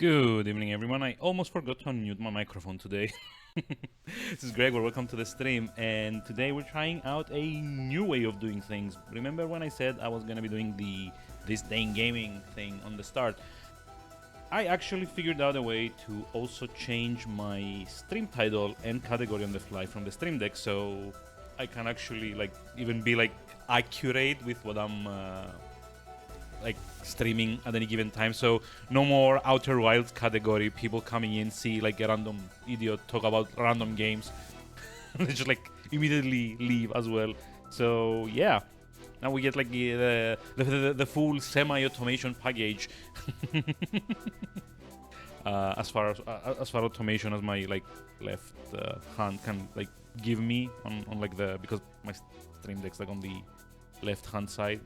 Good evening, everyone. I almost forgot to unmute my microphone today. This is Gregor. Welcome to the stream. And today we're trying out a new way of doing things. Remember when I said I was gonna be doing the this day in gaming thing on the start? I actually figured out a way to also change my stream title and category on the fly from the Stream Deck, so I can actually even be accurate with what I'm streaming at any given time. So no more Outer Wilds category, people coming in, see like a random idiot talk about random games and they just immediately leave as well. So yeah, now we get the full semi-automation package. As far automation as my left hand can give me on because my Stream Deck's on the left hand side,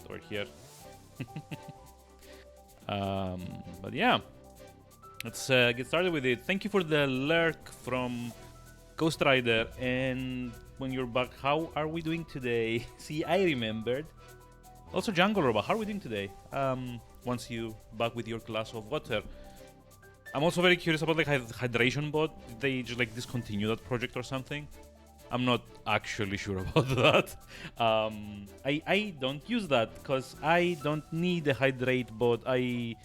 over here. But yeah, let's get started with it. Thank you for the lurk from Ghost Rider. And when you're back, how are we doing today? See, I remembered. Also, Jungle Robot, how are we doing today? Once you back with your glass of water. I'm also very curious about Hydration Bot. Did they just discontinue that project or something? I'm not actually sure about that. I don't use that because I don't need a hydrate bot. I'm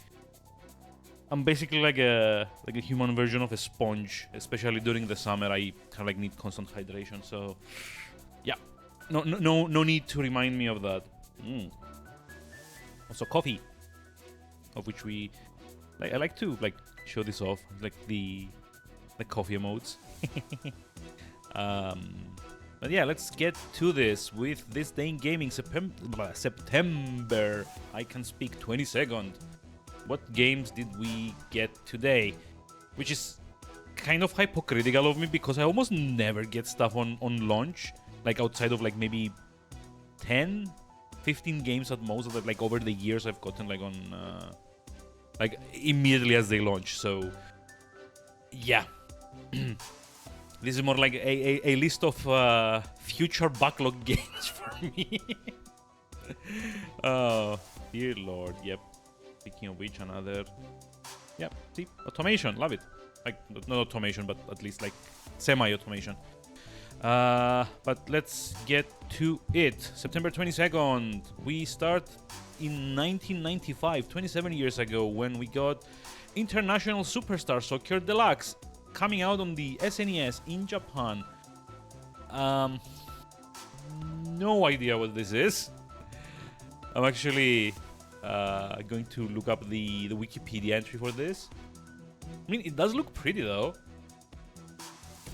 basically like a human version of a sponge, especially during the summer. I kind of need constant hydration. So yeah, no need to remind me of that. Also coffee, of which we I like to show this off, the coffee emotes. But yeah, let's get to this with this day in gaming. September, I can speak, 22nd. What games did we get today? Which is kind of hypocritical of me because I almost never get stuff on launch, outside of maybe 10, 15 games at most that over the years I've gotten on immediately as they launch. So yeah. This is more like a list of future backlog games for me. Oh, dear Lord. Yep. Speaking of which, another... Yep, see? Automation. Love it. Not automation, but at least semi-automation. But let's get to it. September 22nd. We start in 1995, 27 years ago, when we got International Superstar Soccer Deluxe, coming out on the SNES in Japan. No idea what this is. I'm actually going to look up the Wikipedia entry for this. I mean, it does look pretty though.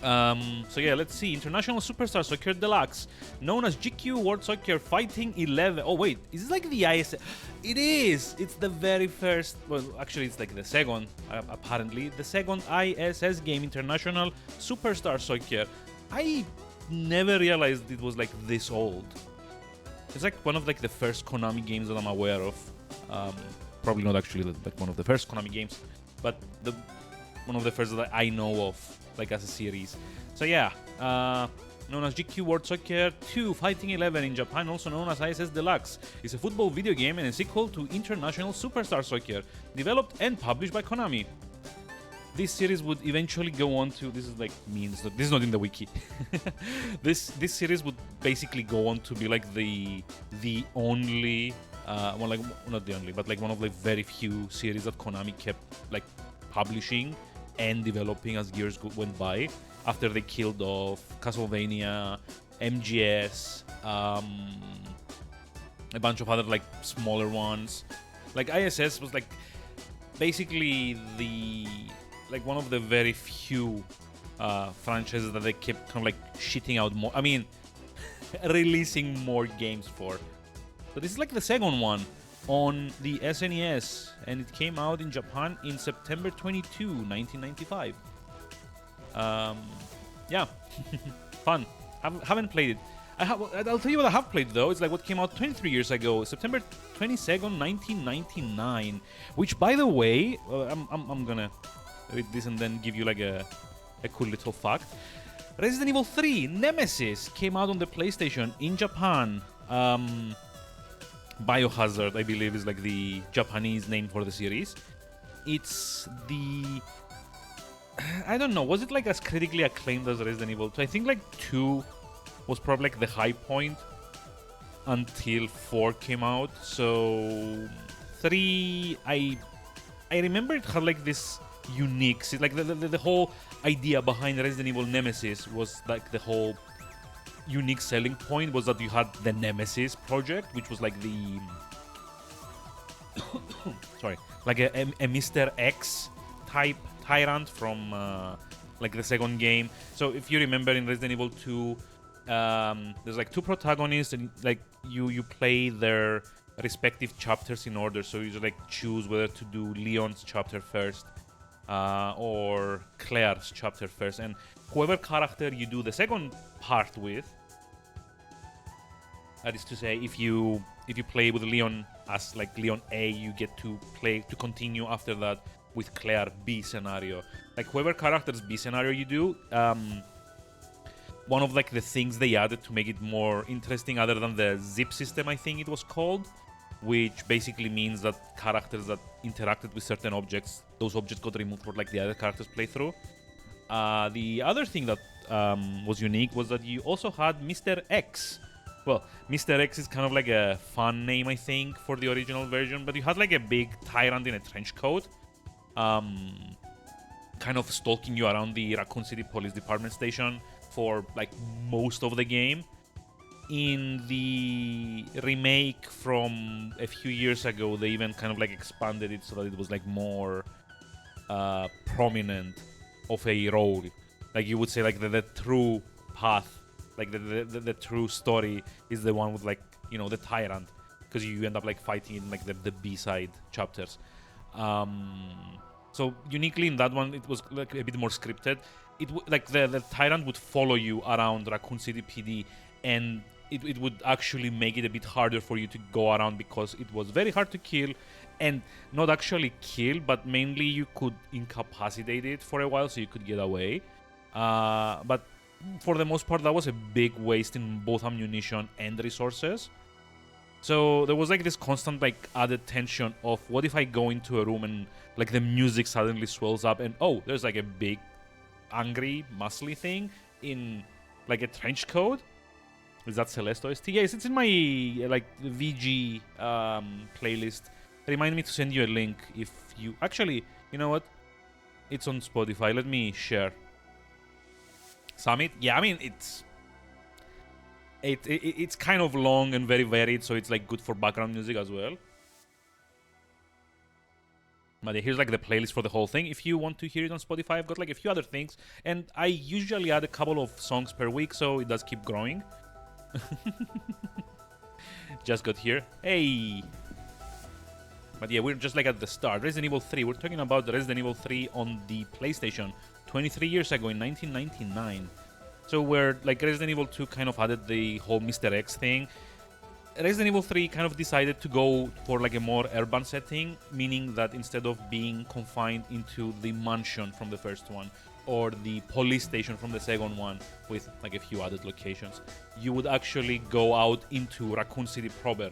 So yeah, let's see. International Superstar Soccer Deluxe, known as GQ World Soccer Fighting 11. Oh wait, is this the ISS? It is! It's the very first... Well, actually it's the second, apparently. The second ISS game, International Superstar Soccer. I never realized it was this old. It's one of the first Konami games that I'm aware of. Probably not actually one of the first Konami games, but one of the first that I know of. As a series. So yeah, known as GQ World Soccer 2 Fighting 11 in Japan, also known as ISS Deluxe, is a football video game and a sequel to International Superstar Soccer, developed and published by Konami. This series would eventually go on to... This is means that this is not in the wiki. This series would basically go on to be the only well, not the only, but one of the very few series that Konami kept publishing and developing as years went by, after they killed off Castlevania, MGS, a bunch of other smaller ones. ISS was basically the one of the very few franchises that they kept kind of shitting out more. I mean, releasing more games for. So this is the second one on the SNES, and it came out in Japan in September 22, 1995. Yeah, fun. Haven't played it. I'll tell you what I have played though. It's what came out 23 years ago, September 22nd, 1999. Which, by the way, I'm gonna read this and then give you a cool little fact. Resident Evil 3 Nemesis came out on the PlayStation in Japan. Biohazard, I believe, is the Japanese name for the series. it's the I don't know, was it like as critically acclaimed as Resident Evil 2? I think like 2 was probably like the high point until 4 came out. So 3, I remember it had like this unique, like the whole idea behind Resident Evil Nemesis was like the whole unique selling point was that you had the Nemesis project, which was like the sorry, like a Mr. X type tyrant from like the second game. So if you remember in Resident Evil 2, there's like 2 protagonists, and like you play their respective chapters in order. So you just like choose whether to do Leon's chapter first or Claire's chapter first, and whoever character you do the second part with, that is to say, if you play with Leon as like Leon A, you get to continue after that with Claire B scenario. Like whoever character's B scenario you do, one of like the things they added to make it more interesting, other than the zip system, I think it was called, which basically means that characters that interacted with certain objects, those objects got removed for like the other characters' playthrough. The other thing that was unique was that you also had Mr. X. Well, Mr. X is kind of like a fun name, I think, for the original version, but you had like a big tyrant in a trench coat, kind of stalking you around the Raccoon City Police Department station for like most of the game. In the remake from a few years ago, they even kind of like expanded it so that it was like more prominent of a role. Like you would say, like the true path, like the true story is the one with like, you know, the tyrant, because you end up like fighting in like the B-side chapters. So uniquely in that one, it was like a bit more scripted. Like the tyrant would follow you around Raccoon City PD, and it would actually make it a bit harder for you to go around, because it was very hard to kill, and not actually kill, but mainly you could incapacitate it for a while so you could get away. But for the most part, that was a big waste in both ammunition and resources. So there was like this constant like added tension of, what if I go into a room and like the music suddenly swells up and oh, there's like a big angry muscly thing in like a trench coat. Is that Celeste OST? Yes, it's in my like VG playlist. Remind me to send you a link if you actually, you know what? It's on Spotify. Let me share. Summit? Yeah, I mean it's kind of long and very varied, so it's like good for background music as well. But here's like the playlist for the whole thing. If you want to hear it on Spotify, I've got like a few other things, and I usually add a couple of songs per week, so it does keep growing. Just got here. Hey! But yeah, we're just like at the start. Resident Evil 3. We're talking about Resident Evil 3 on the PlayStation 23 years ago in 1999. So where like Resident Evil 2 kind of added the whole Mr. X thing, Resident Evil 3 kind of decided to go for like a more urban setting, meaning that instead of being confined into the mansion from the first one or the police station from the second one with like a few added locations, you would actually go out into Raccoon City proper.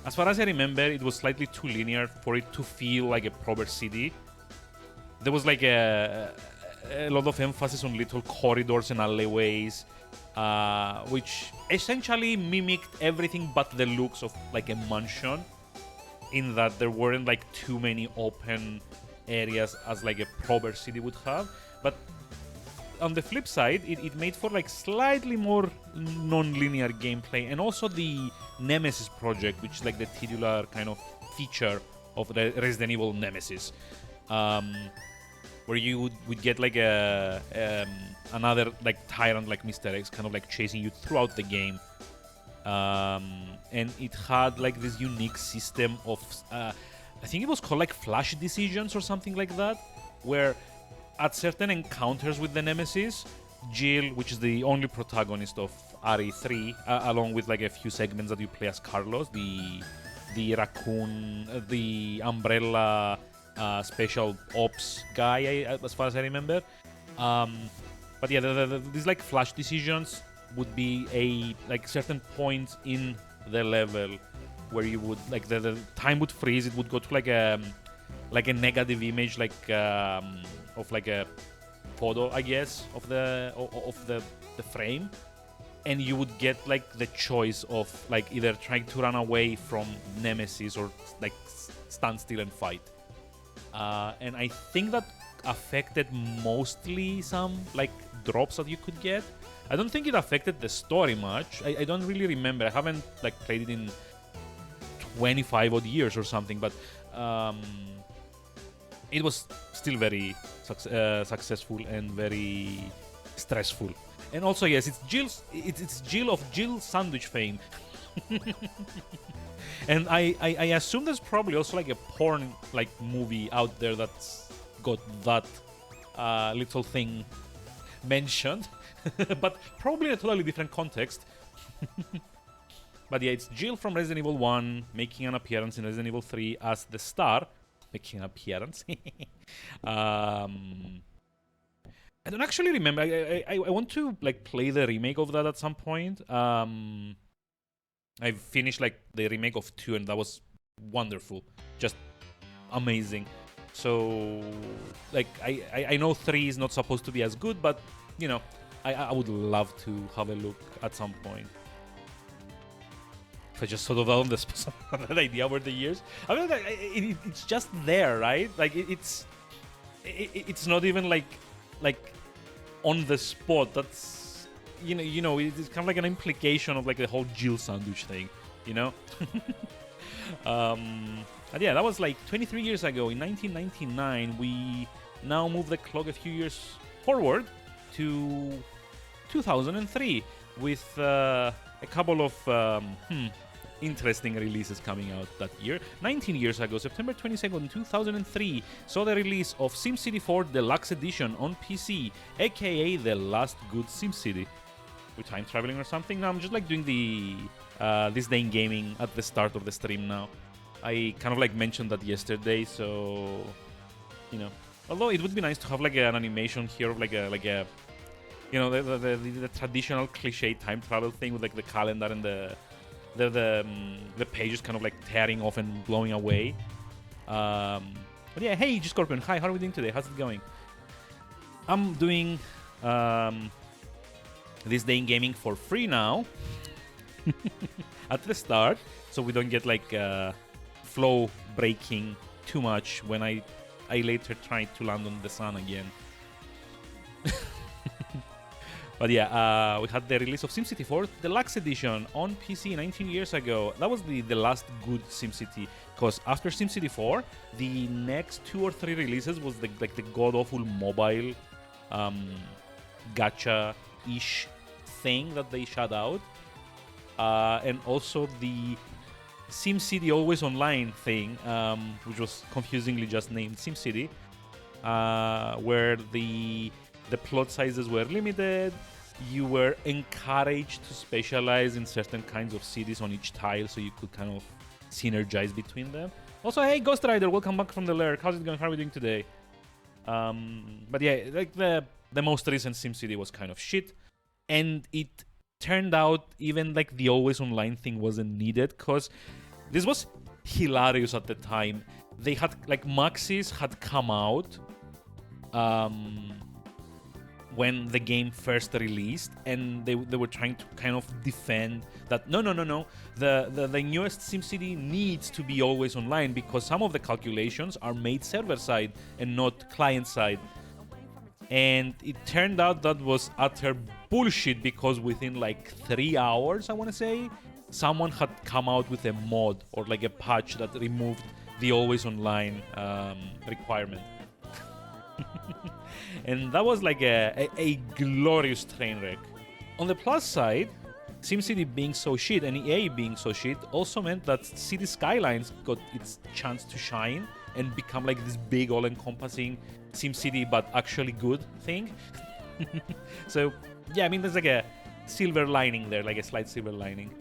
As far as I remember, it was slightly too linear for it to feel like a proper city. There was like a lot of emphasis on little corridors and alleyways, which essentially mimicked everything but the looks of like a mansion, in that there weren't like too many open areas as like a proper city would have. But on the flip side, it made for like slightly more non-linear gameplay, and also the Nemesis project, which is like the titular kind of feature of the Resident Evil Nemesis, where you would get like another like tyrant like Mr. X kind of like chasing you throughout the game, and it had like this unique system of I think it was called like flash decisions or something like that, where at certain encounters with the Nemesis, Jill, which is the only protagonist of RE3, along with like a few segments that you play as Carlos, the raccoon, the umbrella special ops guy, as far as I remember. But yeah, these like flash decisions would be like certain points in the level where you would like the time would freeze. It would go to like like a negative image, like of like a photo, I guess, of the frame, and you would get like the choice of like either trying to run away from Nemesis or like stand still and fight. And I think that affected mostly some like drops that you could get. I don't think it affected the story much. I don't really remember. I haven't like played it in 25 odd years or something, but it was still very successful and very stressful. And also, yes, it's Jill of Jill Sandwich fame. And I assume there's probably also like a porn like movie out there that's got that little thing mentioned, but probably in a totally different context. But yeah, it's Jill from Resident Evil 1 making an appearance in Resident Evil 3 as the star. Making an appearance. I don't actually remember. I want to like play the remake of that at some point. I finished like the remake of 2 and that was wonderful. Just amazing. So like I know 3 is not supposed to be as good, but you know, I would love to have a look at some point. I just sort of own that idea over the years. I mean, it's just there, right? Like it's not even like on the spot. That's you know, it's kind of like an implication of like the whole Jill Sandwich thing, you know. And yeah, that was like 23 years ago in 1999. We now move the clock a few years forward to 2003 with a couple of interesting releases coming out that year. 19 years ago, September 22nd, 2003, saw the release of SimCity 4 Deluxe Edition on PC, aka the last good SimCity. We're time traveling or something? No, I'm just like doing the This Day in Gaming at the start of the stream now. I kind of like mentioned that yesterday, so you know. Although it would be nice to have like an animation here of like a you know, the traditional cliche time travel thing with like the calendar and the pages kind of like tearing off and blowing away. But yeah, hey G-Scorpion, hi, how are we doing today? How's it going? I'm doing This Day in Gaming for free now at the start, so we don't get like flow breaking too much when I later try to land on the sun again. But yeah, we had the release of SimCity 4 Deluxe Edition on PC 19 years ago. That was the last good SimCity, because after SimCity 4, the next 2 or 3 releases was the god-awful mobile gacha-ish thing that they shut out. And also the SimCity Always Online thing, which was confusingly just named SimCity, where the plot sizes were limited. You were encouraged to specialize in certain kinds of cities on each tile, so you could kind of synergize between them. Also, hey Ghost Rider, welcome back from the lurk. How's it going? How are we doing today? But yeah, like the most recent SimCity was kind of shit, and it turned out even like the Always Online thing wasn't needed, because this was hilarious at the time. They had like Maxis had come out when the game first released, and they were trying to kind of defend that no, the newest SimCity needs to be always online because some of the calculations are made server side and not client side. And it turned out that was utter bullshit, because within like 3 hours, I want to say, someone had come out with a mod or like a patch that removed the always online requirement. And that was like a glorious train wreck. On the plus side, SimCity being so shit and EA being so shit also meant that City Skylines got its chance to shine and become like this big all-encompassing SimCity but actually good thing. So yeah, I mean, there's like a silver lining there, like a slight silver lining.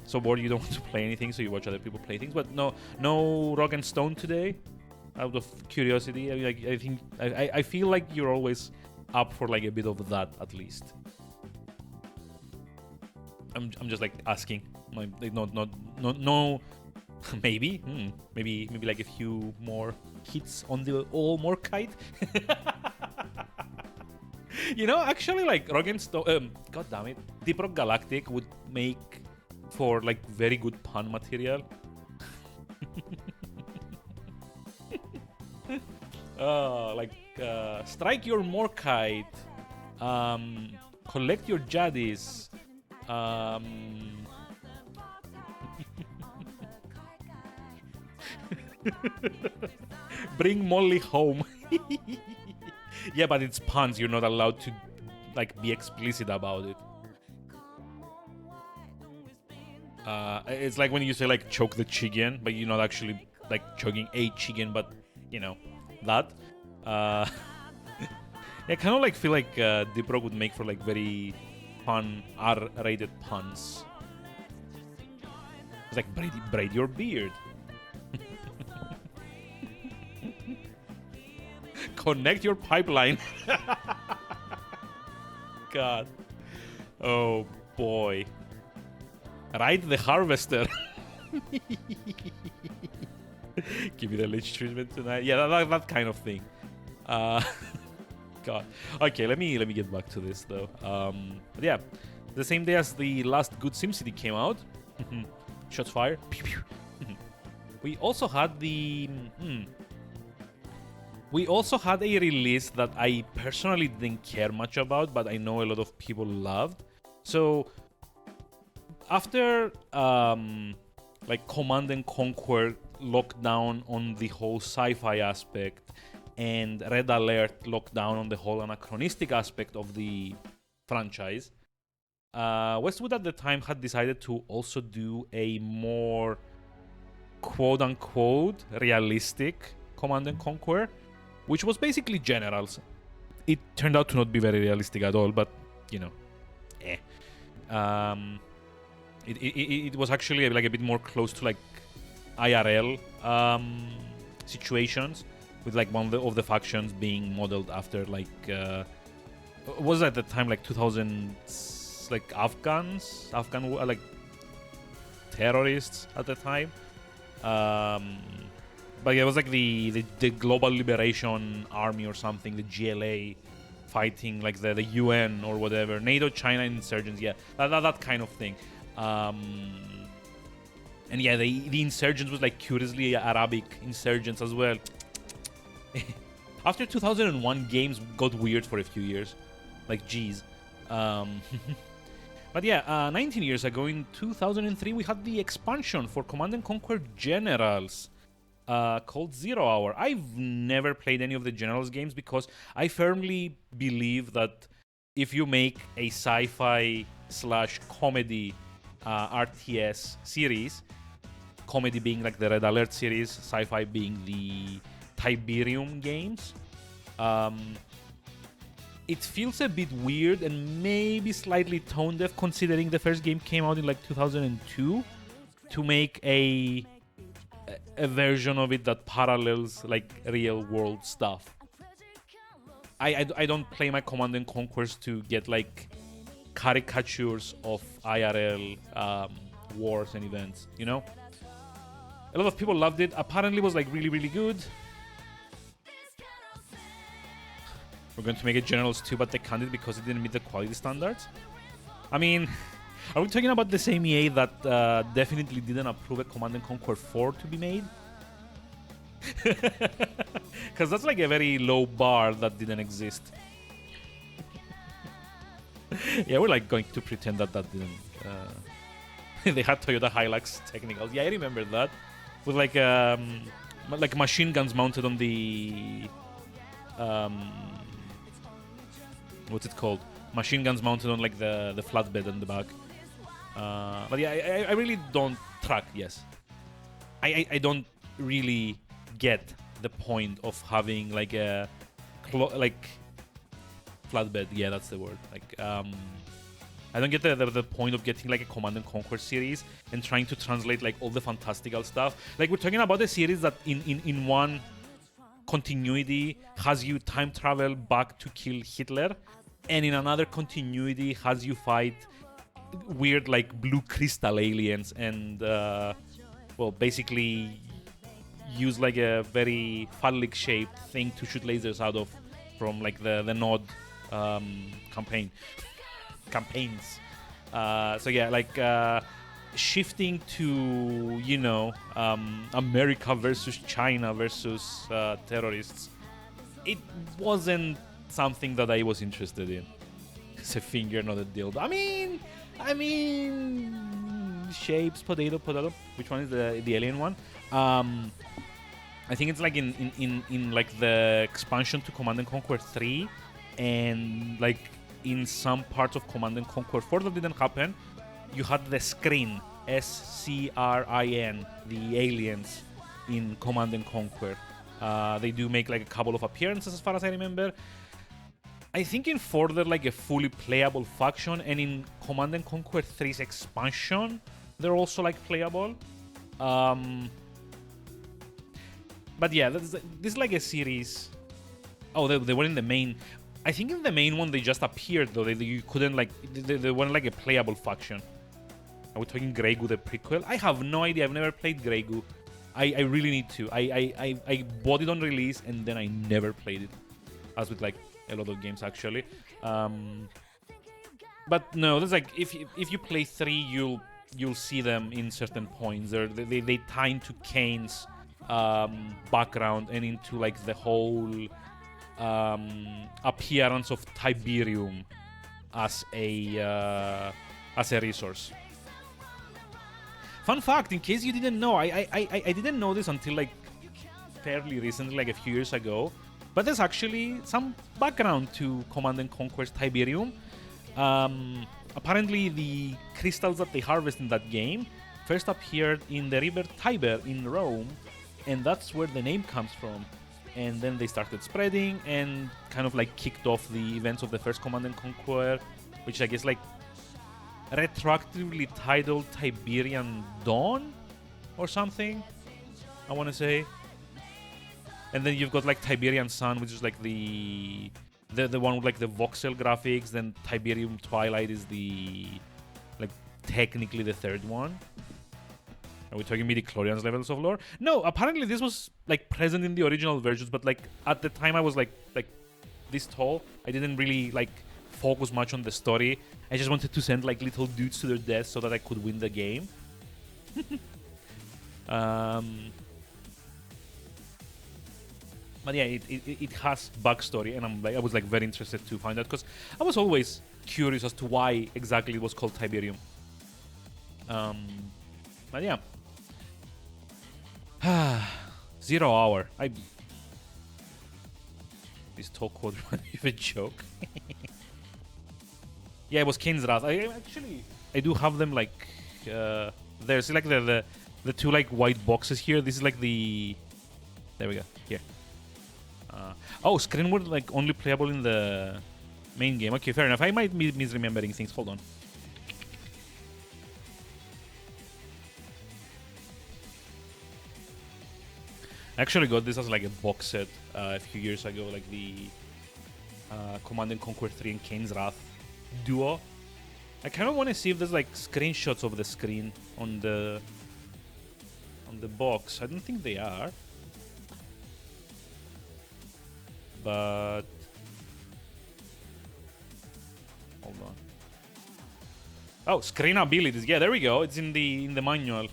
So bored you don't want to play anything, so you watch other people play things. But no Rock and Stone today. Out of curiosity, I feel like you're always up for like a bit of that at least. I'm just like asking, like no Maybe, maybe like a few more hits on the all Morkite. You know, actually, like Rock and Stone, god damn it, Deep Rock Galactic would make for like very good pun material. Strike your Morkite, collect your Jadis, bring Molly home. Yeah, but it's puns. You're not allowed to like be explicit about it. It's like when you say like choke the chicken, but you're not actually like choking a chicken, but you know that. I kind of like feel like Deep Rock would make for like very fun R-rated puns. It's like braid your beard. Connect your pipeline. God. Oh boy. Ride the harvester. Give me the lich treatment tonight. Yeah, that kind of thing. God. Okay, let me get back to this though. But yeah, the same day as the last good SimCity came out. Shots fired. We also had the. We also had a release that I personally didn't care much about, but I know a lot of people loved. So after like Command and Conquer lockdown on the whole sci-fi aspect and Red Alert lockdown on the whole anachronistic aspect of the franchise, Westwood at the time had decided to also do a more quote-unquote realistic Command and Conquer, which was basically generals. It turned out to not be very realistic at all, but you know, it was actually like a bit more close to like IRL situations, with like one of the factions being modeled after like was at the time like 2000 like Afghan like terrorists at the time. But yeah, it was like the Global Liberation Army or something, the GLA, fighting like the UN or whatever, NATO, China insurgents, yeah, that kind of thing. And yeah, the insurgents was like curiously Arabic insurgents as well. After 2001, games got weird for a few years, like geez. But yeah, 19 years ago in 2003, we had the expansion for Command & Conquer Generals. Called Zero Hour. I've never played any of the Generals games because I firmly believe that if you make a sci-fi / comedy RTS series, comedy being like the Red Alert series, sci-fi being the Tiberium games, it feels a bit weird and maybe slightly tone deaf considering the first game came out in like 2002 to make a version of it that parallels like real world stuff. I don't play my Command and Conquers to get like caricatures of IRL wars and events, you know? A lot of people loved it. Apparently it was like really good. We're going to make it Generals 2, but they can't it because it didn't meet the quality standards. I mean, are we talking about the same EA that definitely didn't approve a Command & Conquer 4 to be made? Because that's like a very low bar that didn't exist. Yeah, we're like going to pretend that didn't. They had Toyota Hilux technicals. Yeah, I remember that. With like machine guns mounted on the... what's it called? Machine guns mounted on like the flatbed in the back. But yeah, I really don't track. Yes, I don't really get the point of having like a flatbed. Yeah, that's the word. Like I don't get the point of getting like a Command & Conquer series and trying to translate like all the fantastical stuff. Like we're talking about a series that in one continuity has you time travel back to kill Hitler, and in another continuity has you fight weird like blue crystal aliens and well, basically use like a very phallic shaped thing to shoot lasers out of from like the Nod campaigns. So yeah, like shifting to America versus China versus terrorists, it wasn't something that I was interested in. It's a finger, not a dildo. I mean, shapes, potato. Which one is the alien one? I think it's like in like the expansion to Command and Conquer 3, and like in some parts of Command and Conquer 4 that didn't happen. You had the Scrin, SCRIN, the aliens in Command and Conquer. They do make like a couple of appearances as far as I remember. I think in 4 they're like a fully playable faction, and in Command and Conquer 3's expansion they're also like playable. But yeah, this is like a series. Oh, they were in the main. I think in the main one they just appeared though. You couldn't like they weren't like a playable faction. Are we talking Grey Goo the prequel? I have no idea. I've never played Grey Goo. I really need to. I bought it on release and then I never played it, as with like a lot of games actually. But no, there's like if you play 3, you'll see them in certain points. They tie into Kane's background and into like the whole appearance of Tiberium as a resource. Fun fact, in case you didn't know, I didn't know this until like fairly recently, like a few years ago. But there's actually some background to Command and Conquer's Tiberium. Apparently, the crystals that they harvest in that game first appeared in the river Tiber in Rome, and that's where the name comes from. And then they started spreading and kind of like kicked off the events of the first Command and Conquer, which I guess like retroactively titled Tiberian Dawn or something, I want to say. And then you've got like Tiberian Sun, which is like the one with like the voxel graphics. Then Tiberium Twilight is the like technically the third one. Are we talking midi-chlorians levels of lore? No, apparently this was like present in the original versions, but like at the time I was like this tall. I didn't really like focus much on the story. I just wanted to send like little dudes to their deaths so that I could win the game. But yeah, it has backstory, and I was like very interested to find out because I was always curious as to why exactly it was called Tiberium. But yeah. 0 hour. This talk code was a joke. Yeah, it was Kane's Wrath. I do have them like there's like the two like white boxes here. This is like the there we go here. Oh, Scrin were like only playable in the main game. Okay, fair enough. I might be misremembering things. Hold on. I actually got this as like a box set a few years ago, like the Command and Conquer 3 and Kane's Wrath duo. I kind of want to see if there's like screenshots of the screen on the box. I don't think they are, but hold on. Oh, screen abilities. Yeah, there we go. It's in the manual.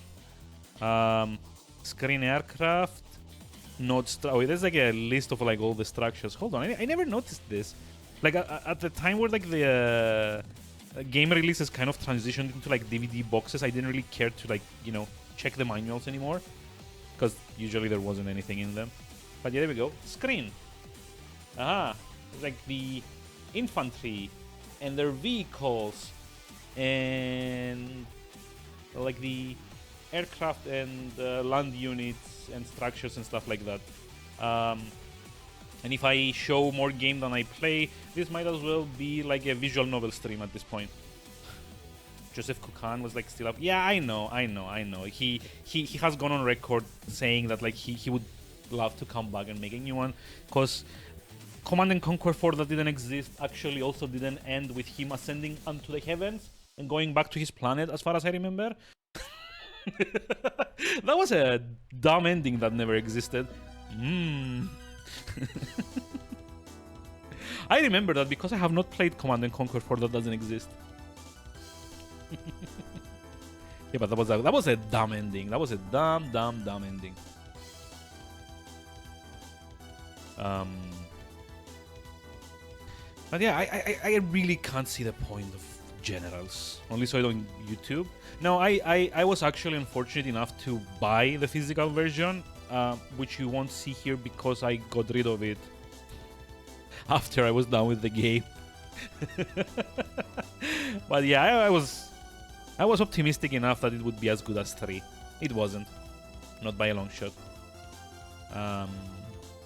Screen aircraft. Oh, there's like a list of like all the structures. Hold on, I never noticed this. Like at the time where like the game releases kind of transitioned into like DVD boxes, I didn't really care to like check the manuals anymore because usually there wasn't anything in them. But yeah, there we go. Screen. Like the infantry and their vehicles and like the aircraft and land units and structures and stuff like that. And if I show more game than I play, this might as well be like a visual novel stream at this point. Joseph Kukan was like still up. Yeah, I know. He has gone on record saying that like he would love to come back and make a new one, because Command and Conquer 4 that didn't exist actually also didn't end with him ascending unto the heavens and going back to his planet, as far as I remember. That was a dumb ending that never existed. I remember that because I have not played Command and Conquer 4 that doesn't exist. Yeah, but that was a dumb ending. That was a dumb ending. But yeah, I really can't see the point of generals. Only so I don't YouTube. No, I was actually unfortunate enough to buy the physical version, which you won't see here because I got rid of it after I was done with the game. But yeah, I was optimistic enough that it would be as good as 3. It wasn't. Not by a long shot.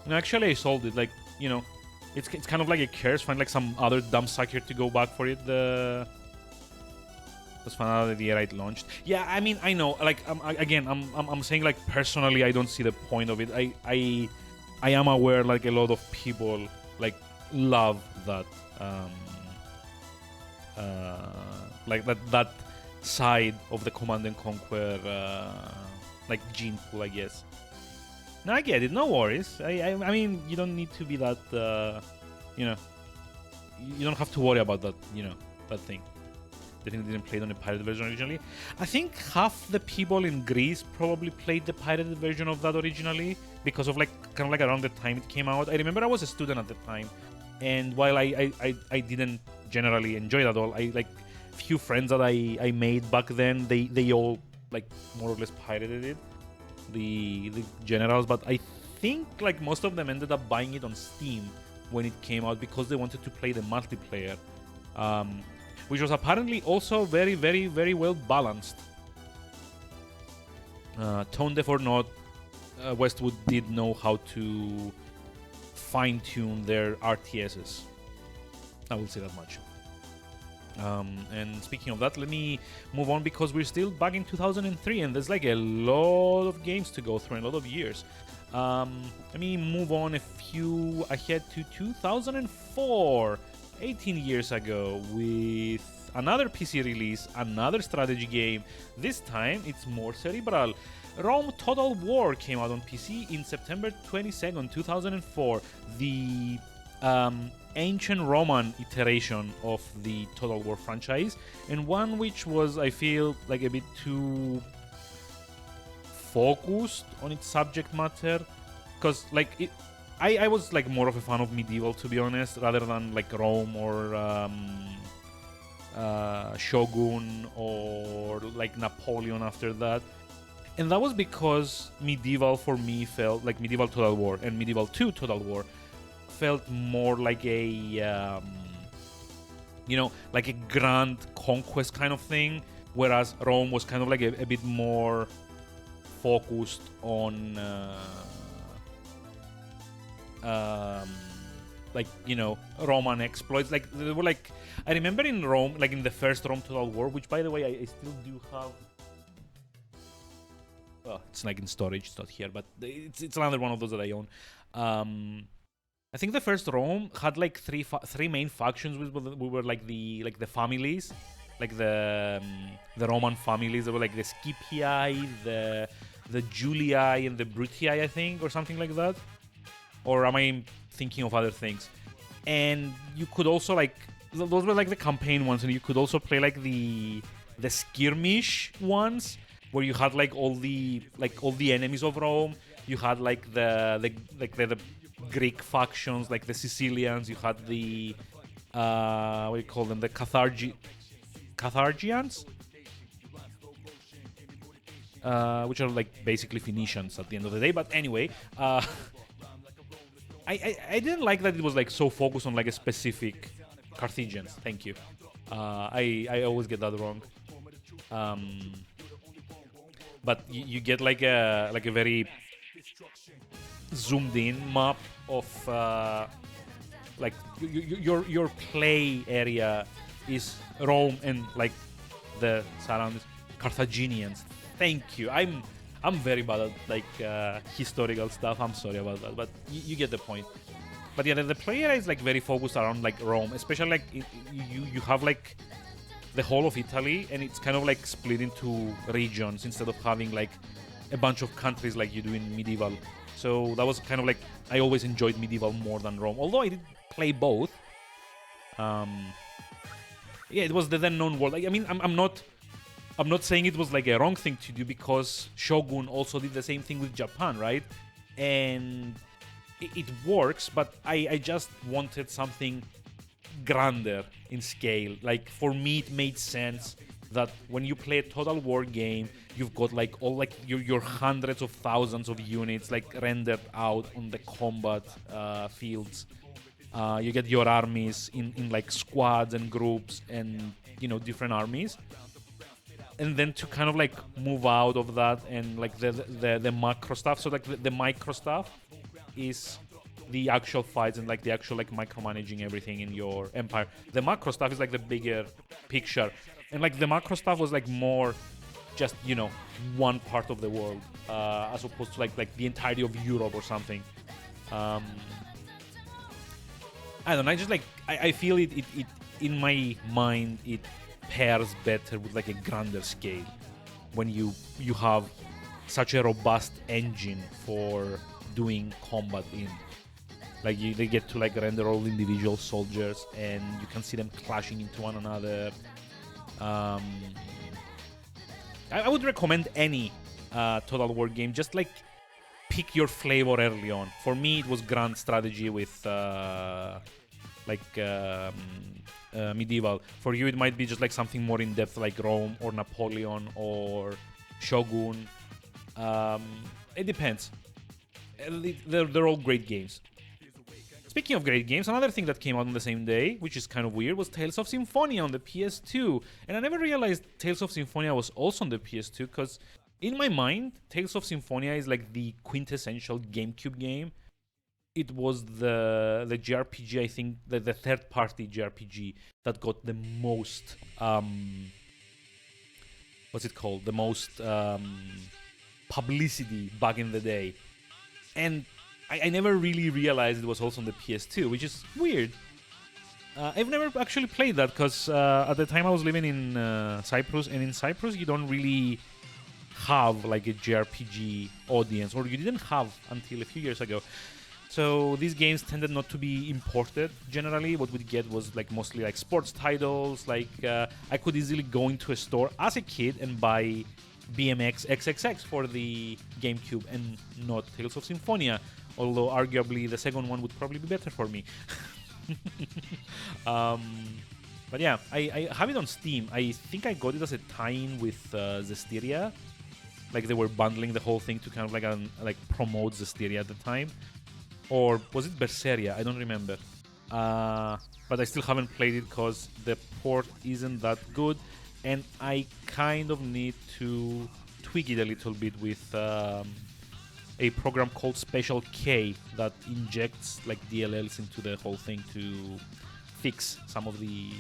No, actually I sold it, like, you know, it's kind of like a curse. Find like some other dumb sucker to go back for it. Let's find out the year it launched. Yeah, I mean, I know. Like, I'm saying, like, personally, I don't see the point of it. I am aware, like, a lot of people like love that, like that side of the Command and Conquer, like gene pool, I guess. No, I get it. No worries. I mean, you don't need to be that, you know, you don't have to worry about that, you know, that thing. Definitely didn't play it on the pirated version originally. I think half the people in Greece probably played the pirated version of that originally because of, like, kind of like around the time it came out. I remember I was a student at the time, and while I didn't generally enjoy it at all, I, like, few friends that I made back then, they all, like, more or less pirated it. The generals, but I think, like, most of them ended up buying it on Steam when it came out because they wanted to play the multiplayer, which was apparently also very, very, very well balanced. Tone deaf or not, Westwood did know how to fine-tune their RTSs. I will say that much. And speaking of that, let me move on because we're still back in 2003 and there's like a lot of games to go through in a lot of years. Let me move on a few ahead to 2004, 18 years ago, with another PC release, another strategy game. This time it's more cerebral. Rome Total War came out on PC in September 22nd, 2004. The ancient Roman iteration of the Total War franchise, and one which was, I feel, like a bit too focused on its subject matter, because, like, I was, like, more of a fan of medieval, to be honest, rather than, like, Rome or Shogun or, like, Napoleon after that. And that was because medieval for me felt like Medieval Total War and Medieval 2 Total War felt more like a, you know, like a grand conquest kind of thing, whereas Rome was kind of like a bit more focused on, like, you know, Roman exploits. Like, they were like, I remember in Rome, like in the first Rome Total War, which, by the way, I still do have. Well, it's like in storage, it's not here, but it's another one of those that I own. I think the first Rome had like three main factions. We were like the families, like the Roman families. They were like the Scipii, the Julii, and the Brutii, I think, or something like that. Or am I thinking of other things? And you could also, like, those were like the campaign ones, and you could also play like the skirmish ones, where you had like all the enemies of Rome. You had like the Greek factions, like the Sicilians. You had the what do you call them? The Carthaginians, which are like basically Phoenicians at the end of the day. But anyway, I didn't like that it was like so focused on like a specific Carthaginians. Thank you. I always get that wrong. But you get like a very zoomed in map of like your play area is Rome and like the surroundings. Carthaginians. Thank you. I'm very bad at like historical stuff. I'm sorry about that, but you get the point. But yeah, the player is like very focused around like Rome, especially like you have like the whole of Italy, and it's kind of like split into regions instead of having like a bunch of countries like you do in Medieval. So that was kind of like, I always enjoyed Medieval more than Rome, although I did play both. Yeah, it was the then known world. Like, I mean, I'm not saying it was like a wrong thing to do, because Shogun also did the same thing with Japan, right? And it works, but I just wanted something grander in scale. Like, for me, it made sense that when you play a Total War game, you've got like all like your hundreds of thousands of units like rendered out on the combat fields. You get your armies in like squads and groups and, you know, different armies. And then to kind of like move out of that and like the macro stuff. So like the micro stuff is the actual fights and like the actual like micromanaging everything in your empire. The macro stuff is like the bigger picture. And like the macro stuff was like more just, you know, one part of the world, as opposed to like the entirety of Europe or something. I don't know, I just like I feel it in my mind it pairs better with like a grander scale when you have such a robust engine for doing combat in. Like they get to like render all individual soldiers and you can see them clashing into one another. I would recommend any Total War game. Just like pick your flavor early on. For me, it was grand strategy with Medieval. For you, it might be just like something more in depth, like Rome or Napoleon or Shogun. It depends. They're all great games. Speaking of great games, another thing that came out on the same day, which is kind of weird, was Tales of Symphonia on the PS2. And I never realized Tales of Symphonia was also on the PS2, because in my mind, Tales of Symphonia is like the quintessential GameCube game. It was the JRPG, I think, the third-party JRPG that got the most, what's it called? The most publicity back in the day. And I never really realized it was also on the PS2, which is weird. I've never actually played that, because at the time I was living in Cyprus, and in Cyprus you don't really have like a JRPG audience, or you didn't have until a few years ago. So these games tended not to be imported generally. What we'd get was like mostly like sports titles. Like I could easily go into a store as a kid and buy BMX XXX for the GameCube and not Tales of Symphonia. Although arguably the second one would probably be better for me. But yeah, I have it on Steam. I think I got it as a tie-in with Zestiria. Like they were bundling the whole thing to kind of like promote Zestiria at the time. Or was it Berseria? I don't remember. But I still haven't played it because the port isn't that good. And I kind of need to tweak it a little bit with a program called Special K that injects like DLLs into the whole thing to fix some of the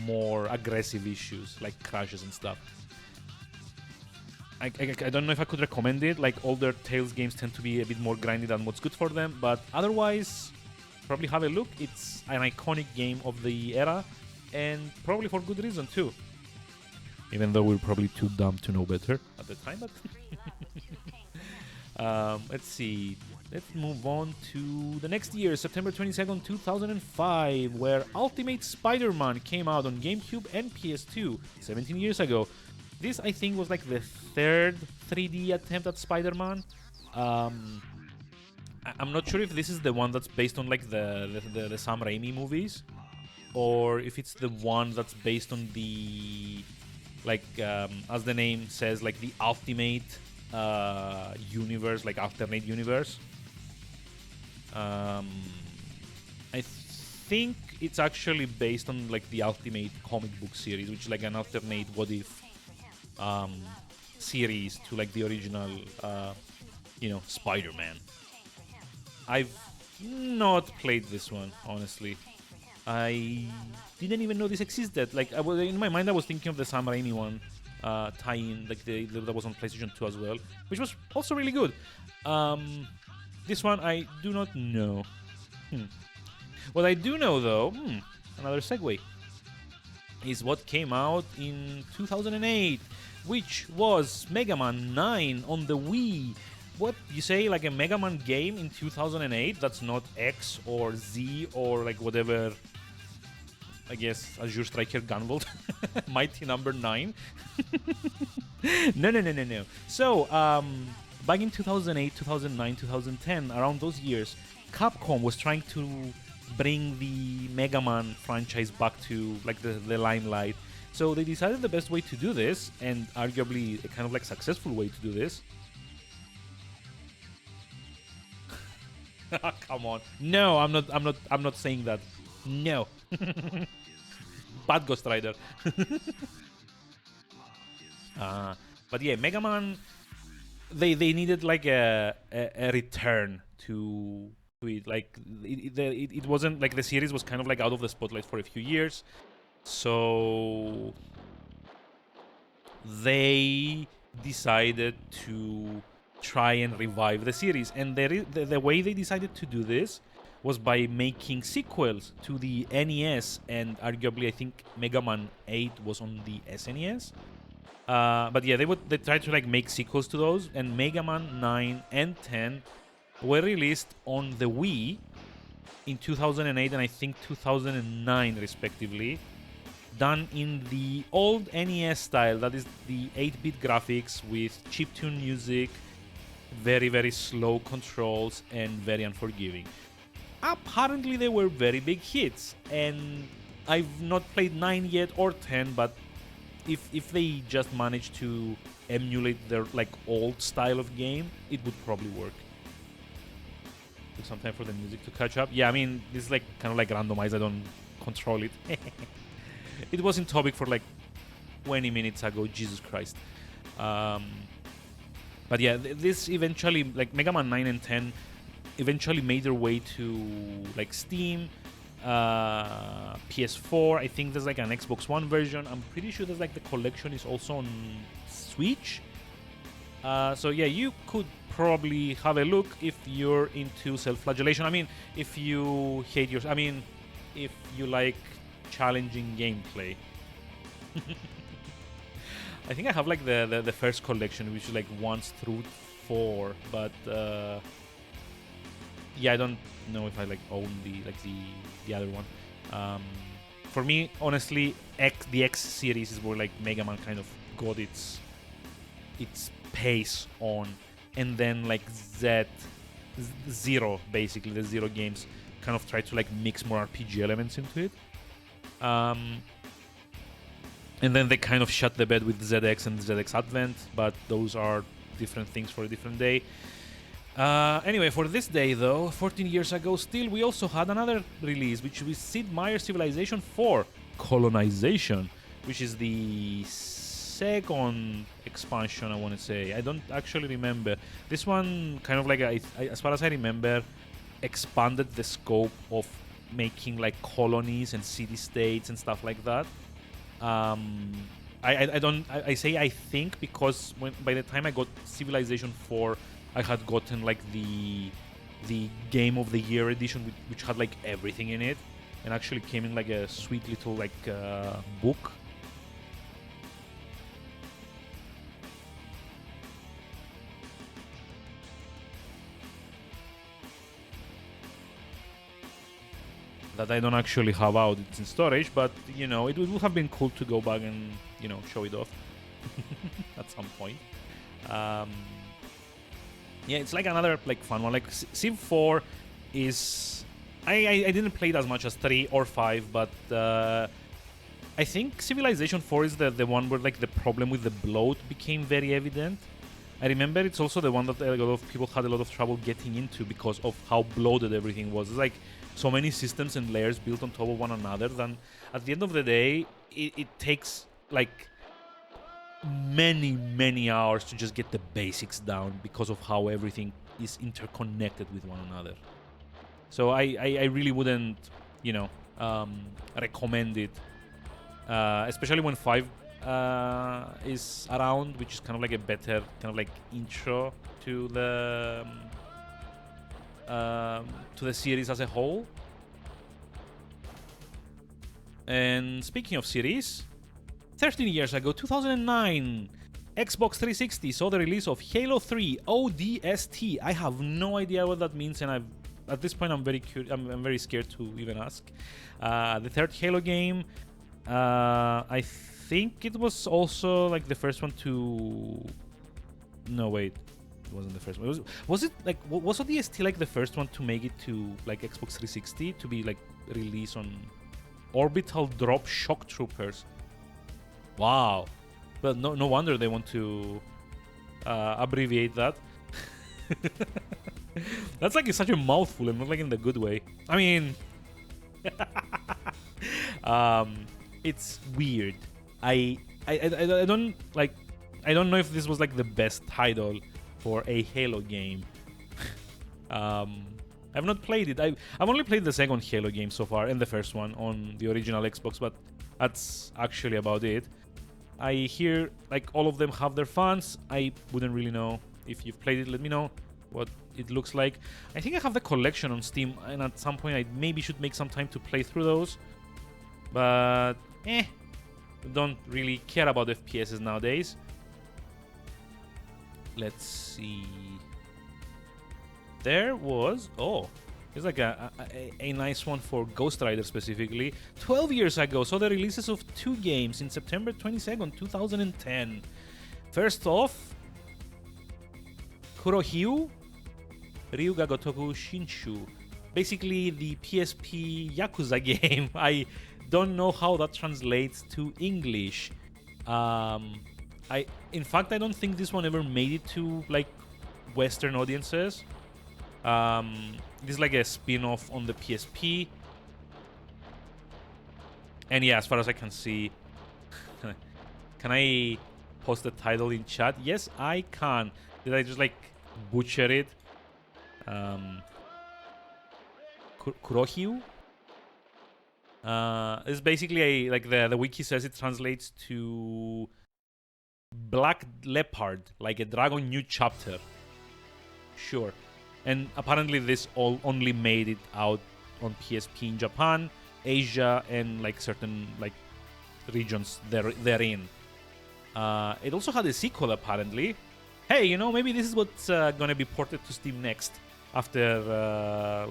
more aggressive issues like crashes and stuff. I don't know if I could recommend it. Like older Tales games tend to be a bit more grindy than what's good for them, but otherwise, probably have a look. It's an iconic game of the era, and probably for good reason too. Even though we're probably too dumb to know better at the time, but let's see. Let's move on to the next year, September 22nd, 2005, where Ultimate Spider-Man came out on GameCube and PS2 17 years ago. This, I think, was like the third 3D attempt at Spider-Man. I'm not sure if this is the one that's based on like the Sam Raimi movies, or if it's the one that's based on the like as the name says, like the Ultimate universe, like alternate universe. I think it's actually based on like the Ultimate comic book series, which is like an alternate what if series to like the original Spider-Man. I've not played this one, honestly. I didn't even know this existed. Like in my mind I was thinking of the Sam Raimi one tie-in, like that was on PlayStation 2 as well, which was also really good. This one I do not know. What I do know though, another segue. is what came out in 2008, which was Mega Man 9 on the Wii. What you say, like a Mega Man game in 2008? That's not X or Z or like whatever. I guess Azure Striker Gunvolt, Mighty Number 9. No. So, back in 2008, 2009, 2010, around those years, Capcom was trying to bring the Mega Man franchise back to like the limelight. So they decided the best way to do this, and arguably a kind of like successful way to do this. Come on. No, I'm not saying that. No. Bad Ghost Rider. But yeah, Mega Man, they needed like a return to it. Like it wasn't like the series was kind of like out of the spotlight for a few years, so they decided to try and revive the series. And the way they decided to do this was by making sequels to the NES, and arguably I think Mega Man 8 was on the SNES. But yeah, they tried to like make sequels to those, and Mega Man 9 and 10 were released on the Wii in 2008 and I think 2009 respectively, done in the old NES style, that is the 8-bit graphics with chiptune music, very, very slow controls, and very unforgiving. Apparently they were very big hits, and I've not played 9 yet or 10, but if they just manage to emulate their like old style of game, it would probably work. Took some time for the music to catch up. Yeah, I mean, this is like kind of like randomized, I don't control it. It was in topic for like 20 minutes ago, Jesus Christ. But yeah, this eventually, like Mega Man 9 and 10 eventually made their way to like Steam, PS4. I think there's like an Xbox One version. I'm pretty sure there's like the collection is also on Switch. So yeah, you could probably have a look if you're into self-flagellation. I mean, if you hate your, I mean, if you like challenging gameplay. I think I have like the first collection, which is like 1 through 4, but yeah, I don't know if I like own the other one. For me, honestly, the X series is where like Mega Man kind of got its pace on, and then like Zero, basically the Zero games, kind of tried to like mix more RPG elements into it. And then they kind of shut the bed with ZX and ZX Advent, but those are different things for a different day. Anyway, for this day though, 14 years ago still, we also had another release, which was Sid Meier's Civilization 4 Colonization, which is the second expansion, I want to say. I don't actually remember. This one kind of like, as far as I remember, expanded the scope of making like colonies and city-states and stuff like that. I say I think because by the time I got Civilization 4, I had gotten like the Game of the Year edition, which had like everything in it, and actually came in like a sweet little like book. That I don't actually have out, it's in storage, but you know, it would have been cool to go back and, you know, show it off at some point. Yeah, it's like another like fun one. Like Civ 4 is, I didn't play it as much as 3 or 5, but I think Civilization 4 is the one where like the problem with the bloat became very evident. I remember it's also the one that a lot of people had a lot of trouble getting into because of how bloated everything was. It's like so many systems and layers built on top of one another, then at the end of the day, it takes like many hours to just get the basics down because of how everything is interconnected with one another. So I really wouldn't, you know, recommend it, especially when 5 is around, which is kind of like a better kind of like intro to the series as a whole. And speaking of series, 13 years ago, 2009, Xbox 360 saw the release of Halo 3 ODST. I have no idea what that means, and at this point I'm very curious. I'm very scared to even ask. The third Halo game. I think it was also like the first one to. No, wait, it wasn't the first one. Was it like was ODST like the first one to make it to like Xbox 360 to be like released on Orbital Drop Shock Troopers? Wow. Well, no wonder they want to abbreviate that. That's like such a mouthful, and not like in the good way. I mean, it's weird. I don't like. I don't know if this was like the best title for a Halo game. I've not played it. I've only played the second Halo game so far and the first one on the original Xbox, but that's actually about it. I hear like all of them have their fans. I wouldn't really know. If you've played it, let me know what it looks like. I think I have the collection on Steam, and at some point I maybe should make some time to play through those. But don't really care about FPSs nowadays. Let's see. There was it's like a nice one for Ghost Rider specifically. 12 years ago, saw the releases of 2 games in September 22nd, 2010. First off, Kurohyu Ryuga Gotoku Shinshu. Basically the PSP Yakuza game. I don't know how that translates to English. In fact, I don't think this one ever made it to like Western audiences. This is like a spin-off on the PSP. And yeah, as far as I can see, can I post the title in chat? Yes, I can. Did I just like butcher it? Kurohyu? It's basically like the wiki says it translates to Black Leopard, like a Dragon New Chapter. Sure. And apparently this all only made it out on PSP in Japan, Asia, and like certain like regions therein. It also had a sequel apparently. Hey, you know, maybe this is what's gonna be ported to Steam next after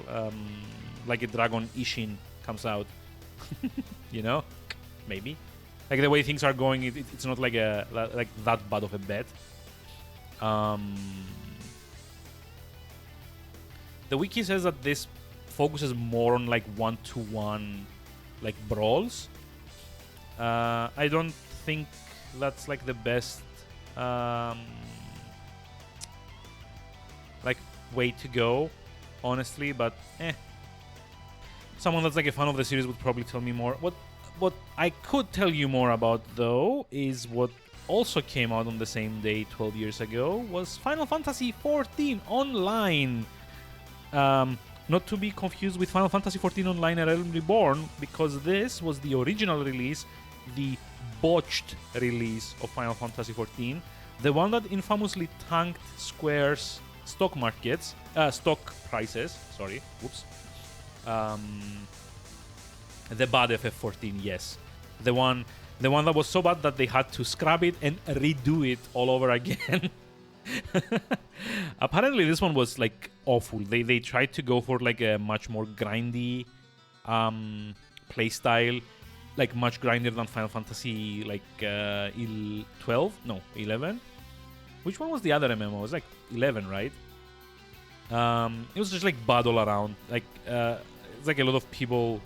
like a Dragon Ishin comes out. You know, maybe. Like the way things are going, it's not like that bad of a bet. The wiki says that this focuses more on like one-to-one like brawls. I don't think that's like the best like way to go, honestly, but someone that's like a fan of the series would probably tell me more. What I could tell you more about though is what also came out on the same day 12 years ago was Final Fantasy XIV Online. Not to be confused with Final Fantasy XIV Online: A Realm Reborn, because this was the original release, the botched release of Final Fantasy XIV, the one that infamously tanked Square's stock prices. Sorry, whoops. The bad FF14, yes, the one that was so bad that they had to scrap it and redo it all over again. Apparently this one was like awful. They tried to go for like a much more grindy playstyle, like much grindier than Final Fantasy like 11. Which one was the other MMO? It was like 11, right? It was just like bad all around. Like it's like a lot of people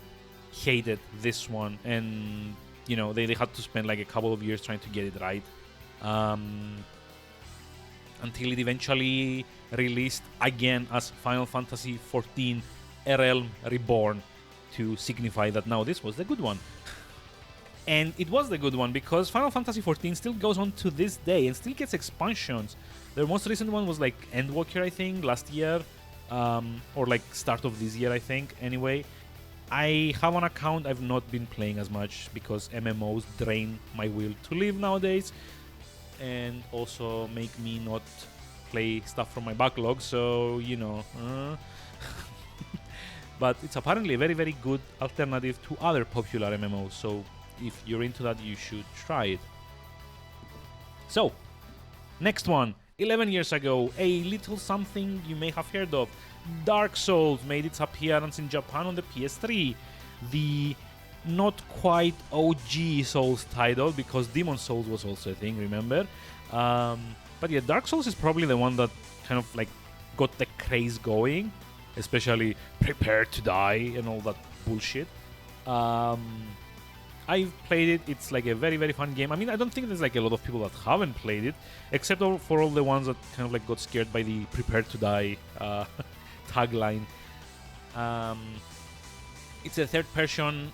hated this one, and you know they had to spend like a couple of years trying to get it right. Until it eventually released again as Final Fantasy XIV: A Realm Reborn to signify that now this was the good one. And it was the good one because Final Fantasy XIV still goes on to this day and still gets expansions. Their most recent one was like Endwalker, I think, last year, or like start of this year, I think. Anyway, I have an account. I've not been playing as much because MMOs drain my will to live nowadays, and also make me not play stuff from my backlog. So you know, but it's apparently a very, very good alternative to other popular MMOs. So if you're into that, you should try it. So, next one. 11 years ago, a little something you may have heard of. Dark Souls made its appearance in Japan on the PS3. The not quite OG Souls title, because Demon Souls was also a thing, remember? But yeah, Dark Souls is probably the one that kind of like got the craze going, especially Prepare to Die and all that bullshit. I've played it. It's like a very, very fun game. I mean, I don't think there's like a lot of people that haven't played it, except for all the ones that kind of like got scared by the Prepare to Die tagline. It's a third-person.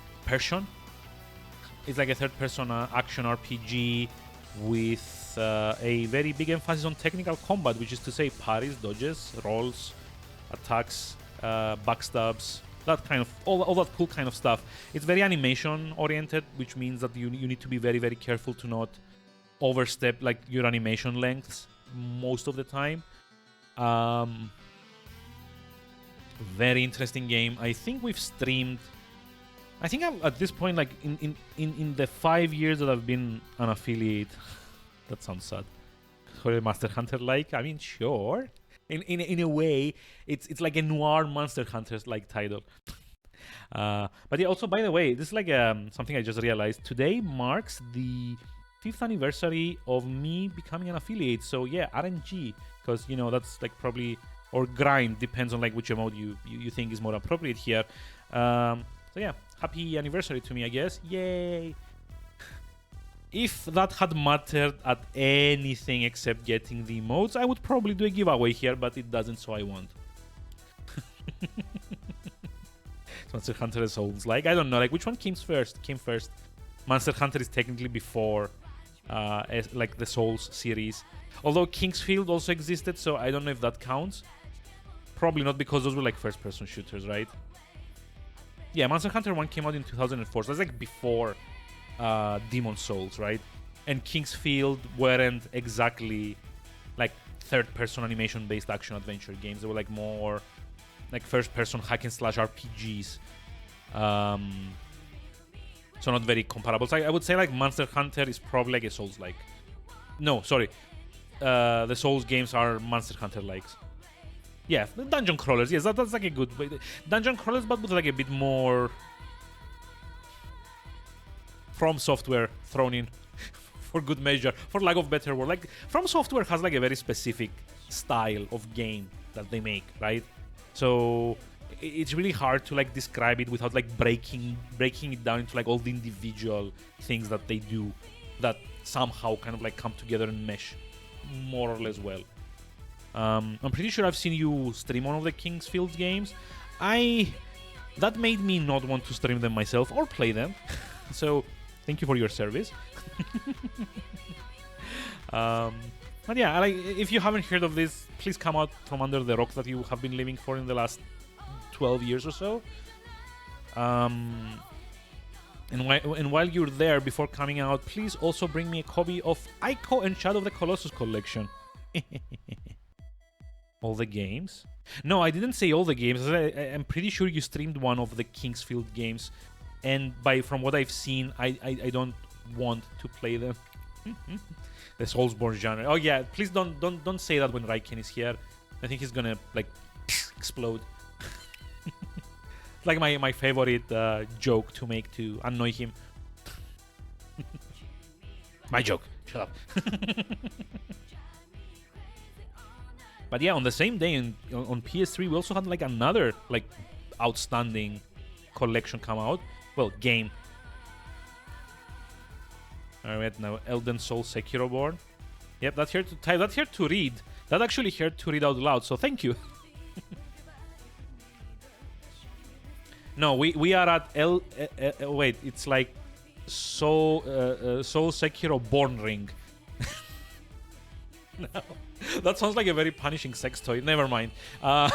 It's like a third-person action RPG with a very big emphasis on technical combat, which is to say parries, dodges, rolls, attacks, backstabs, that kind of all that cool kind of stuff. It's very animation oriented, which means that you need to be very, very careful to not overstep like your animation lengths most of the time. Very interesting game. I think we've streamed. I think at this point, like in the 5 years that I've been an affiliate, that sounds sad. Monster Hunter like. I mean, sure. In a way, it's like a noir Monster Hunter like title. But yeah, also by the way, this is like something I just realized. Today marks the 5th anniversary of me becoming an affiliate. So yeah, RNG, because you know that's like probably, or grind, depends on like which mode you think is more appropriate here. So yeah, happy anniversary to me, I guess. Yay! If that had mattered at anything except getting the emotes, I would probably do a giveaway here, but it doesn't, so I won't. Monster Hunter Souls, like, I don't know, like, which one came first? Monster Hunter is technically before, like, the Souls series. Although Kingsfield also existed, so I don't know if that counts. Probably not, because those were, like, first-person shooters, right? Yeah, Monster Hunter 1 came out in 2004, so that's, like, before Demon Souls, right? And Kingsfield weren't exactly like third-person animation-based action-adventure games. They were like more like first-person hack-and-slash RPGs. So not very comparable. So I would say like Monster Hunter is probably like a Souls-like. No, sorry. The Souls games are Monster Hunter-likes. Yeah, the dungeon crawlers. Yes, that's like a good way. Dungeon crawlers, but with like a bit more From Software thrown in for good measure, for lack of better word. Like From Software has like a very specific style of game that they make, right? So it's really hard to like describe it without like breaking it down into like all the individual things that they do that somehow kind of like come together and mesh more or less well. I'm pretty sure I've seen you stream one of the Kingsfield games. That made me not want to stream them myself or play them. So thank you for your service. But yeah, like, if you haven't heard of this, please come out from under the rock that you have been living for in the last 12 years or so. And while you're there, before coming out, please also bring me a copy of Ico and Shadow of the Colossus collection. All the games? No, I didn't say all the games. I'm pretty sure you streamed one of the Kingsfield games. And from what I've seen, I don't want to play them. The Soulsborne genre. Oh yeah, please don't say that when Raiken is here. I think he's gonna like explode. Like my favorite joke to make to annoy him. My joke. Shut up. But yeah, on the same day on PS3, we also had like another like outstanding collection come out. Well, game. Alright, now Elden Soul Sekiro Born. Yep, that's here to type. That's here to read. That actually here to read out loud, so thank you. No, we are at wait, it's like Soul Sekiro Born Ring. No, that sounds like a very punishing sex toy. Never mind. Oh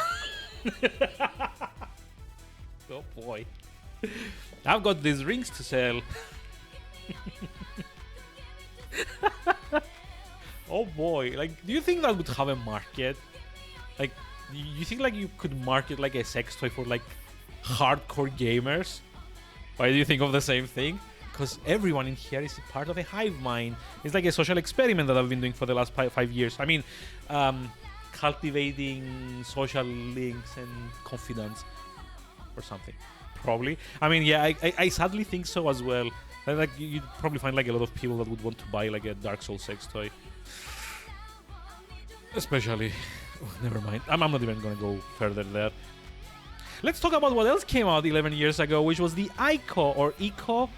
boy. I've got these rings to sell. Oh boy, like, do you think that would have a market? Like, you think like you could market like a sex toy for like hardcore gamers. Why do you think of the same thing? Because everyone in here is part of a hive mind. It's like a social experiment that I've been doing for the last 5 years. I mean, cultivating social links and confidence or something. Probably. I mean, yeah, I sadly think so as well. Like you'd probably find like a lot of people that would want to buy like a Dark Souls sex toy. Especially, never mind. I'm not even gonna go further there. Let's talk about what else came out 11 years ago, which was the Ico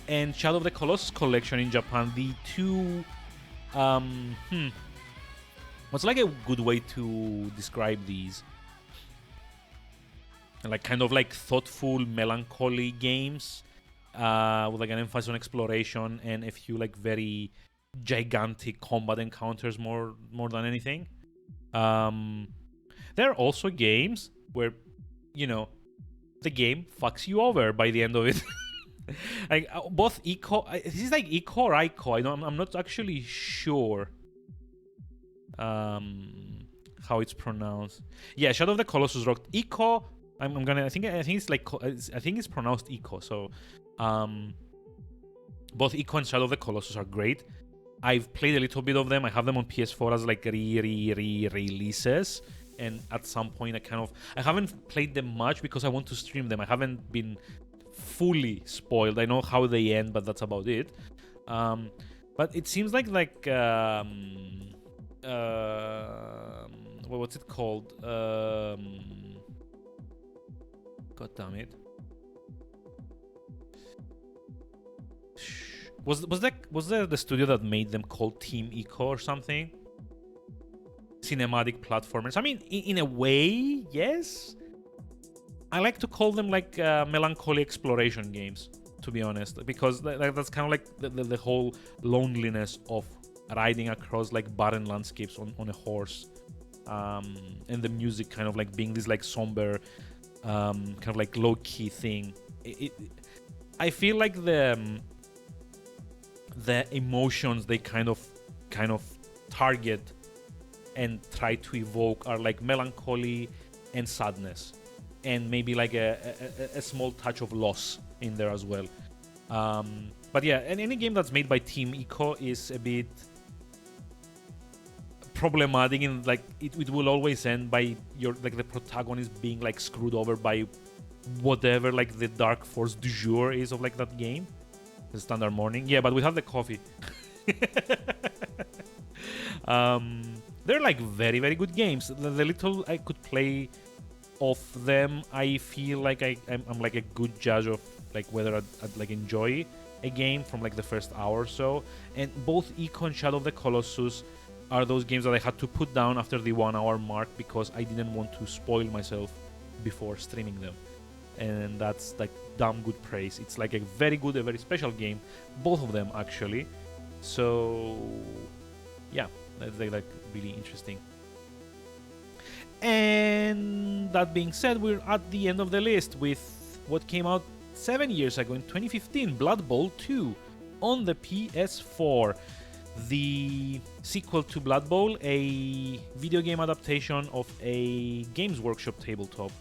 and Shadow of the Colossus collection in Japan. The two, what's like a good way to describe these? Like kind of like thoughtful, melancholy games with like an emphasis on exploration and a few like very gigantic combat encounters more than anything. There are also games where, you know, the game fucks you over by the end of it. Like both Ico, this is like Ico or Ico. I'm not actually sure how it's pronounced. Yeah, Shadow of the Colossus rocked. Ico. I think it's like I think it's pronounced Ico. So, both Ico and Shadow of the Colossus are great. I've played a little bit of them. I have them on PS4 as like releases, and at some point I haven't played them much because I want to stream them. I haven't been fully spoiled. I know how they end, but that's about it. But it seems like what's it called? God damn it. Was there the studio that made them called Team Ico or something? Cinematic platformers. I mean, in a way, yes. I like to call them like melancholy exploration games, to be honest, because that's kind of like the whole loneliness of riding across like barren landscapes on a horse, and the music kind of like being this like somber, kind of like low-key thing. I feel like the emotions they kind of target and try to evoke are like melancholy and sadness, and maybe like a small touch of loss in there as well. But yeah, and any game that's made by Team Ico is a bit problematic, in like it will always end by the protagonist being like screwed over by whatever like the dark force du jour is of like that game. The standard morning. Yeah, but we have the coffee. They're like very, very good games. The little I could play of them, I feel like I'm like a good judge of like whether I'd like enjoy a game from like the first hour or so. And both Ico and Shadow of the Colossus are those games that I had to put down after the 1 hour mark because I didn't want to spoil myself before streaming them. And that's like damn good praise. It's like a very good, a very special game, both of them actually. So yeah, that's like really interesting. And that being said, we're at the end of the list with what came out 7 years ago in 2015, Blood Bowl 2 on the PS4. The sequel to Blood Bowl, a video game adaptation of a Games Workshop tabletop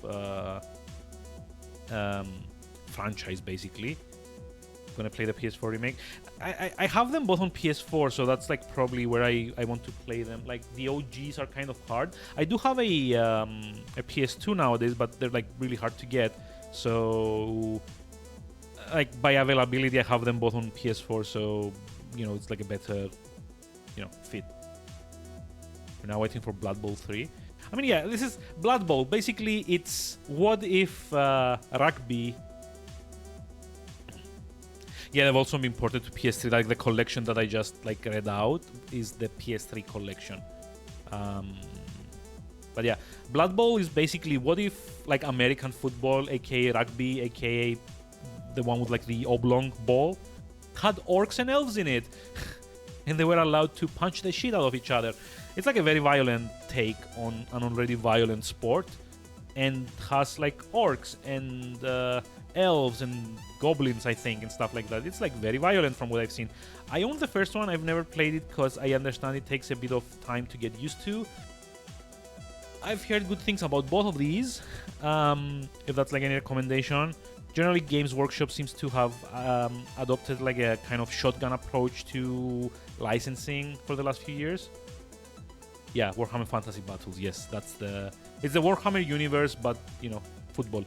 franchise, basically. I'm gonna play the PS4 remake. I have them both on PS4, so that's like probably where I want to play them. Like the OGs are kind of hard. I do have a PS2 nowadays, but they're like really hard to get. So like by availability, I have them both on PS4. So you know it's like a better fit. We're now waiting for Blood Bowl 3. I mean, yeah, this is Blood Bowl. Basically, it's what if rugby. Yeah, they've also been ported to PS3. Like the collection that I just like read out is the PS3 collection. But yeah, Blood Bowl is basically what if like American football, aka rugby, aka the one with like the oblong ball, had orcs and elves in it, and they were allowed to punch the shit out of each other. It's like a very violent take on an already violent sport, and has like orcs and elves and goblins, I think, and stuff like that. It's like very violent from what I've seen. I own the first one. I've never played it because I understand it takes a bit of time to get used to. I've heard good things about both of these. If that's like any recommendation. Generally, Games Workshop seems to have adopted like a kind of shotgun approach to licensing for the last few years. Yeah, Warhammer Fantasy Battles. Yes, it's the Warhammer universe, but football.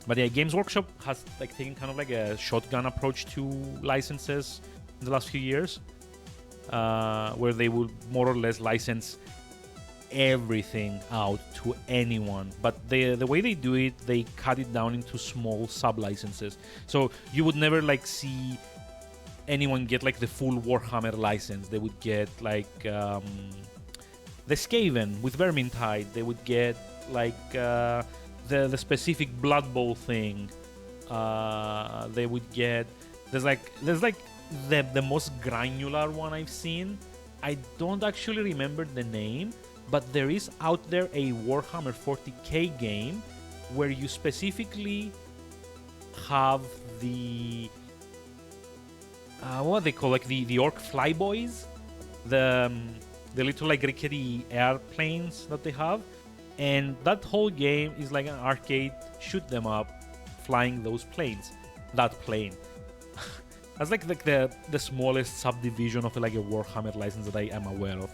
But yeah, Games Workshop has like taken kind of like a shotgun approach to licenses in the last few years, where they would more or less license everything out to anyone. But the way they do it, they cut it down into small sub-licenses. So you would never like see anyone get like the full Warhammer license. They would get like the Skaven with Vermintide. They would get like the specific Blood Bowl thing. They would get there's like the most granular one I've seen. I don't actually remember the name, but there is out there a Warhammer 40k game where you specifically have the what they call like the orc flyboys, the little like rickety airplanes that they have, and that whole game is like an arcade shoot them up, flying those planes. That plane. That's like the smallest subdivision of like a Warhammer license that I am aware of.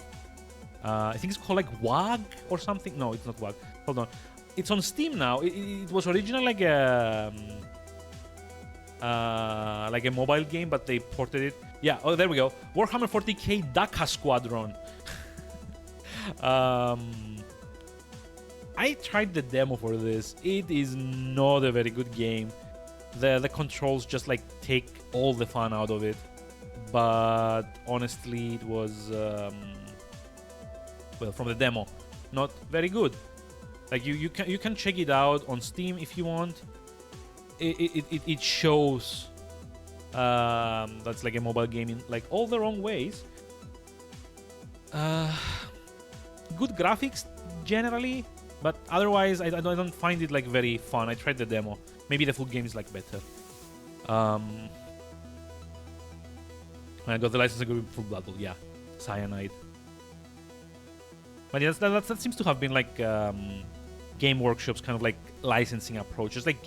I think it's called like WAG or something. No, it's not WAG. Hold on. It's on Steam now. It was originally like a mobile game, but they ported it. Yeah. Oh, there we go. Warhammer 40k Daka Squadron. I tried the demo for this. It is not a very good game. The controls just like take all the fun out of it. But honestly, it was well, from the demo, not very good. Like you can check it out on Steam if you want. It shows that's like a mobile game in like all the wrong ways. Good graphics generally, but otherwise I don't find it like very fun. I tried the demo. Maybe the full game is like better. I got the license agreement for Blood Bowl. Yeah, Cyanide. But yes, that seems to have been like Game Workshop's kind of like licensing approach. Just like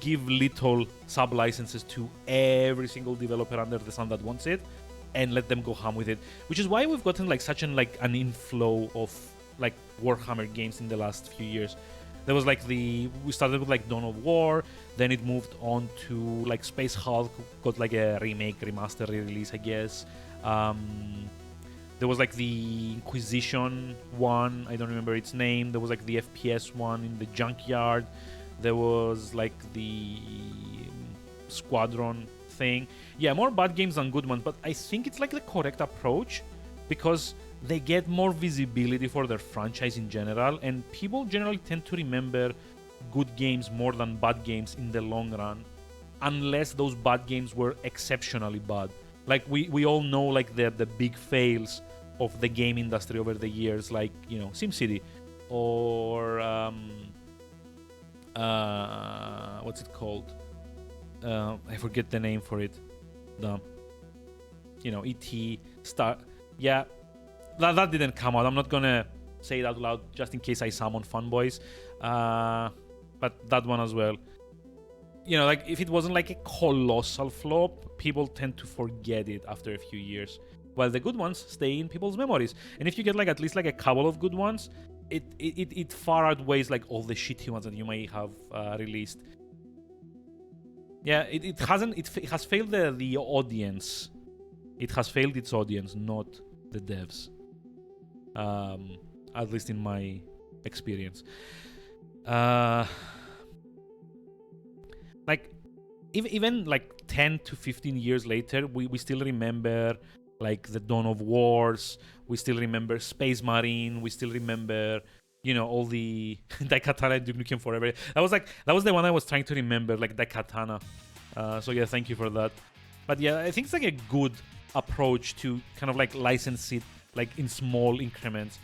give little sub-licenses to every single developer under the sun that wants it, and let them go ham with it. Which is why we've gotten like such an inflow of like Warhammer games in the last few years. There was like we started with like Dawn of War, then it moved on to like Space Hulk, got like a remake, remaster, re-release, I guess. There was like the Inquisition one, I don't remember its name. There was like the FPS one in the Junkyard. There was like the Squadron thing. Yeah, more bad games than good ones, but I think it's like the correct approach because they get more visibility for their franchise in general, and people generally tend to remember good games more than bad games in the long run, unless those bad games were exceptionally bad. Like we all know like the big fails of the game industry over the years, like SimCity or what's it called? I forget the name for it. E.T. Star. Yeah, that didn't come out. I'm not gonna say it out loud just in case I summon fanboys. But that one as well. Like if it wasn't like a colossal flop, people tend to forget it after a few years, while the good ones stay in people's memories. And if you get like at least like a couple of good ones, it far outweighs like all the shitty ones that you may have released. Yeah, it has failed the audience. It has failed its audience, not the devs. At least in my experience. Like even like 10 to 15 years later, we still remember like the Dawn of Wars. We still remember Space Marine. We still remember all the Daikatana and Duke Nukem Forever. That was the one I was trying to remember, like Daikatana. So yeah, thank you for that. But yeah, I think it's like a good approach to kind of like license it like in small increments.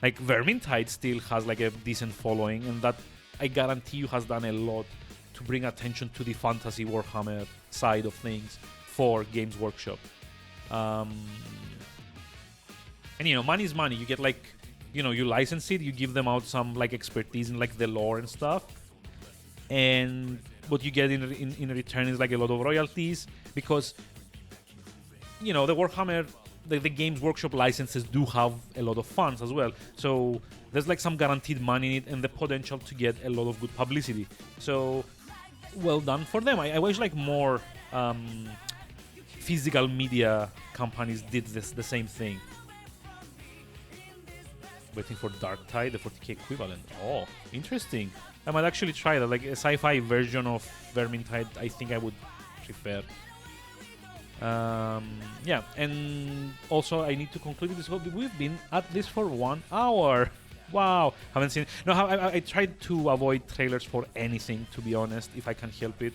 Like Vermintide still has like a decent following, and that I guarantee you has done a lot to bring attention to the fantasy Warhammer side of things for Games Workshop. And And you know, money is money. You get like, you know, you license it, you give them out some like expertise in like the lore and stuff, and what you get in return is like a lot of royalties, because you know the Warhammer, the Games Workshop licenses do have a lot of funds as well, so there's like some guaranteed money in it and the potential to get a lot of good publicity. So well done for them. I wish like more physical media companies did the same thing. Waiting for Darktide, the 40k equivalent. Oh, interesting. I might actually try that, like a sci-fi version of Vermintide. I think I would prefer. Yeah, and also I need to conclude this. We've been at this for 1 hour. Wow, haven't seen. No, I tried to avoid trailers for anything, to be honest, if I can help it.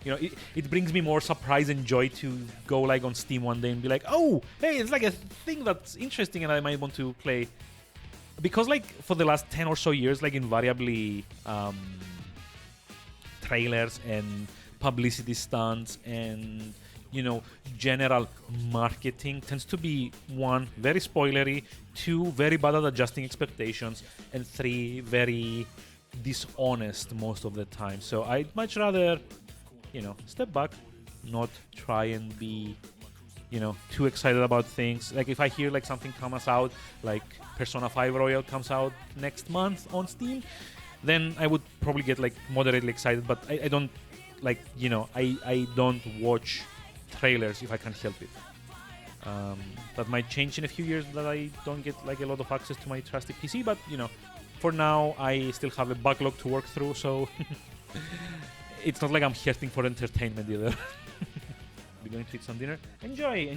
You know, it brings me more surprise and joy to go like on Steam one day and be like, oh, hey, it's like a thing that's interesting and I might want to play. Because like for the last 10 or so years, like invariably trailers and publicity stunts and, you know, general marketing tends to be 1, very spoilery, 2, very bad at adjusting expectations, and 3, very dishonest most of the time. So I'd much rather, you know, step back, not try and be, you know, too excited about things. Like if I hear like something comes out, like Persona 5 Royal comes out next month on Steam, then I would probably get like moderately excited, but I don't like, you know, I don't watch trailers if I can't help it. That might change in a few years that I don't get like a lot of access to my trusty PC, but you know, for now I still have a backlog to work through, so it's not like I'm hurting for entertainment either. We're going to eat some dinner. Enjoy.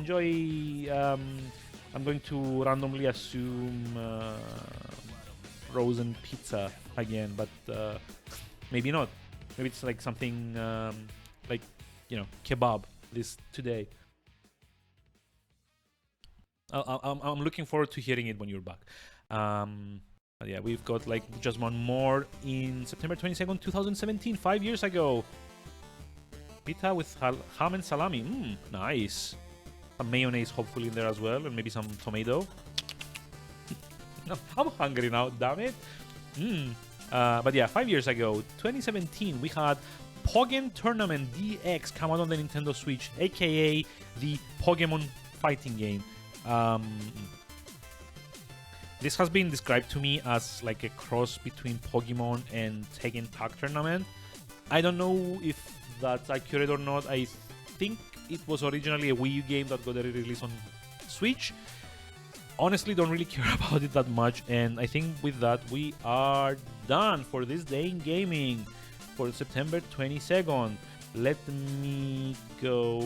I'm going to randomly assume frozen pizza again, but maybe not. Maybe it's like something like, you know, kebab today. I'm looking forward to hearing it when you're back. But yeah, we've got like just one more in September 22nd, 2017, 5 years ago. Pita with ham and salami. Nice. Some mayonnaise hopefully in there as well, and maybe some tomato. I'm hungry now, damn it. But yeah, 5 years ago, 2017, we had Pokken Tournament DX come out on the Nintendo Switch, aka the Pokemon fighting game. This has been described to me as like a cross between Pokemon and Tekken Tag Tournament. I don't know if that's accurate or not. I think it was originally a Wii U game that got a re-release on Switch. Honestly, don't really care about it that much, and I think with that we are done for this day in gaming for September 22nd. Let me go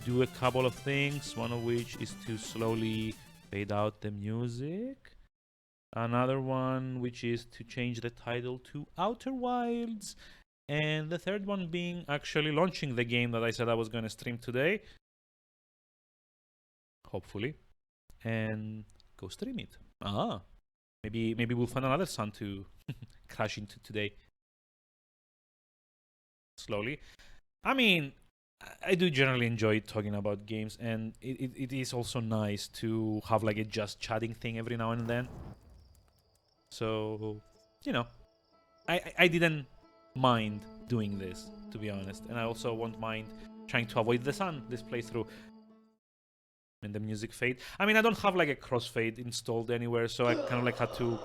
do a couple of things, one of which is to slowly fade out the music. Another one which is to change the title to Outer Wilds. And the third one being actually launching the game that I said I was going to stream today. Hopefully. And go stream it. Maybe we'll find another sun to crash into today. Slowly. I mean, I do generally enjoy talking about games, and it is also nice to have like a just chatting thing every now and then. So, you know, I didn't mind doing this, to be honest, and I also won't mind trying to avoid the sun this playthrough. And the music fade. I mean, I don't have like a crossfade installed anywhere, so I kind of like had to.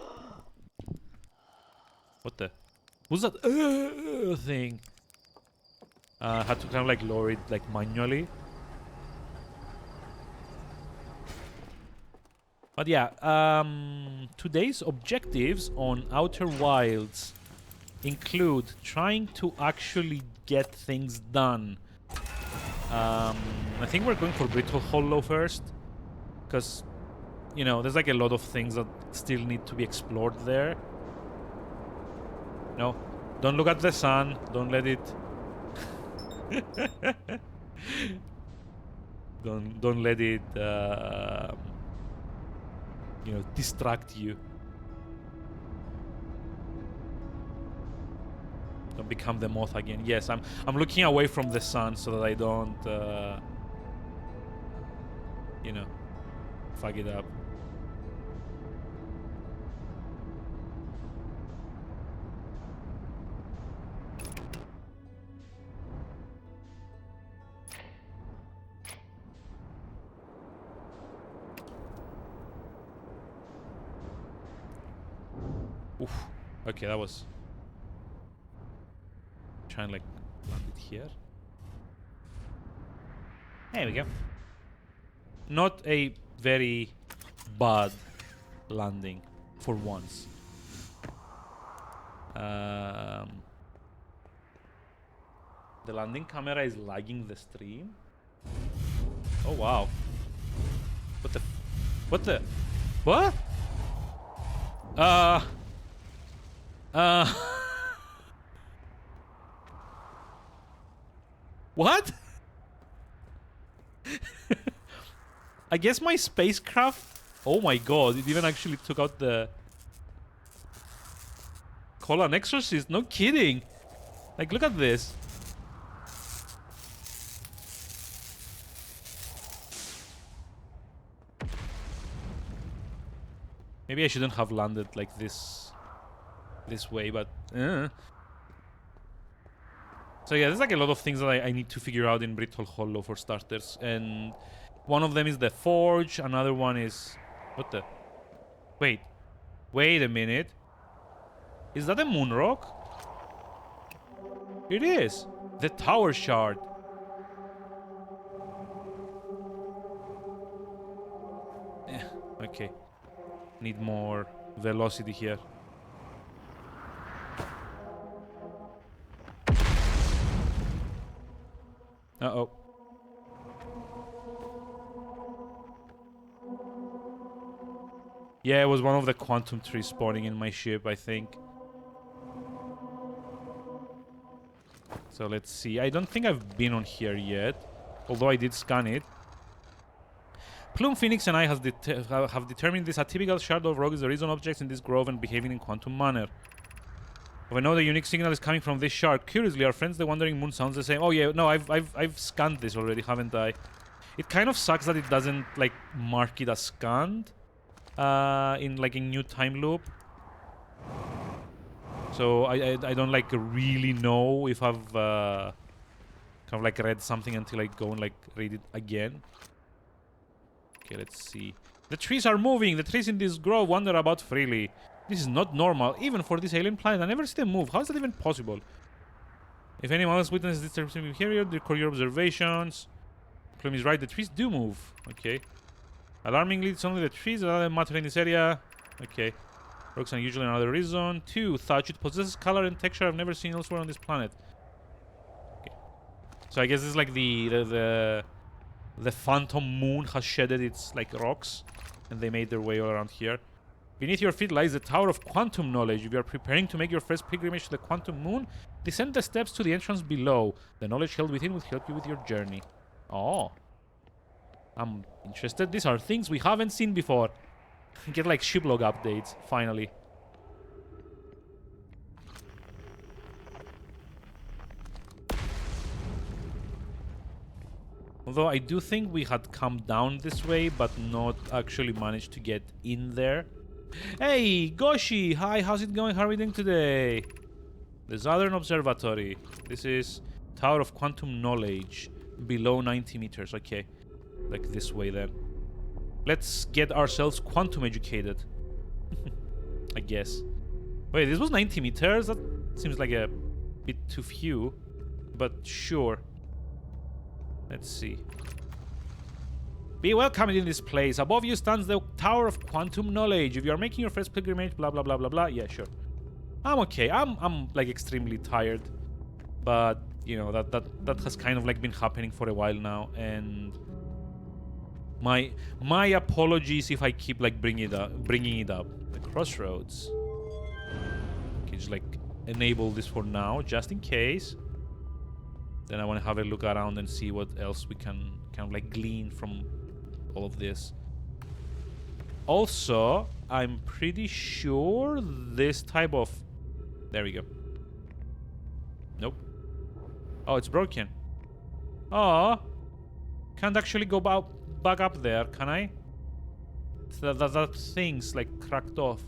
What the? What's that thing? Had to kind of like lower it like manually. But yeah, today's objectives on Outer Wilds include trying to actually get things done. I think we're going for Brittle Hollow first, because, you know, there's like a lot of things that still need to be explored there. No, don't look at the sun. Don't let it. don't let it. You know, distract you. Don't become the moth again. Yes, I'm looking away from the sun so that I don't, you know, fuck it up. Oof. Okay, that was... Try and like land it here. There we go. Not a very bad landing for once. The landing camera is lagging the stream. Oh wow. What the? What the? What? What? I guess my spacecraft... Oh my god, it even actually took out the... Call an exorcist, no kidding. Like, look at this. Maybe I shouldn't have landed like this way, but... So yeah, there's like a lot of things that I need to figure out in Brittle Hollow for starters. And one of them is the forge, another one is... What the... Wait a minute. Is that a moon rock? It is. The tower shard. Okay. Need more velocity here. Uh-oh. Yeah, it was one of the quantum trees spawning in my ship, I think. So let's see. I don't think I've been on here yet, although I did scan it. Plume Phoenix and I have determined this atypical shard of rock is the reason objects in this grove and behaving in quantum manner. We know the unique signal is coming from this shard. Curiously, our friends the Wandering Moon sounds the same. Oh yeah, no, I've scanned this already, haven't I? It kind of sucks that it doesn't like mark it as scanned in like a new time loop. So I don't like really know if I've kind of like read something until I go and like read it again. Okay, let's see. The trees are moving. The trees in this grove wander about freely. This is not normal, even for this alien planet. I never see them move. How is that even possible? If anyone else witnesses this disturbing behavior, record your observations. Plume is right, the trees do move. Okay. Alarmingly, it's only the trees that matter in this area. Okay. Rocks unusual another reason. 2. Thatch. It possesses color and texture I've never seen elsewhere on this planet. Okay. So I guess this is like the phantom moon has shedded its like rocks, and they made their way all around here. Beneath your feet lies the Tower of Quantum Knowledge. If you are preparing to make your first pilgrimage to the Quantum Moon, descend the steps to the entrance below. The knowledge held within will help you with your journey. Oh. I'm interested. These are things we haven't seen before. Get like shiplog updates, finally. Although I do think we had come down this way, but not actually managed to get in there. Hey, Goshi! Hi, how's it going? How are we doing today? The Southern Observatory. This is Tower of Quantum Knowledge. Below 90 meters. Okay. Like this way then. Let's get ourselves quantum educated. I guess. Wait, this was 90 meters? That seems like a bit too few. But sure. Let's see. Be welcome in this place. Above you stands the Tower of Quantum Knowledge. If you are making your first pilgrimage, blah blah blah blah blah. Yeah, sure. I'm okay. I'm like extremely tired, but you know that has kind of like been happening for a while now, and my apologies if I keep like bringing it up. The crossroads. Okay, just like enable this for now, just in case. Then I want to have a look around and see what else we can kind of like glean from all of this. Also, I'm pretty sure this type of... There we go. Nope. Oh, it's broken. Oh, can't actually go back up there, can I? That thing's like cracked off.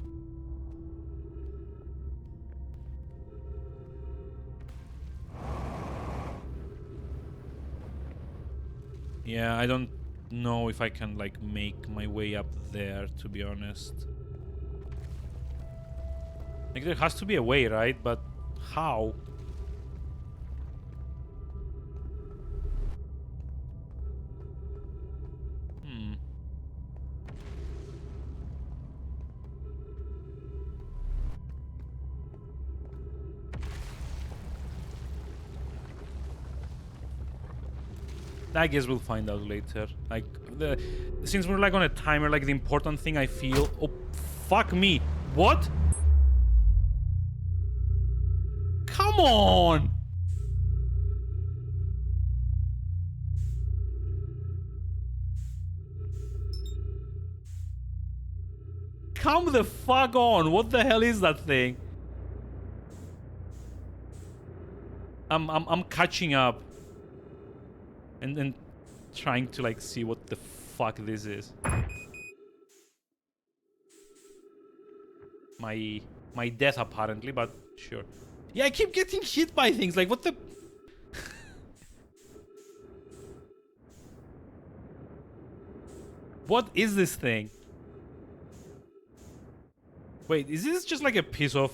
Yeah, I don't know if I can like make my way up there, to be honest. Like there has to be a way, right? But how? I guess we'll find out later. Like, since we're like on a timer, like the important thing I feel. Oh, fuck me! What? Come on! Come the fuck on! What the hell is that thing? I'm catching up. And trying to like see what the fuck this is. My death apparently, but sure. Yeah, I keep getting hit by things. Like what the? What is this thing? Wait, is this just like a piece of?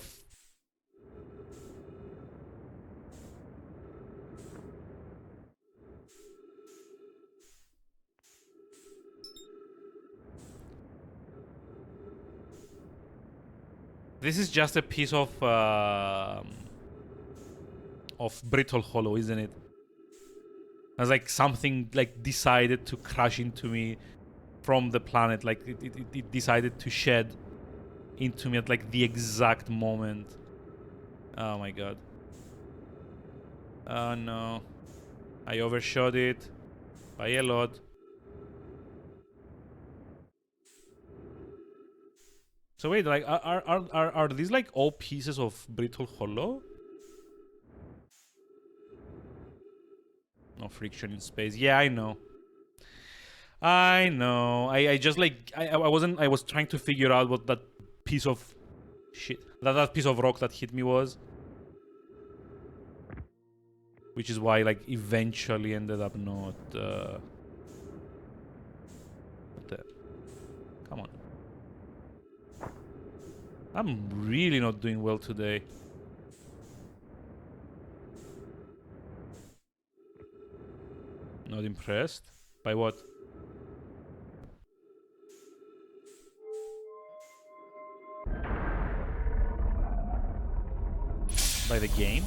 This is just a piece of brittle hollow, isn't it? As like something like decided to crash into me from the planet. Like it decided to shed into me at like the exact moment. Oh my god. Oh no. I overshot it by a lot. So wait, like are these like all pieces of brittle hollow? No friction in space. Yeah, I know. I know. I just like I was trying to figure out what that piece of shit that piece of rock that hit me was. Which is why like eventually ended up not what the come on. I'm really not doing well today. Not impressed? By what? By the game?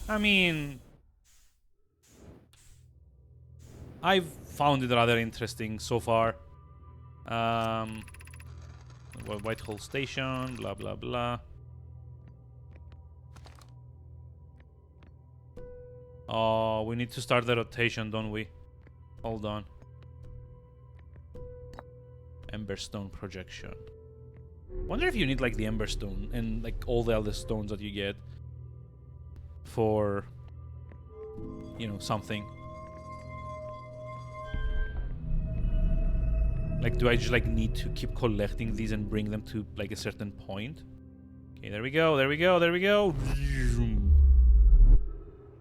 I mean, I've found it rather interesting so far. Whitehall Station, blah blah blah. Oh, we need to start the rotation, don't we? Hold on. Emberstone projection. Wonder if you need like the Emberstone and like all the other stones that you get for, you know, something. Like, do I just like need to keep collecting these and bring them to like a certain point? Okay, there we go, there we go, there we go.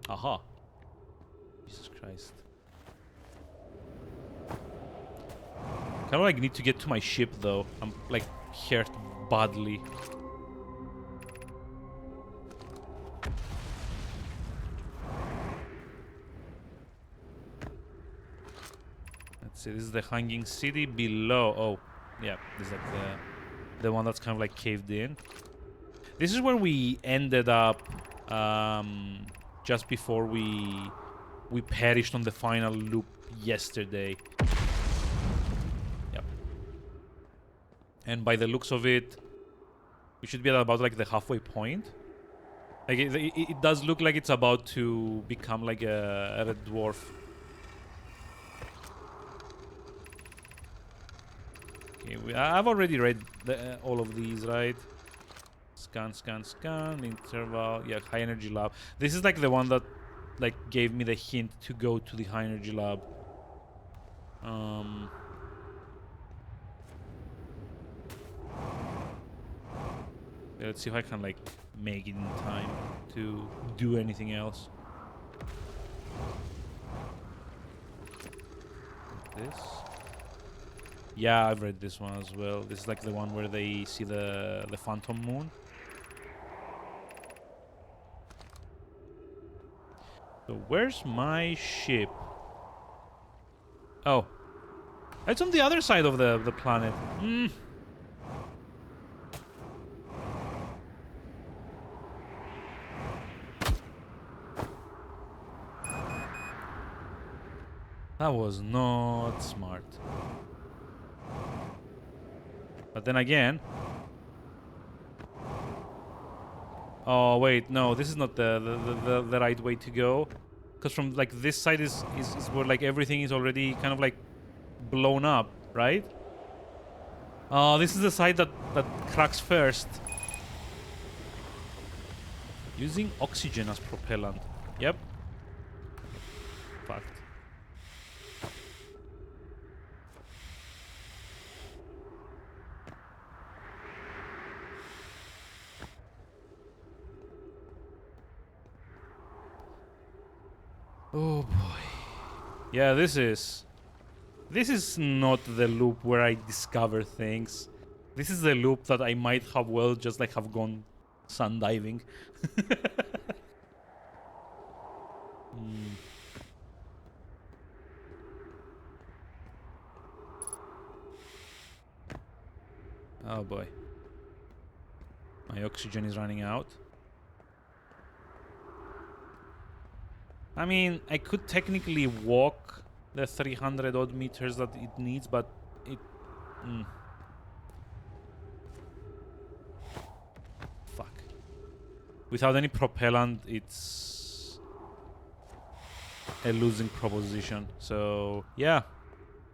Aha. Jesus Christ. Kind of like need to get to my ship though. I'm like hurt badly. Let's see, this is the Hanging City below. Oh, yeah, this is like the one that's kind of like caved in. This is where we ended up just before we perished on the final loop yesterday. Yep. And by the looks of it, we should be at about like the halfway point. Like it does look like it's about to become like a red dwarf. Okay, I've already read all of these, right? Scan, scan, scan, interval, yeah, high energy lab. This is like the one that like gave me the hint to go to the high energy lab. Let's see if I can like make it in time to do anything else. This. Yeah, I've read this one as well. This is like the one where they see the phantom moon. So where's my ship? Oh, it's on the other side of the planet. That was not smart. But then again... Oh, wait, no, this is not the right way to go. Because from, like, this side is where, like, everything is already kind of, like, blown up, right? Oh, this is the side that cracks first. Using oxygen as propellant. Yep. Fact. Oh boy. Yeah, this is not the loop where I discover things. This is the loop that I might have well just like have gone sun diving. Oh boy. My oxygen is running out. I mean, I could technically walk the 300 odd meters that it needs, but it... Fuck. Without any propellant, it's a losing proposition. So, yeah.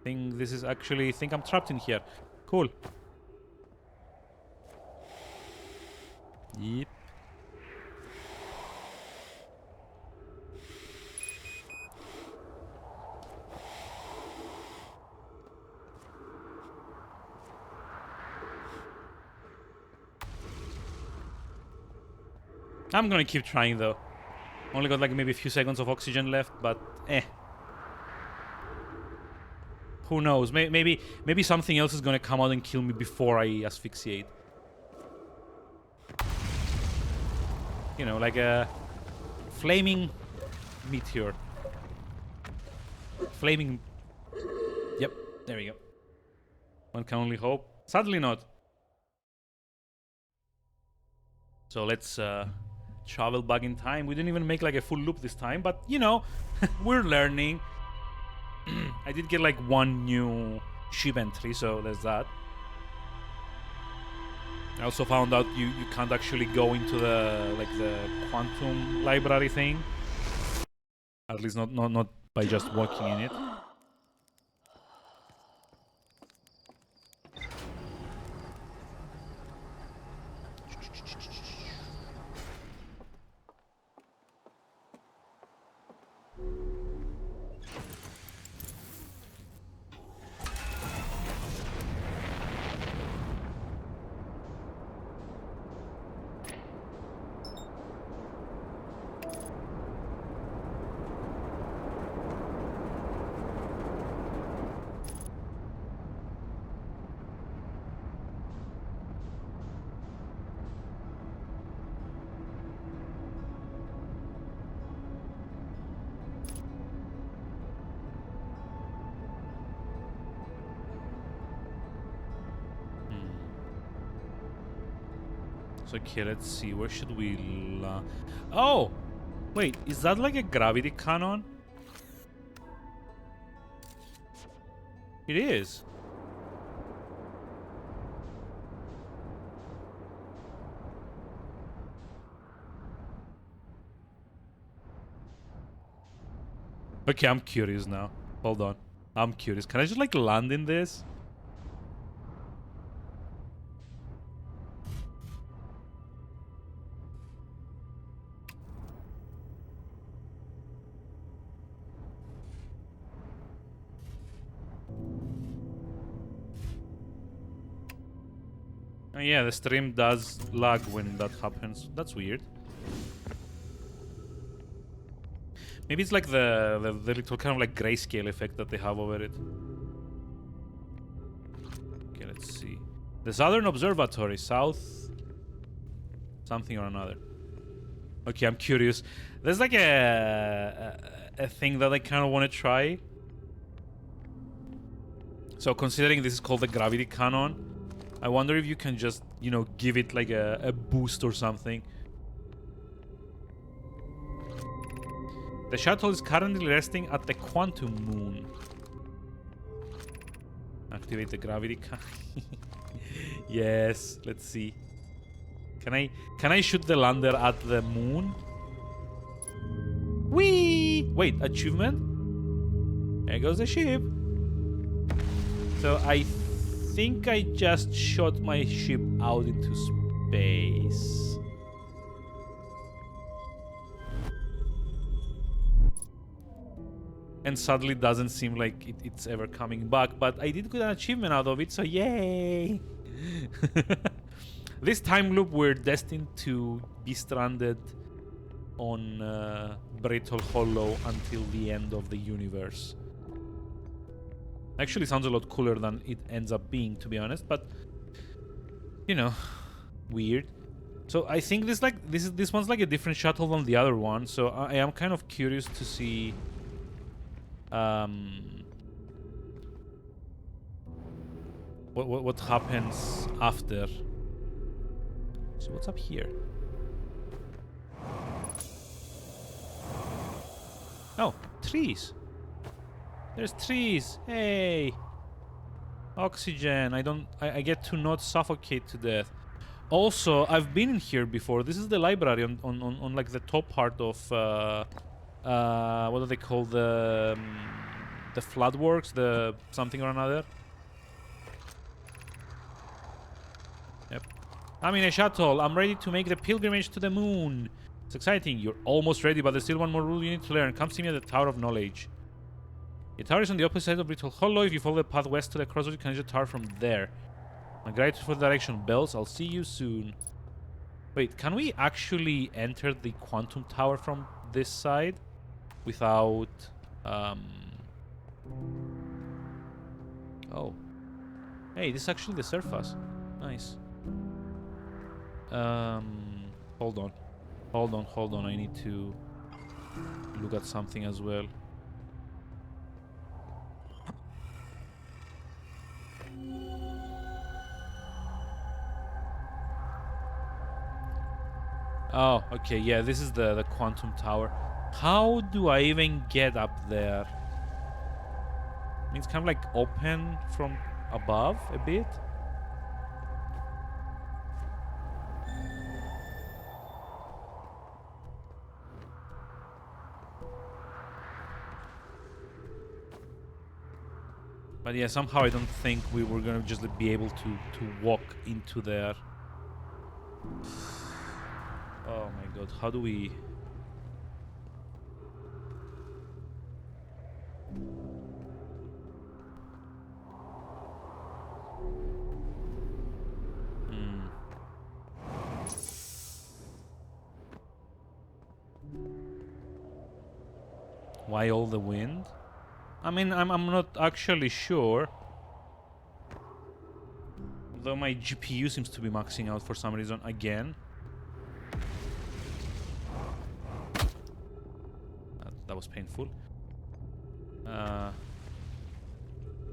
Think this is actually... think I'm trapped in here. Cool. Yep. I'm gonna keep trying though. Only got like maybe a few seconds of oxygen left, but who knows? Maybe something else is gonna come out and kill me before I asphyxiate. You know, like a flaming meteor. Flaming... Yep, there we go. One can only hope. Sadly not. So let's travel back in time. We didn't even make like a full loop this time, but you know, we're learning. I did get like one new ship entry, so there's that. I also found out you can't actually go into the like the quantum library thing. At least not by just walking in it. Okay, let's see. Where should we Oh! Wait, is that like a gravity cannon? It is. Okay, I'm curious now. Hold on. I'm curious. Can I just like land in this? I Yeah, the stream does lag when that happens. That's weird. Maybe it's like the little kind of like grayscale effect that they have over it. Okay, let's see. The Southern Observatory, south something or another. Okay, I'm curious. There's like a thing that I kind of want to try. So considering this is called the gravity cannon, I wonder if you can just, you know, give it like a boost or something. The shuttle is currently resting at the Quantum Moon. Activate the gravity cannon. Yes, let's see. Can I shoot the lander at the moon? Whee! Wait, achievement? There goes the ship. So I think I just shot my ship out into space. And sadly doesn't seem like it's ever coming back, but I did get an achievement out of it, so yay! This time loop, we're destined to be stranded on Brittle Hollow until the end of the universe. Actually sounds a lot cooler than it ends up being, to be honest, but you know, weird. So I think this one's like a different shuttle than the other one, so I am kind of curious to see what happens after. So what's up here? Oh, trees. There's trees. Hey. Oxygen. I get to not suffocate to death. Also, I've been in here before. This is the library on like the top part of what do they call the floodworks, the something or another. Yep. I'm in a shuttle. I'm ready to make the pilgrimage to the moon. It's exciting. You're almost ready, but there's still one more rule you need to learn. Come see me at the Tower of Knowledge. The tower is on the opposite side of Brittle Hollow. If you follow the path west to the crossroads, you can reach the tower from there. I'm grateful for the direction, Bells. I'll see you soon. Wait, can we actually enter the Quantum Tower from this side without Oh. Hey, this is actually the surface. Nice. Hold on. Hold on. I need to look at something as well. Oh, okay, yeah, this is the Quantum Tower. How do I even get up there? I mean, it's kind of like open from above a bit. But yeah, somehow I don't think we were gonna just be able to walk into there. Oh my god, how do we... Why all the wind? I mean, I'm not actually sure. Though my GPU seems to be maxing out for some reason again. That was painful.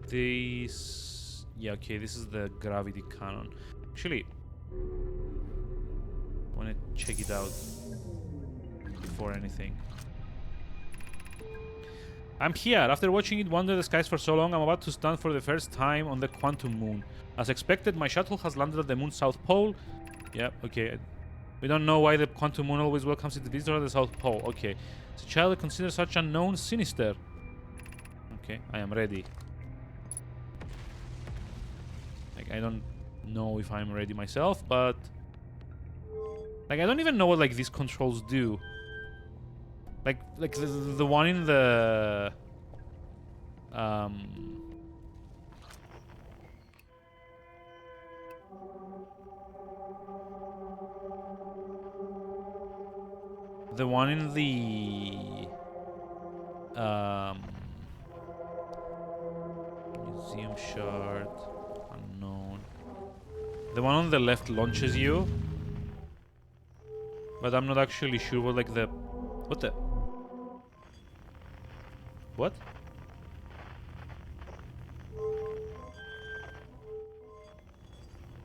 This... Yeah, okay, this is the gravity cannon. Actually, I want to check it out before anything. I'm here. After watching it wander the skies for so long, I'm about to stand for the first time on the Quantum Moon. As expected, my shuttle has landed at the moon's south pole. Yeah, okay. We don't know why the Quantum Moon always welcomes its visitor at the south pole. Okay. As a child, I consider such unknown sinister. Okay, I am ready. Like, I don't know if I'm ready myself, but... Like, I don't even know what, like, these controls do. Like the one in the... The one in the museum shard, unknown. The one on the left launches you, but I'm not actually sure what like the what the what?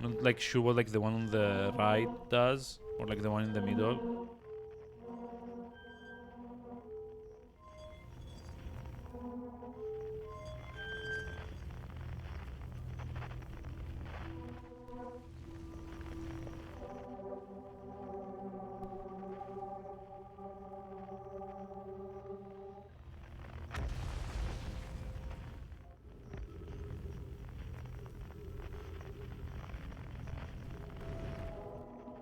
Not like sure what like the one on the right does, or like the one in the middle.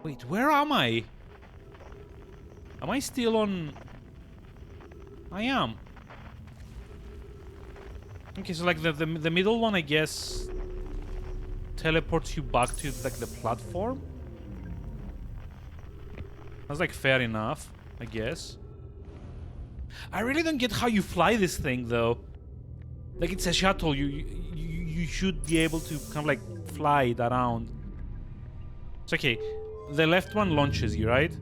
Wait, where am I? Am I still on? I am. Okay, so like the middle one, I guess, teleports you back to like the platform. That's like fair enough, I guess. I really don't get how you fly this thing though. Like it's a shuttle. You should be able to kind of like fly it around. It's okay. The left one launches you, right?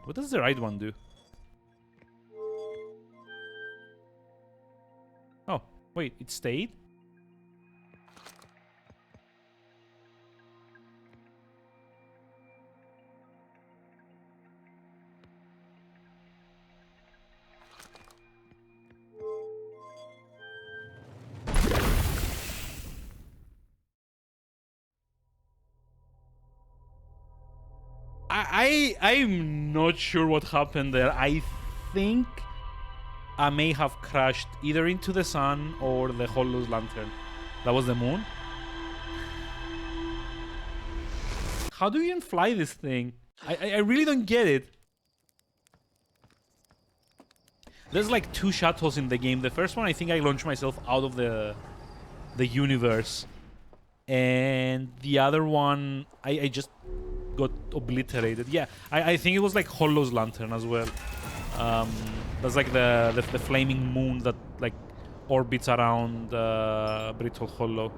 What does the right one do? Oh, wait, it stayed? I'm not sure what happened there. I think I may have crashed either into the sun or the Hollow's lantern. That was the moon. How do you even fly this thing? I really don't get it. There's like 2 shuttles in the game. The first one, I think I launched myself out of the universe. And the other one, I just got obliterated. Yeah, I think it was like Hollow's lantern as well. That's like the flaming moon that like orbits around Brittle Hollow.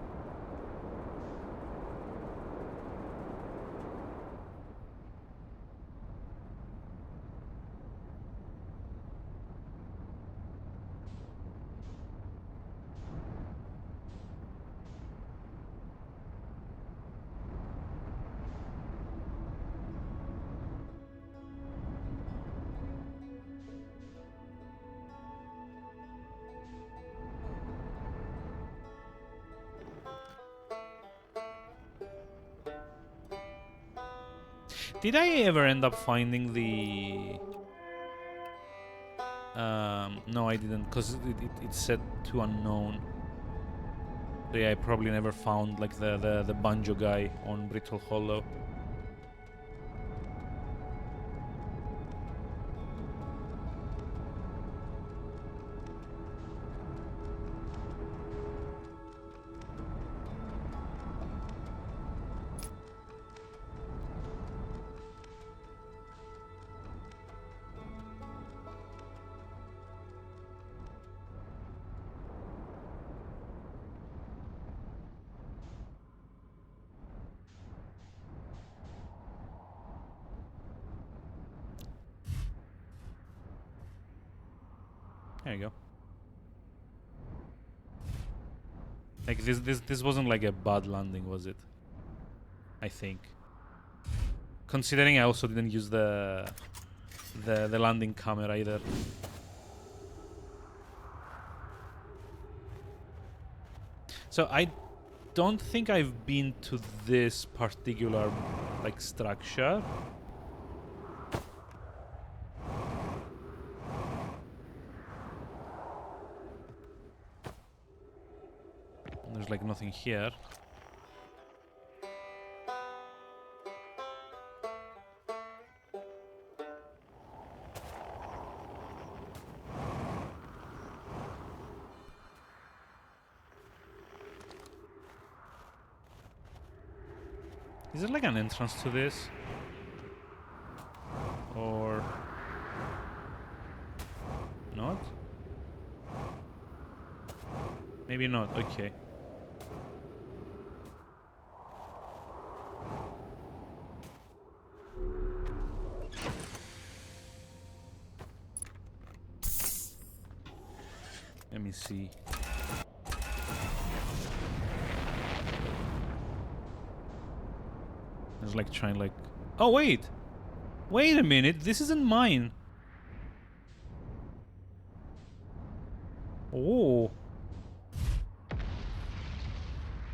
Did I ever end up finding the... no, I didn't, because it's set to unknown. So yeah, I probably never found like the banjo guy on Brittle Hollow. There you go. Like this wasn't like a bad landing, was it? I think. Considering I also didn't use the landing camera either. So I don't think I've been to this particular like structure. There's like nothing here. Is there like an entrance to this? Maybe not. Okay. Let me see. I was like trying like... Oh, wait! Wait a minute, this isn't mine. Oh.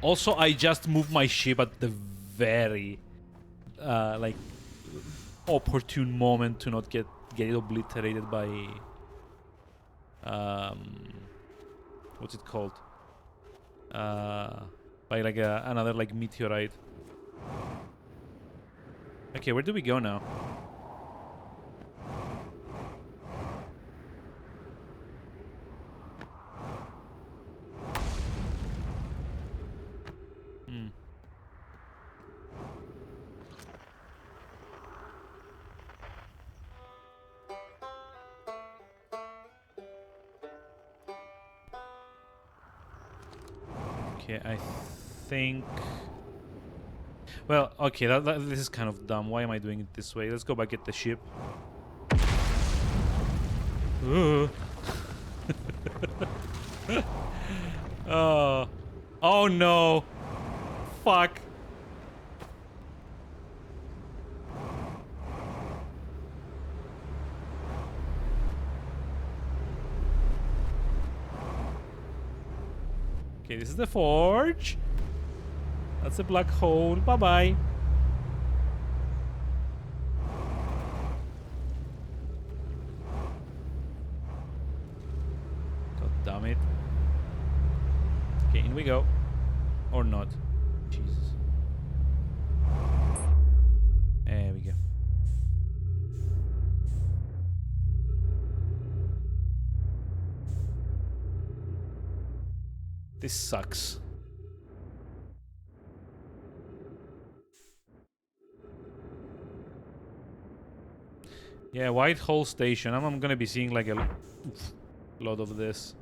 Also, I just moved my ship at the very, like, opportune moment to not get it obliterated by, what's it called? By like another like meteorite. Okay, where do we go now? Okay, I think... Well, okay, this is kind of dumb. Why am I doing it this way? Let's go back at the ship. Oh. Oh no. Fuck. Okay, this is the forge. That's a black hole. Bye-bye. God damn it. Okay, in we go. Or not. Jesus. There we go. This sucks. Yeah, Whitehall Station. I'm gonna be seeing like a lot of this.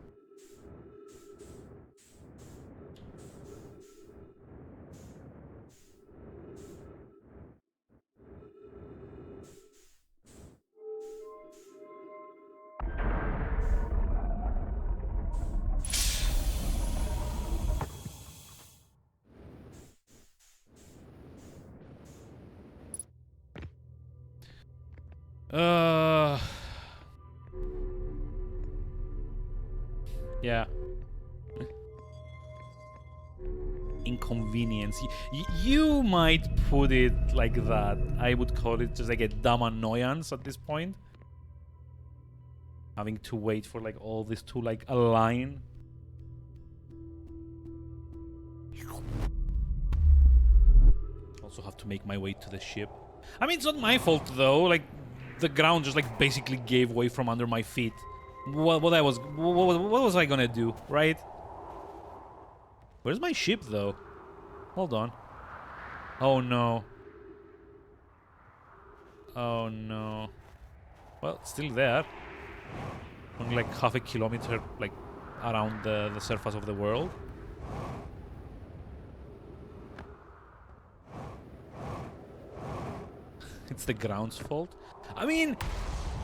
Yeah. Inconvenience. You might put it like that. I would call it just like a dumb annoyance at this point. Having to wait for like all this to like align. Also have to make my way to the ship. I mean, it's not my fault though. Like, the ground just like basically gave way from under my feet. What was I gonna do, right? Where's my ship though? Hold on. Oh no. Oh no. Well, it's still there. Only like half a kilometer like around the surface of the world. It's the ground's fault. I mean,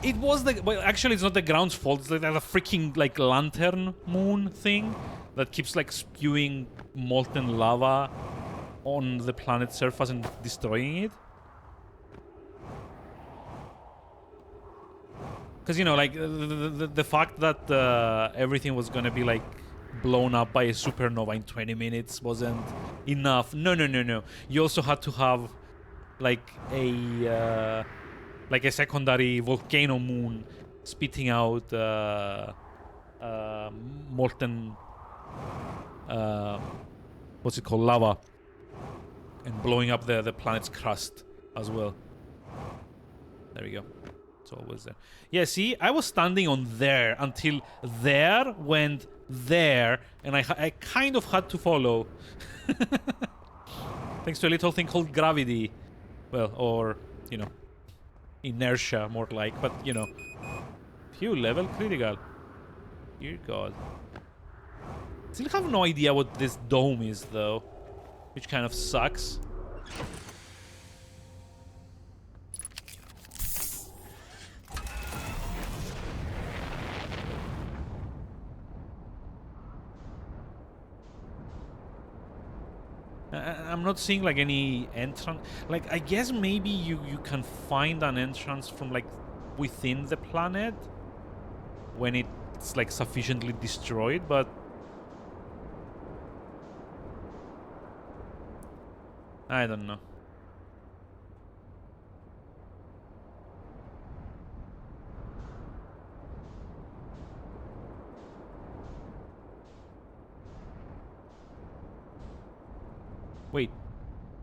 it was the... Well, actually, it's not the ground's fault. It's like the freaking, like, lantern moon thing that keeps, like, spewing molten lava on the planet's surface and destroying it. Because, you know, like, the fact that everything was gonna be, like, blown up by a supernova in 20 minutes wasn't enough. No. You also had to have, like a secondary volcano moon spitting out molten what's it called, lava, and blowing up the planet's crust as well. There we go. It's always there. Yeah, see, I was standing on there until there went there, and I kind of had to follow. Thanks to a little thing called gravity. Well, or, you know, inertia, more like, but, you know. Phew, level critical. Dear God. Still have no idea what this dome is, though. Which kind of sucks. I'm not seeing like any entrance. Like, I guess maybe you can find an entrance from like within the planet when it's like sufficiently destroyed, but I don't know. Wait,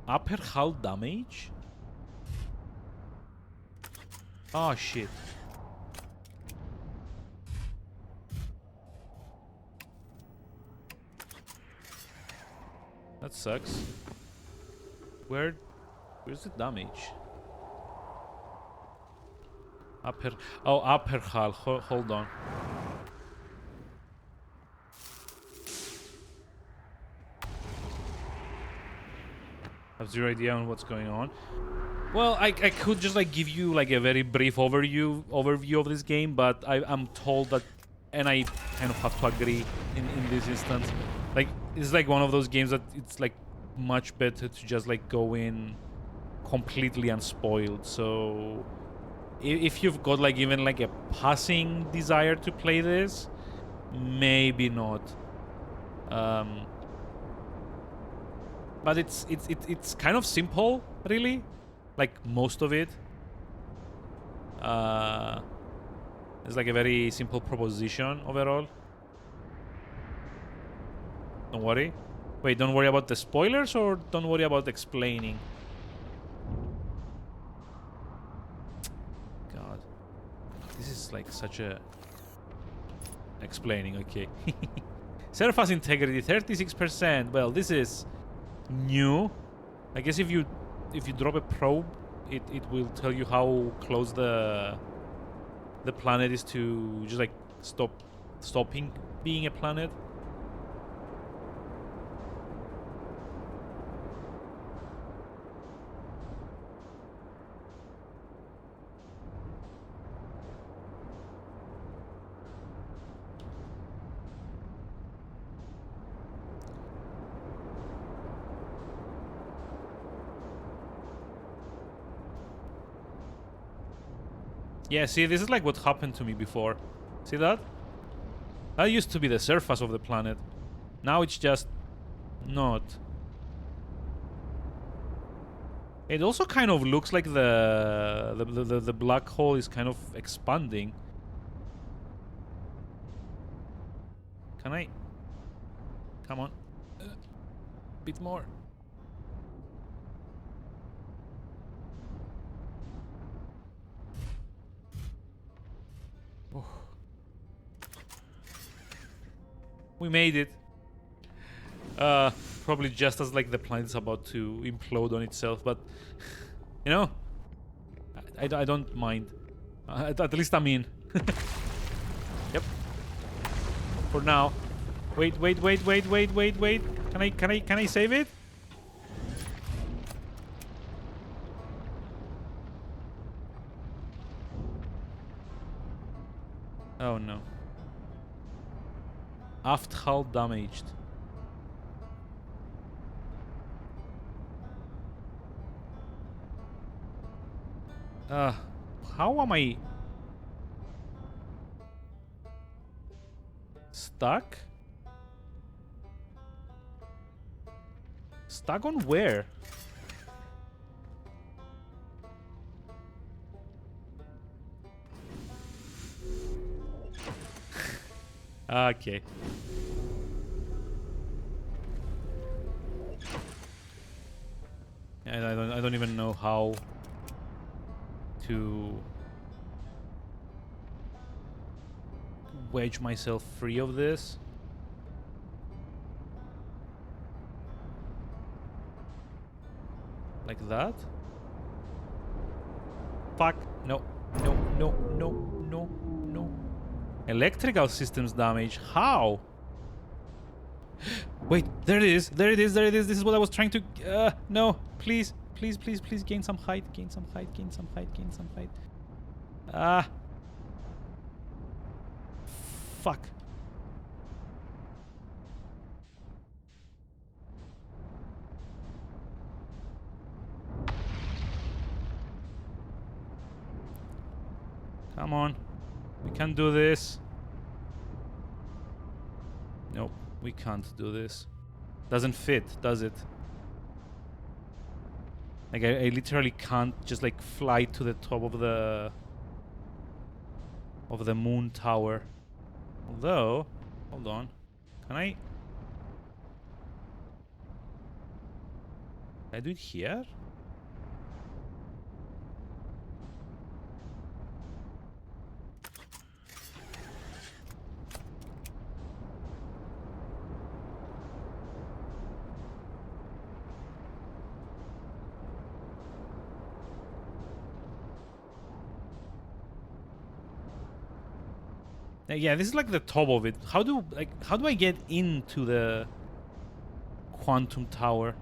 upper hull damage? Oh shit. That sucks. Where's the damage? Upper hull. Hold on. I have zero idea on what's going on. Well, I could just like give you like a very brief overview of this game, but I'm told that, and I kind of have to agree in this instance. Like, it's like one of those games that it's like much better to just like go in completely unspoiled. So if you've got like even like a passing desire to play this, maybe not. But it's kind of simple, really. Like most of it. It's like a very simple proposition overall. Don't worry. Wait, don't worry about the spoilers, or don't worry about explaining? God. This is like such a... Explaining, okay. Surface integrity, 36%. Well, this is new. I guess if you drop a probe, it will tell you how close the planet is to just like stopping being a planet. Yeah, see, this is like what happened to me before. See that? That used to be the surface of the planet. Now it's just not. It also kind of looks like the black hole is kind of expanding. Can I? Come on. Bit more. Oh. We made it. Probably just as like the planet's about to implode on itself, but you know, I don't mind. At least I'm in. Yep. For now. Wait. Can I save it? Oh no. Aft hull damaged. How am I stuck? Stuck on where? Okay. I don't even know how to wedge myself free of this. Like that? Fuck. No. No. Electrical systems damage. How? Wait, there it is. There it is. There it is. This is what I was trying to... no, please. Please, please, please gain some height. Gain some height. Gain some height. Gain some height. Ah. Fuck. Come on. We can do this. Nope, we can't do this. Doesn't fit, does it? Like, I literally can't just, like, fly to the top of the moon tower. Although, hold on. Can I do it here? Yeah, this is like the top of it. How do I get into the quantum tower?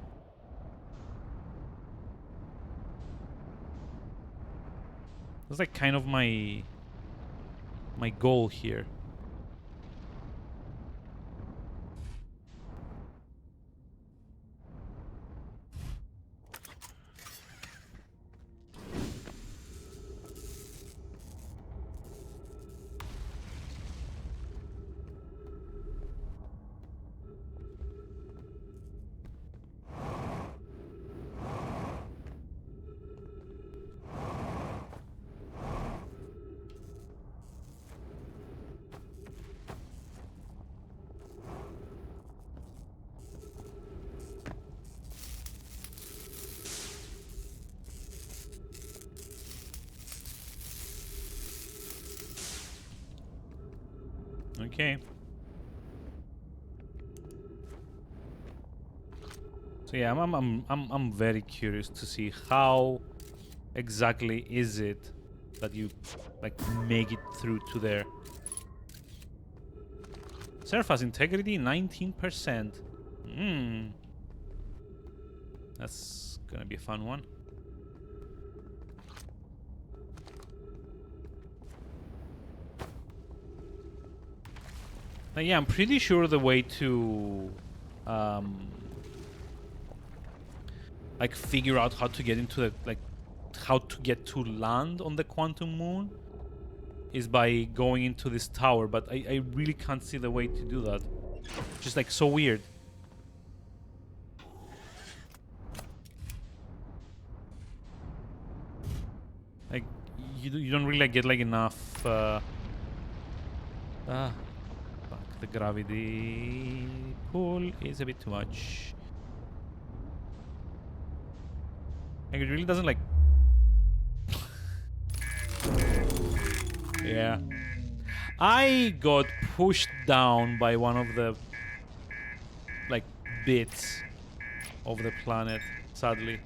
That's like kind of my goal here. Okay. So yeah, I'm very curious to see how exactly is it that you like make it through to there. Surface integrity 19%. That's gonna be a fun one. Now, yeah, I'm pretty sure the way to like figure out how to get into the how to get to land on the quantum moon is by going into this tower, but I really can't see the way to do that. Just like so weird. Like you don't really get like enough fuck, the gravity pull is a bit too much. Like it really doesn't like yeah. I got pushed down by one of the like bits of the planet, sadly.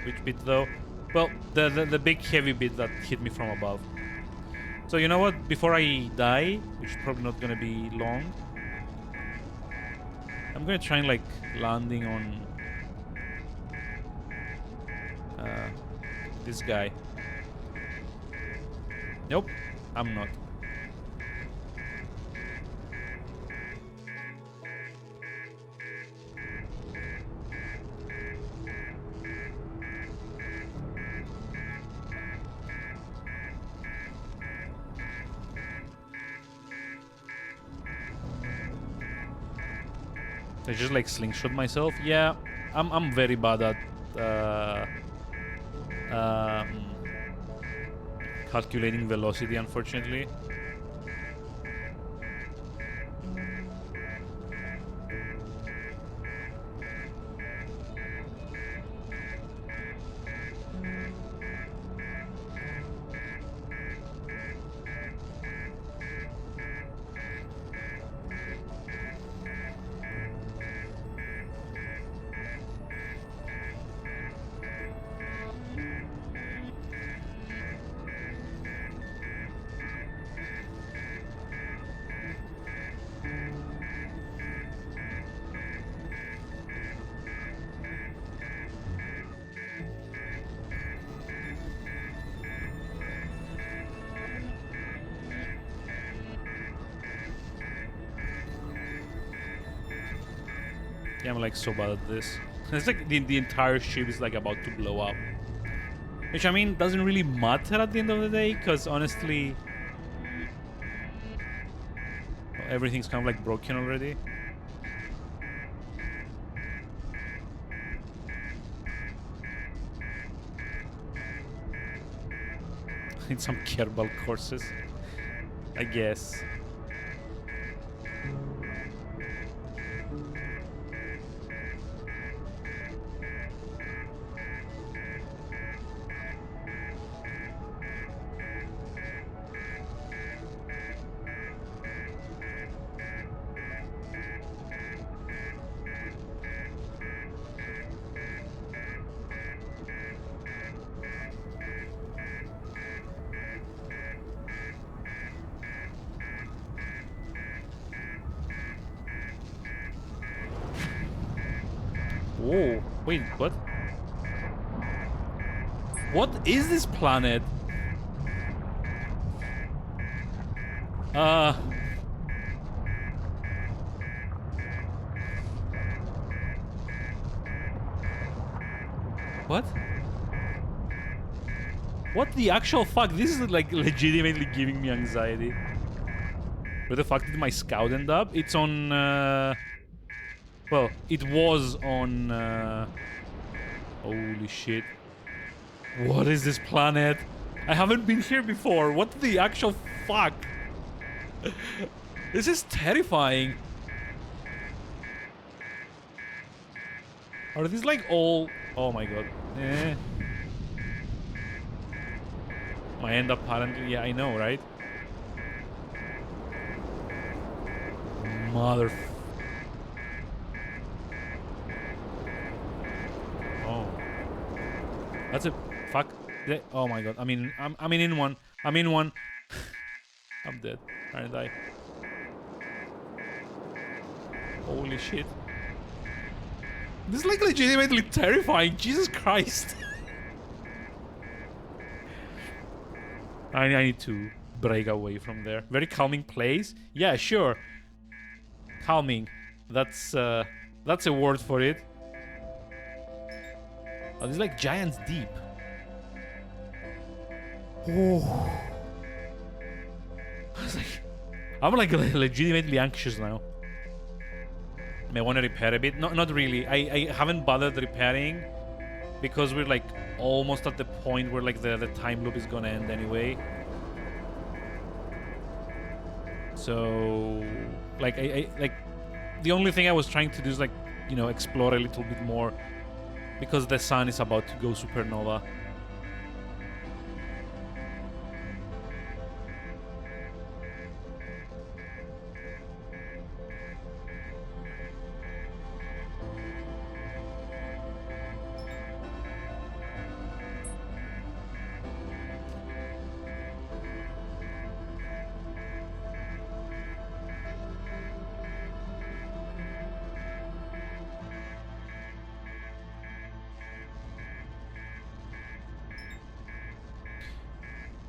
Which bit though? Well, the big heavy bit that hit me from above. So you know what? Before I die, which is probably not gonna be long, I'm gonna try and like landing on this guy. Nope, I'm not. I just like slingshot myself. Yeah, I'm very bad at calculating velocity, unfortunately. Yeah, I'm like so bad at this. It's like the entire ship is like about to blow up. Which, I mean, doesn't really matter at the end of the day, because honestly, everything's kind of like broken already. Need some Kerbal courses, I guess. Whoa, wait, what? What is this planet? What? What the actual fuck? This is like legitimately giving me anxiety. Where the fuck did my scout end up? It's on, well, it was on, holy shit. What is this planet? I haven't been here before. What the actual fuck? This is terrifying. Are these like all... Oh my god. Eh. My end apparently... Yeah, I know, right? Mother... Oh. That's a... Fuck. Oh my god. I mean, I'm in one. I'm in one. I'm dead. I'm gonna die. Holy shit. This is like legitimately terrifying. Jesus Christ. I need to break away from there. Very calming place. Yeah, sure. Calming. That's a word for it. Oh, this is like Giant's Deep. Oh. I'm like legitimately anxious now. I want to repair a bit. Not really. I haven't bothered repairing because we're like almost at the point where like the time loop is gonna end anyway. So like I like the only thing I was trying to do is like, you know, explore a little bit more because the sun is about to go supernova.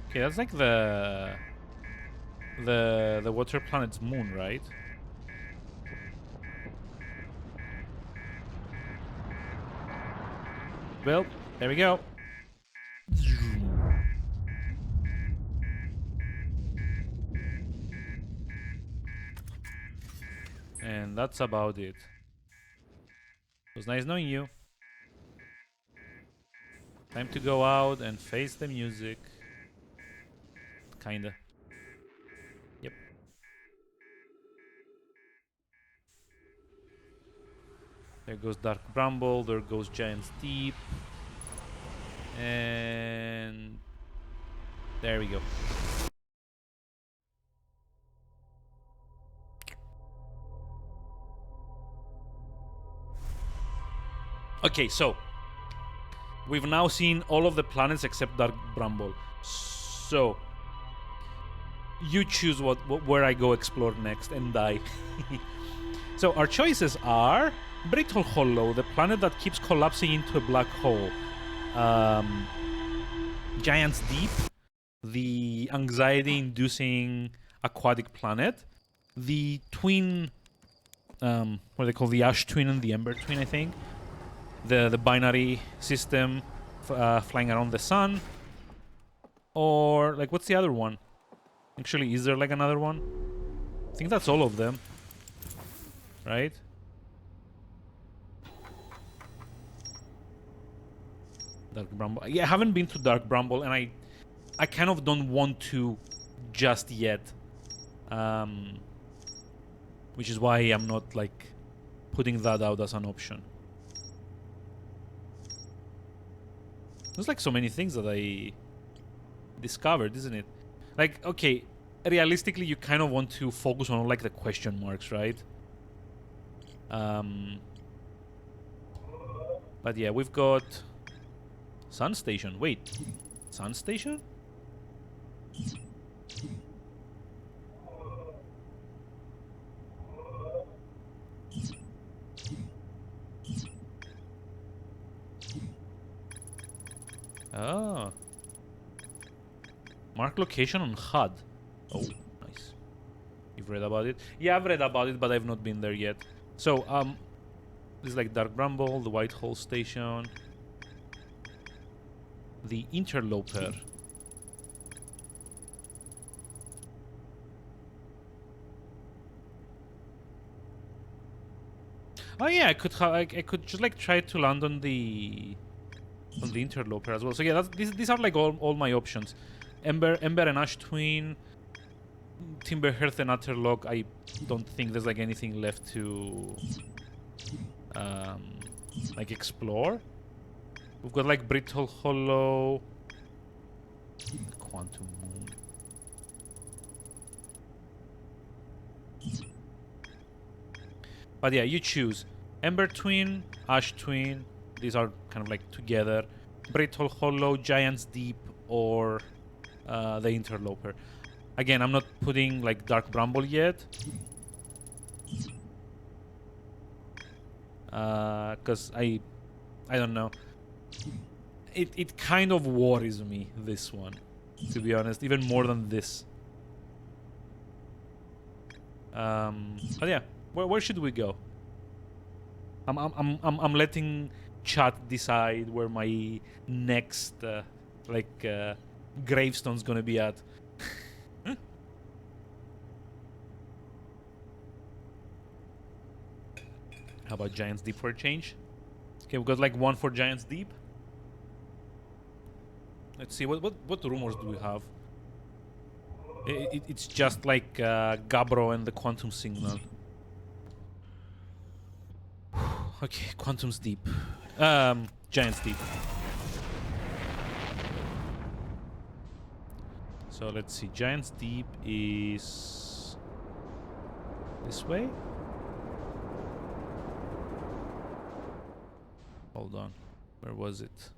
Okay, that's like the water planet's moon, right? Well, there we go. And that's about it. It was nice knowing you. Time to go out and face the music. Kinda. Yep. There goes Dark Bramble, there goes Giant's Deep. And there we go. Okay, so we've now seen all of the planets except Dark Bramble. So you choose where I go explore next and die. So our choices are Brittle Hollow, the planet that keeps collapsing into a black hole. Giant's Deep, the anxiety-inducing aquatic planet. The twin what they call the Ash Twin and the Ember Twin, I think. The binary system flying around the sun. Or, like, what's the other one? Actually, is there, like, another one? I think that's all of them. Right? Dark Bramble. Yeah, I haven't been to Dark Bramble, and I kind of don't want to just yet. Which is why I'm not, like, putting that out as an option. There's, like, so many things that I discovered, isn't it? Like, okay, realistically, you kind of want to focus on, like, the question marks, right? But yeah, we've got Sun Station. Wait, Sun Station? Oh. Mark location on HUD. Oh, nice. You've read about it? Yeah, I've read about it, but I've not been there yet. So, this is like Dark Bramble, the Whitehall Station, the Interloper. Oh yeah, I could just like try to land on the Interloper as well. So yeah, these are like all my options. Ember and Ash Twin, Timberhearth and Utterlock. I don't think there's like anything left to like explore. We've got like Brittle Hollow, Quantum Moon. But yeah, you choose Ember Twin, Ash Twin. These are kind of like together. Brittle Hollow, Giant's Deep, or the Interloper. Again, I'm not putting like Dark Bramble yet. Because I don't know. It kind of worries me, this one, to be honest, even more than this. But yeah, where should we go? I'm letting chat decide where my next gravestone's gonna be at. How about Giant's Deep for a change? Okay, we've got like one for Giant's Deep. Let's see, what rumors do we have? It's just like Gabbro and the Quantum Signal. Okay, Quantum's Deep. Giant's Deep. So let's see, Giant's Deep is this way? Hold on, where was it?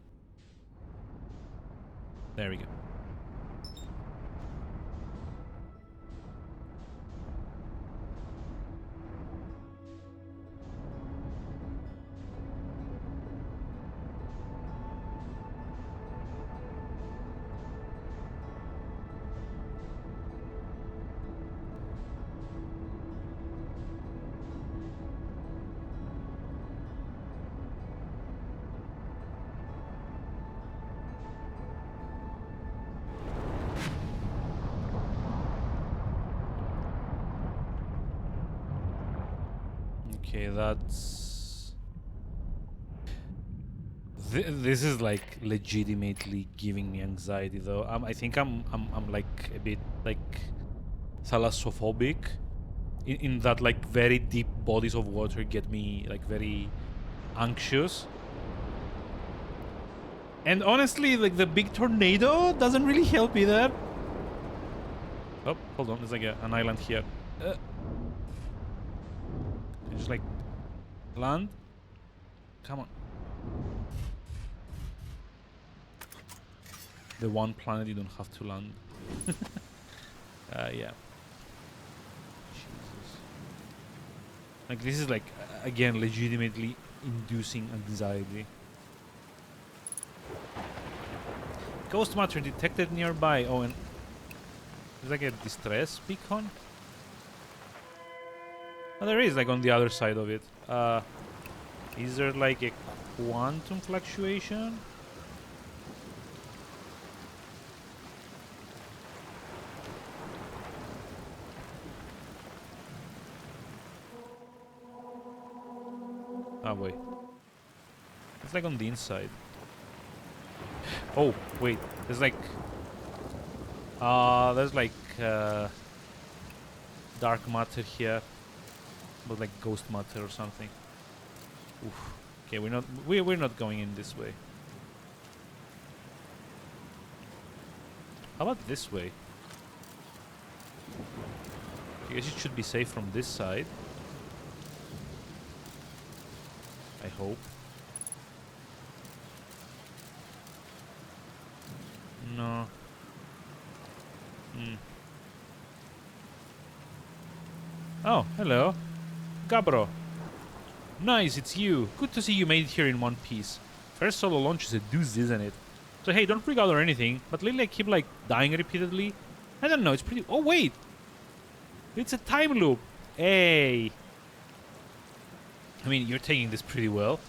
There we go. Okay, that's... This is like legitimately giving me anxiety, though. I think I'm like a bit like thalassophobic. In that like very deep bodies of water get me like very anxious. And honestly, like the big tornado doesn't really help either. Oh, hold on, there's like an island here. Just like land. Come on. The one planet you don't have to land. Yeah. Jesus. Like this is like again legitimately inducing anxiety. Ghost matter detected nearby. Oh, and there's like a distress beacon. Oh, there is, like, on the other side of it. Is there, like, a quantum fluctuation? Oh, wait. It's, like, on the inside. Oh, wait. There's, like... there's, like, dark matter here. But, like, ghost matter or something. Oof. Okay, we're not going in this way. How about this way? I guess it should be safe from this side. I hope. No. Oh, hello. Gabbro. Nice, it's you. Good to see you made it here in one piece. First solo launch is a doozy, isn't it? So hey, don't freak out or anything, but lately I keep, like, dying repeatedly. I don't know, it's pretty... Oh, wait! It's a time loop! Hey! I mean, you're taking this pretty well.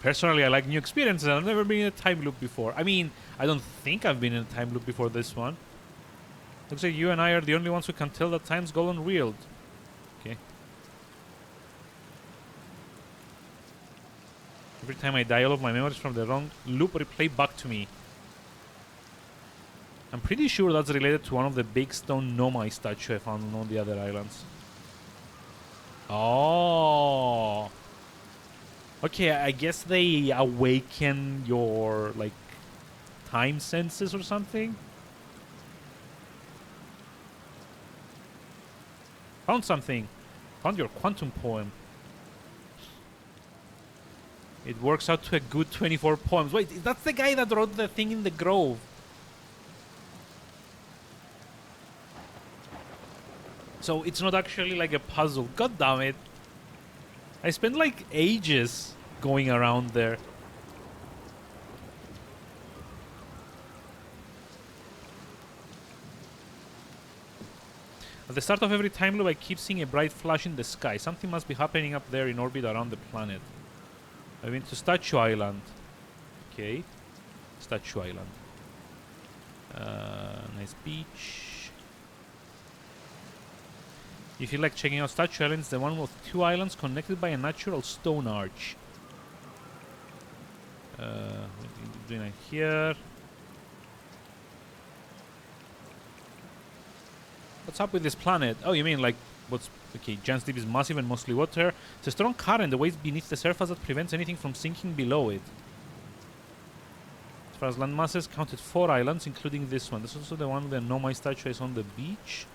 Personally, I like new experiences, and I've never been in a time loop before. I mean, I don't think I've been in a time loop before this one. Looks like you and I are the only ones who can tell that time's gone unreal. Okay. Every time I die, all of my memories from the wrong loop replay back to me. I'm pretty sure that's related to one of the big stone Nomai statue I found on all the other islands. Oh. Okay, I guess they awaken your, like, time senses or something? Found something. Found your quantum poem. It works out to a good 24 poems. Wait, that's the guy that wrote the thing in the grove. So it's not actually like a puzzle. God damn it. I spent like ages going around there. At the start of every time loop, I keep seeing a bright flash in the sky. Something must be happening up there in orbit around the planet. I've been to Statue Island. Okay. Statue Island. Nice beach. If you like checking out Statue Island, it's the one with 2 islands connected by a natural stone arch. What are you doing here? What's up with this planet? Oh, you mean like what's... Okay, Jan's Deep is massive and mostly water. It's a strong current, the waves beneath the surface that prevents anything from sinking below it. As far as land masses, counted 4 islands, including this one. This is also the one with the Nomai statue is on the beach.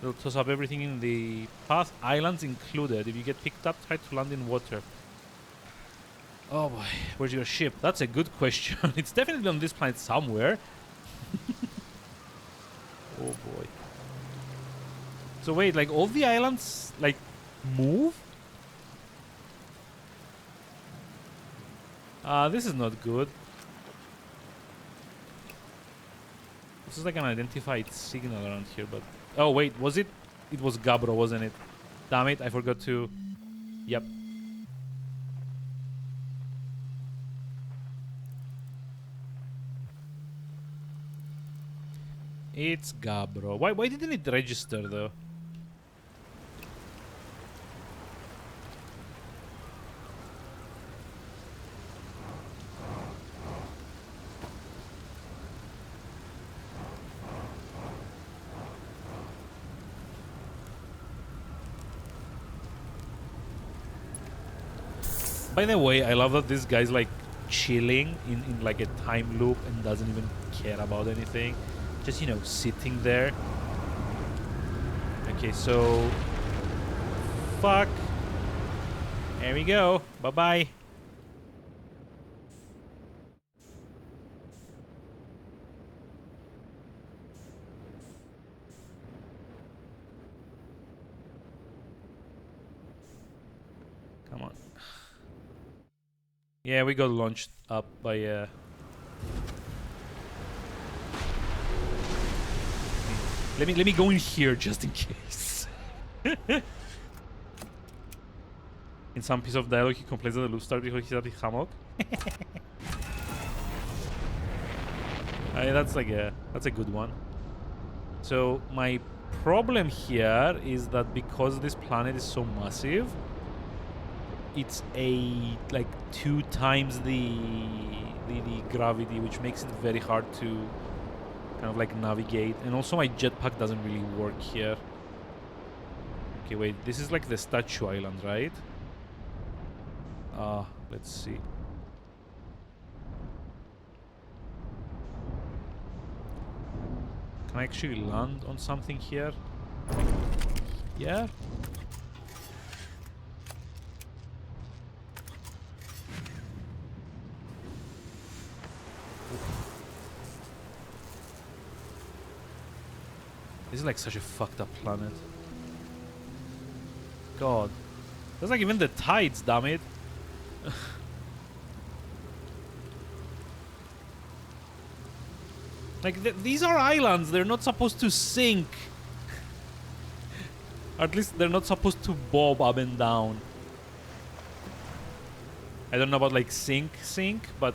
They'll toss up everything in the path, islands included. If you get picked up, try to land in water. Oh boy, where's your ship? That's a good question. It's definitely on this planet somewhere. Oh boy. So wait, like all the islands, like, move? This is not good. This is like an identified signal around here, but... Oh wait, was it? It was Gabbro, wasn't it? Damn it, I forgot to... Yep. It's Gabbro. Why didn't it register though? By the way, I love that this guy's like chilling in like a time loop and doesn't even care about anything. Just, you know, sitting there. Okay, so... Fuck. There we go. Bye-bye. Come on. Yeah, we got launched up by Let me go in here just in case. In some piece of dialogue, he complains that the loop started because he's at the hammock. That's a good one. So my problem here is that because this planet is so massive, it's like 2 times the gravity, which makes it very hard to kind of like navigate. And also my jetpack doesn't really work here. Okay, wait, this is like the Statue Island, right? Let's see. Can I actually land on something here? Yeah? This is like such a fucked up planet. God. There's like even the tides, damn it. Like, these are islands. They're not supposed to sink. At least they're not supposed to bob up and down. I don't know about like sink, but...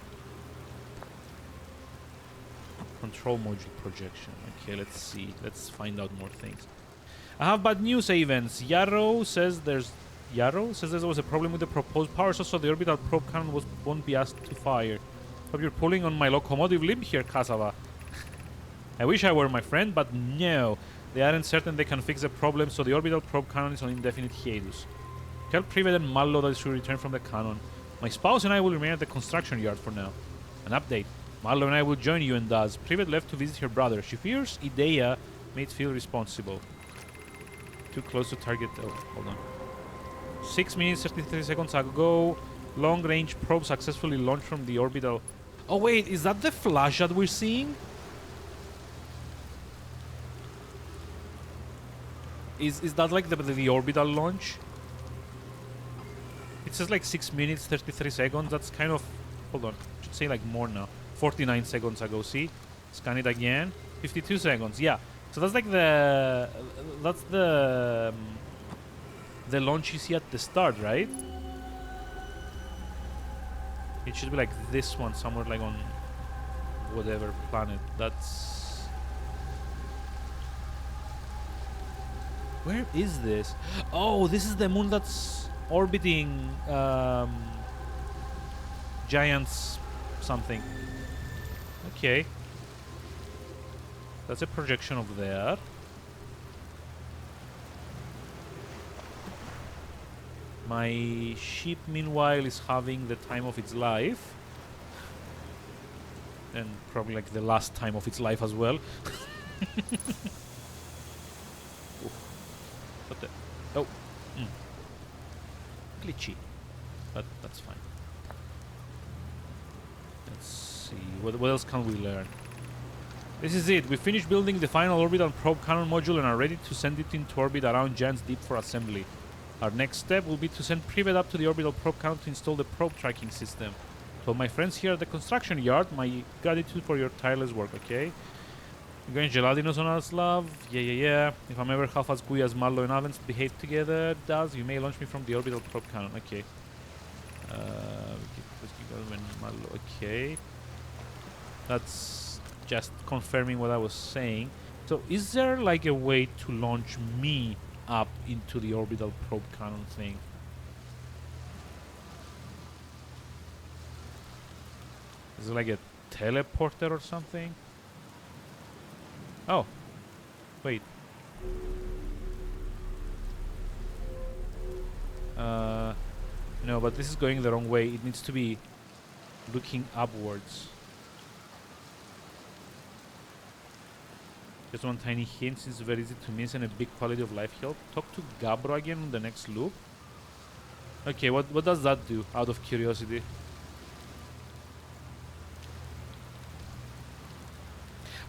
Control module projection. Okay, let's see. Let's find out more things. I have bad news, Avens. Yarrow says there was a problem with the proposed power source, so the orbital probe cannon won't be asked to fire. Hope you're pulling on my locomotive limb here, Cassava. I wish I were, my friend, but no. They aren't certain they can fix the problem, so the orbital probe cannon is on indefinite hiatus. Tell Privet and Mallow that it should return from the cannon. My spouse and I will remain at the construction yard for now. An update. Mallow and I will join you and Daz. Privet left to visit her brother. She fears Idea may feel responsible. Too close to target. Oh, hold on. 6 minutes 33 seconds ago, long-range probe successfully launched from the orbital. Oh wait, is that the flash that we're seeing? Is that like the orbital launch? It says like 6 minutes 33 seconds. That's kind of... Hold on. I should say like more now. 49 seconds ago. See? Scan it again. 52 seconds. Yeah. So that's like the... That's the launch you see at the start, right? It should be like this one, somewhere like on whatever planet. That's... Where is this? Oh, this is the moon that's orbiting Giants something. Okay. That's a projection of there. My ship, meanwhile, is having the time of its life. And probably like the last time of its life as well. What the? Oh. Glitchy. But that's fine. Let's see. What else can we learn? This is it. We finished building the final orbital probe cannon module and are ready to send it into orbit around Giants Deep for assembly. Our next step will be to send Privet up to the orbital probe cannon to install the probe tracking system. To all my friends here at the construction yard, my gratitude for your tireless work, okay? You're going gelatinos on us, love? Yeah. If I'm ever half as gooey as Marlow and Avens behave together, Daz, you may launch me from the orbital probe cannon. Okay. Let's keep Marlow. Okay. That's just confirming what I was saying. So, is there like a way to launch me up into the orbital probe cannon thing? Is it like a teleporter or something? Oh. Wait. No, but this is going the wrong way. It needs to be looking upwards. Just one tiny hint, since it's very easy to miss and a big quality of life help. Talk to Gabbro again on the next loop. Okay, what does that do, out of curiosity?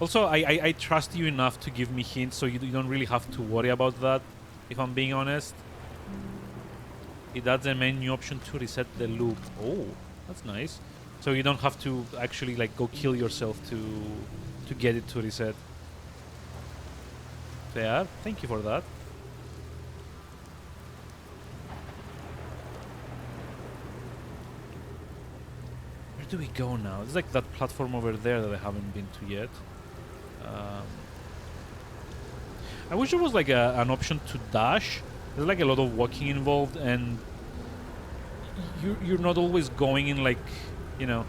Also, I trust you enough to give me hints, so you don't really have to worry about that, if I'm being honest. It adds a menu option to reset the loop. Oh, that's nice. So you don't have to actually like go kill yourself to get it to reset. Fair. Thank you for that. Where do we go now? There's like that platform over there that I haven't been to yet. I wish there was like an option to dash. There's like a lot of walking involved, and you're not always going in like, you know,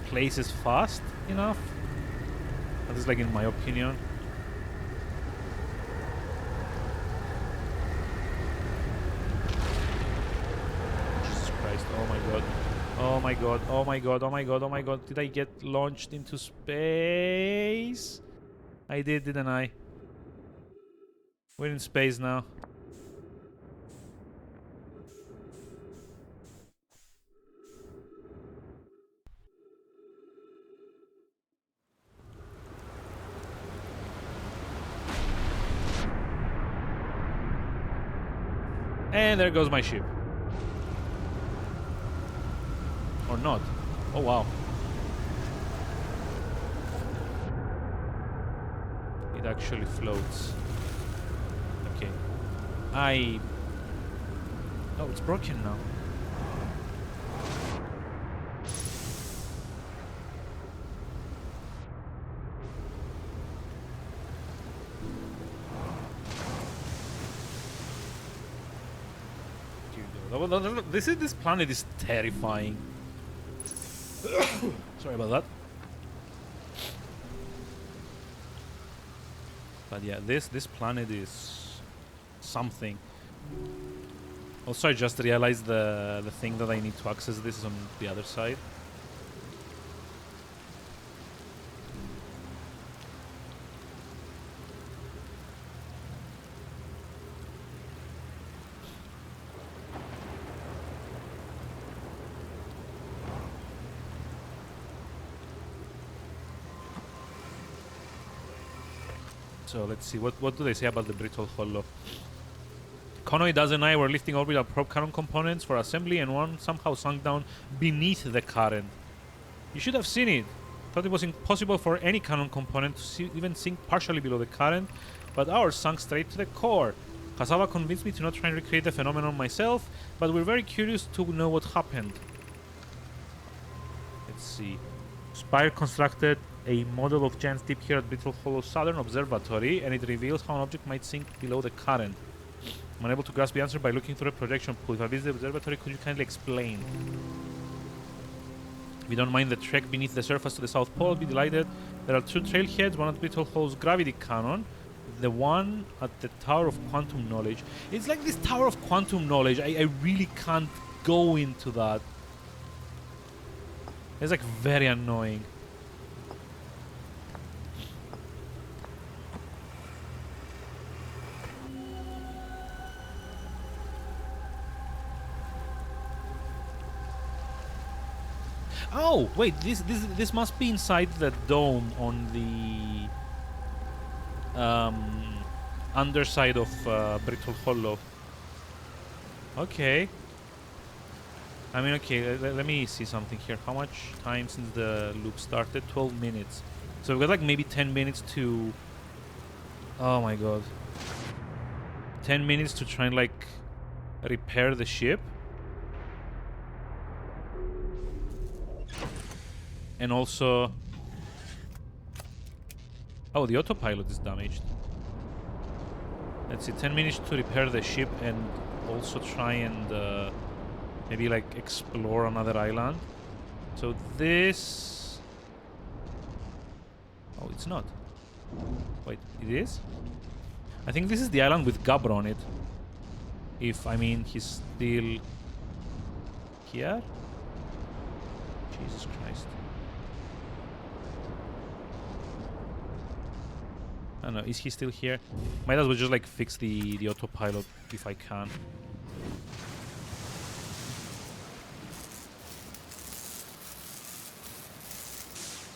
places fast enough. At least like in my opinion. Jesus Christ, oh my god. Oh my god, oh my god, oh my god, oh my god. Did I get launched into space? I did, didn't I? We're in space now. And there goes my ship. Or not. Oh wow. It actually floats. Okay. Oh, it's broken now. This planet is terrifying. Sorry about that. But yeah, this planet is something. Also, I just realized the thing that I need to access this is on the other side. So let's see, what do they say about the Brittle Hollow? Conoidas and I were lifting orbital probe cannon components for assembly, and one somehow sunk down beneath the current. You should have seen it. Thought it was impossible for any cannon component to even sink partially below the current, but ours sunk straight to the core. Kasava convinced me to not try and recreate the phenomenon myself, but we're very curious to know what happened. Let's see. Spire constructed a model of giant deep here at Brittle Hollow Southern Observatory, and it reveals how an object might sink below the current. I'm unable to grasp the answer by looking through a projection pool. If I visit the observatory, could you kindly explain? If you don't mind the trek beneath the surface to the South Pole, I'll be delighted. There are two trailheads, one at Brittle Hollow's gravity cannon, the one at the Tower of Quantum Knowledge. It's like this Tower of Quantum Knowledge. I really can't go into that. It's like very annoying. Oh, wait, this must be inside the dome on the underside of Brittle Hollow. Okay. I mean, okay, let me see something here. How much time since the loop started? 12 minutes. So we've got like maybe 10 minutes to... Oh my god. 10 minutes to try and like repair the ship. And also... Oh, the autopilot is damaged. Let's see, 10 minutes to repair the ship and also try and maybe like explore another island. So this... Oh, it's not. Wait, it is? I think this is the island with Gabra on it. If, I mean, he's still... here? Jesus Christ. I don't know, is he still here? Might as well just like fix the autopilot if I can.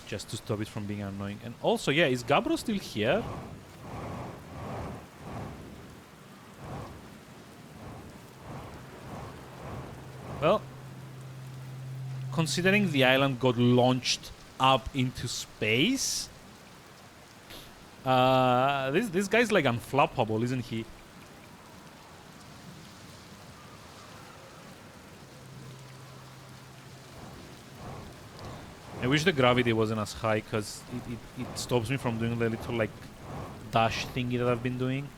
Just to stop it from being annoying. And also, yeah, is Gabro still here? Well, considering the island got launched up into space, This guy's like unflappable, isn't he? I wish the gravity wasn't as high because it stops me from doing the little like dash thingy that I've been doing.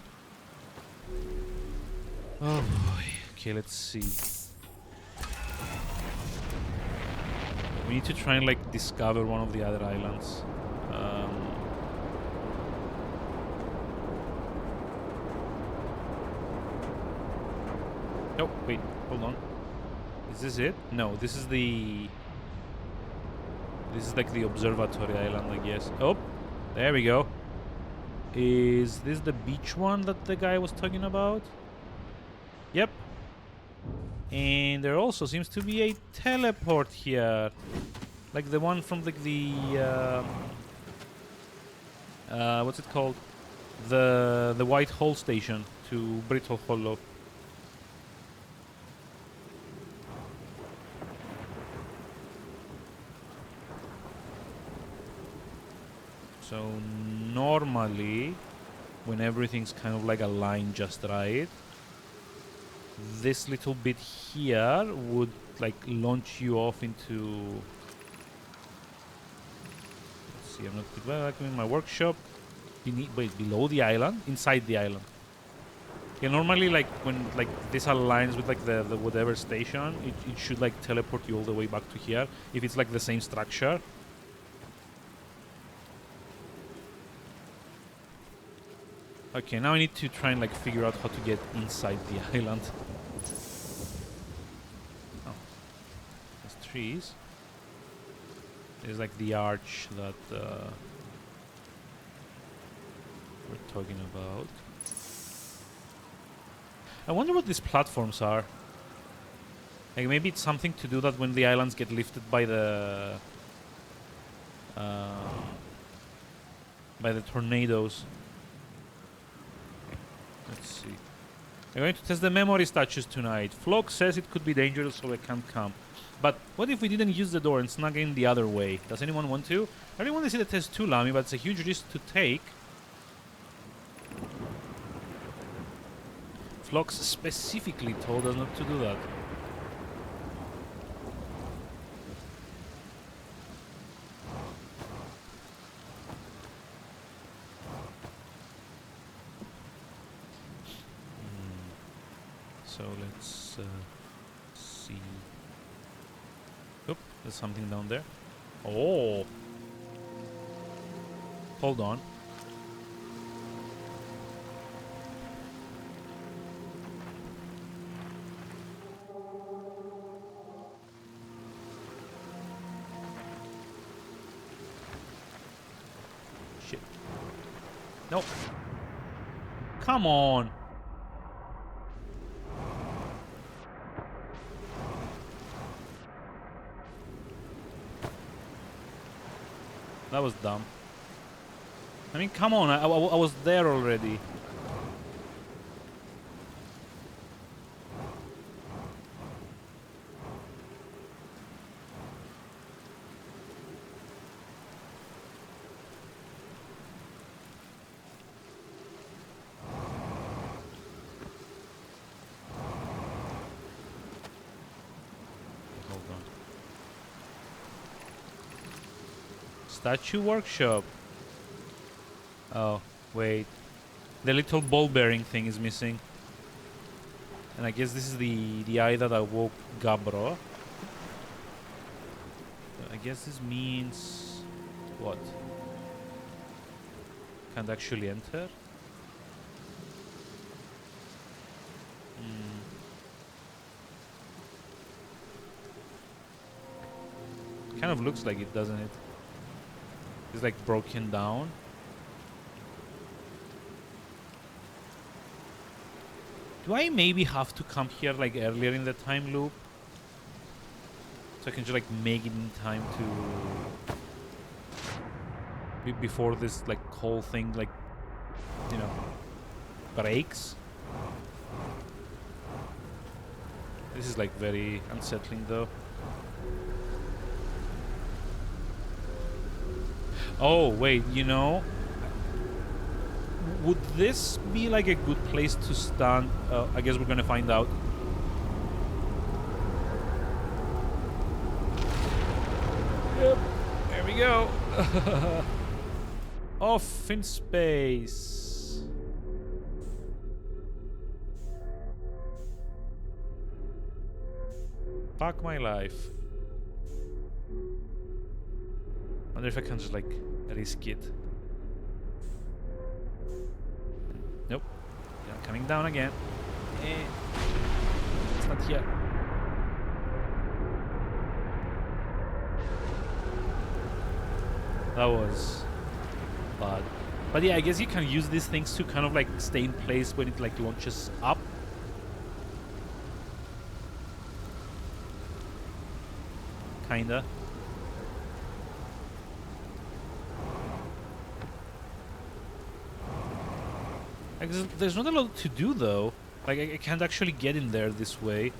Oh boy. Okay, let's see. We need to try and like discover one of the other islands. Oh, wait, hold on. Is this it? No, this is the... This is like the observatory island, I guess. Oh, there we go. Is this the beach one that the guy was talking about? Yep. And there also seems to be a teleport here. Like the one from like the... what's it called? The White Hole station to Brittle Hollow. So normally, when everything's kind of like aligned just right, this little bit here would like launch you off into... Let's see, I'm not good back in my workshop. Wait, below the island? Inside the island. Yeah, normally like when like this aligns with like the whatever station, it should like teleport you all the way back to here if it's like the same structure. Okay, now I need to try and like figure out how to get inside the island. Oh, there's trees. There's like the arch that we're talking about. I wonder what these platforms are. Like maybe it's something to do that when the islands get lifted by the tornadoes. Let's see. I'm going to test the memory statues tonight. Flock says it could be dangerous, so I can't come. But what if we didn't use the door and snuck in the other way? Does anyone want to? I really want to see the test too, Lamy, but it's a huge risk to take. Flocks specifically told us not to do that. So let's see. Oop, there's something down there. Oh! Hold on. Shit. Nope. Come on! That was dumb. I mean, come on, I was there already. Statue workshop. Oh, wait. The little ball bearing thing is missing. And I guess this is the eye that awoke Gabbro. I guess this means... what? Can't actually enter? Kind of looks like it, doesn't it? It's like broken down. Do I maybe have to come here like earlier in the time loop? So I can just like make it in time to... before this like whole thing like, you know, breaks? This is like very unsettling though. Oh, wait, you know, would this be like a good place to stand? I guess we're gonna find out. Yep, there we go. Off in space. Fuck my life. Wonder if I can just like risk it. Nope. Yeah, coming down again. It's not here. That was bad. But yeah, I guess you can use these things to kind of like stay in place when it like launches up. Kinda. Like, there's not a lot to do though. Like I can't actually get in there this way.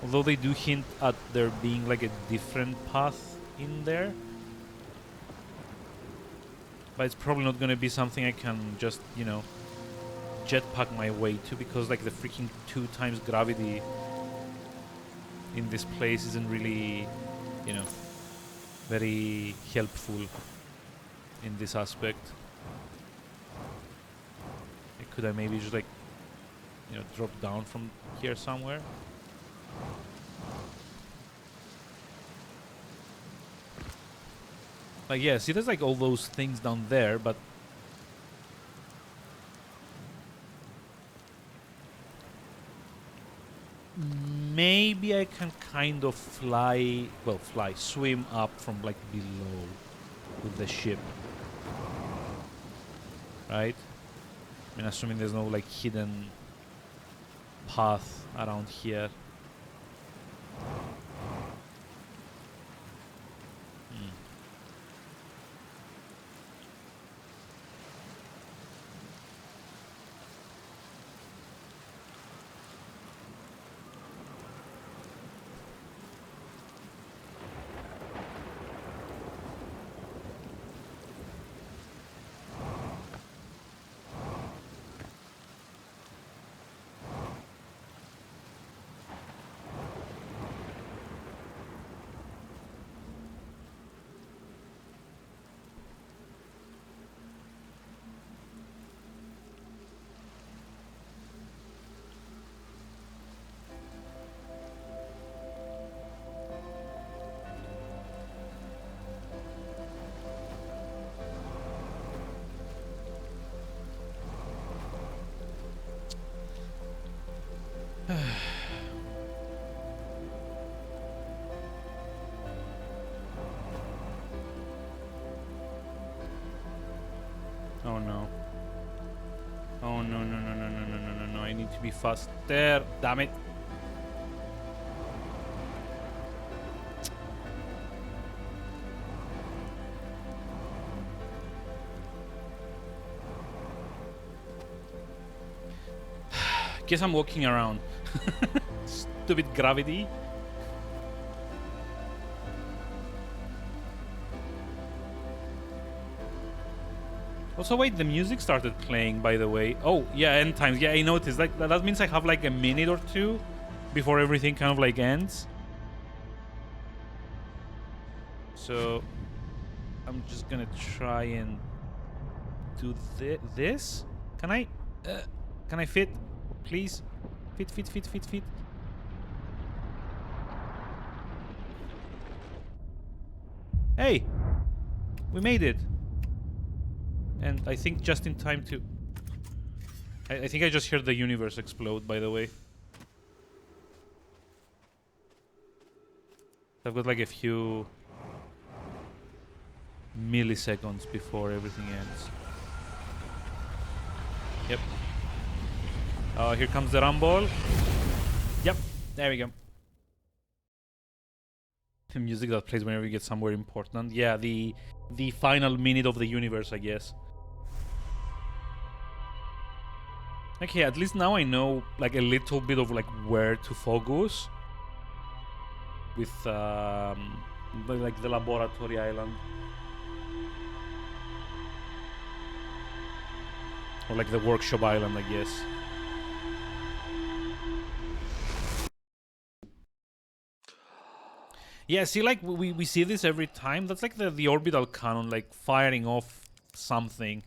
Although they do hint at there being like a different path in there. But it's probably not gonna be something I can just, you know, jetpack my way to, because like the freaking 2 times gravity in this place isn't really, you know, very helpful in this aspect. Could I maybe just like, you know, drop down from here somewhere? Like, yeah, see, there's like all those things down there, but maybe I can kind of swim up from like below with the ship, right? I mean, assuming there's no like hidden path around here. Oh no. Oh no, no, no, no, no, no, no, no, no. I need to be faster. Damn it. Guess I'm walking around. Stupid gravity. Also, wait, the music started playing, by the way. Oh, yeah, end times. Yeah, I noticed. Like, that means I have like a minute or two before everything kind of like ends. So, I'm just gonna try and do this. Can I fit? Please? Fit. Hey! We made it. And I think just in time to... I think I just heard the universe explode, by the way. I've got like a few milliseconds before everything ends. Yep. Oh, here comes the rumble. Yep, there we go. The music that plays whenever you get somewhere important. Yeah, the final minute of the universe, I guess. Okay, at least now I know like a little bit of like where to focus with like the laboratory island. Or like the workshop island, I guess. Yeah, see, like, we see this every time. That's like the orbital cannon, like, firing off something.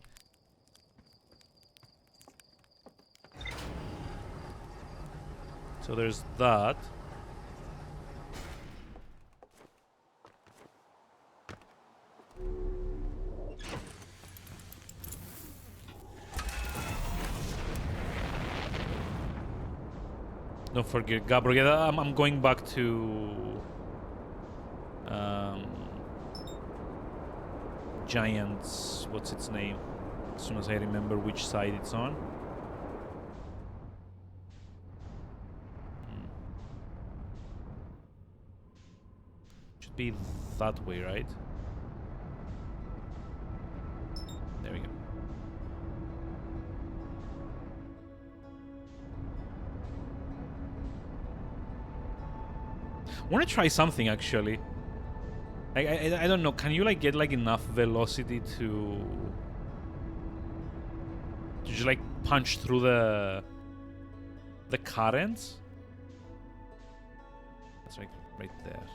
So there's that. Don't forget Gabbro. Yeah, I'm going back to Giants. What's its name? As soon as I remember which side it's on. Should be that way, right? There we go. I want to try something actually. I don't know. Can you like get like enough velocity to just like punch through the currents? That's like right there.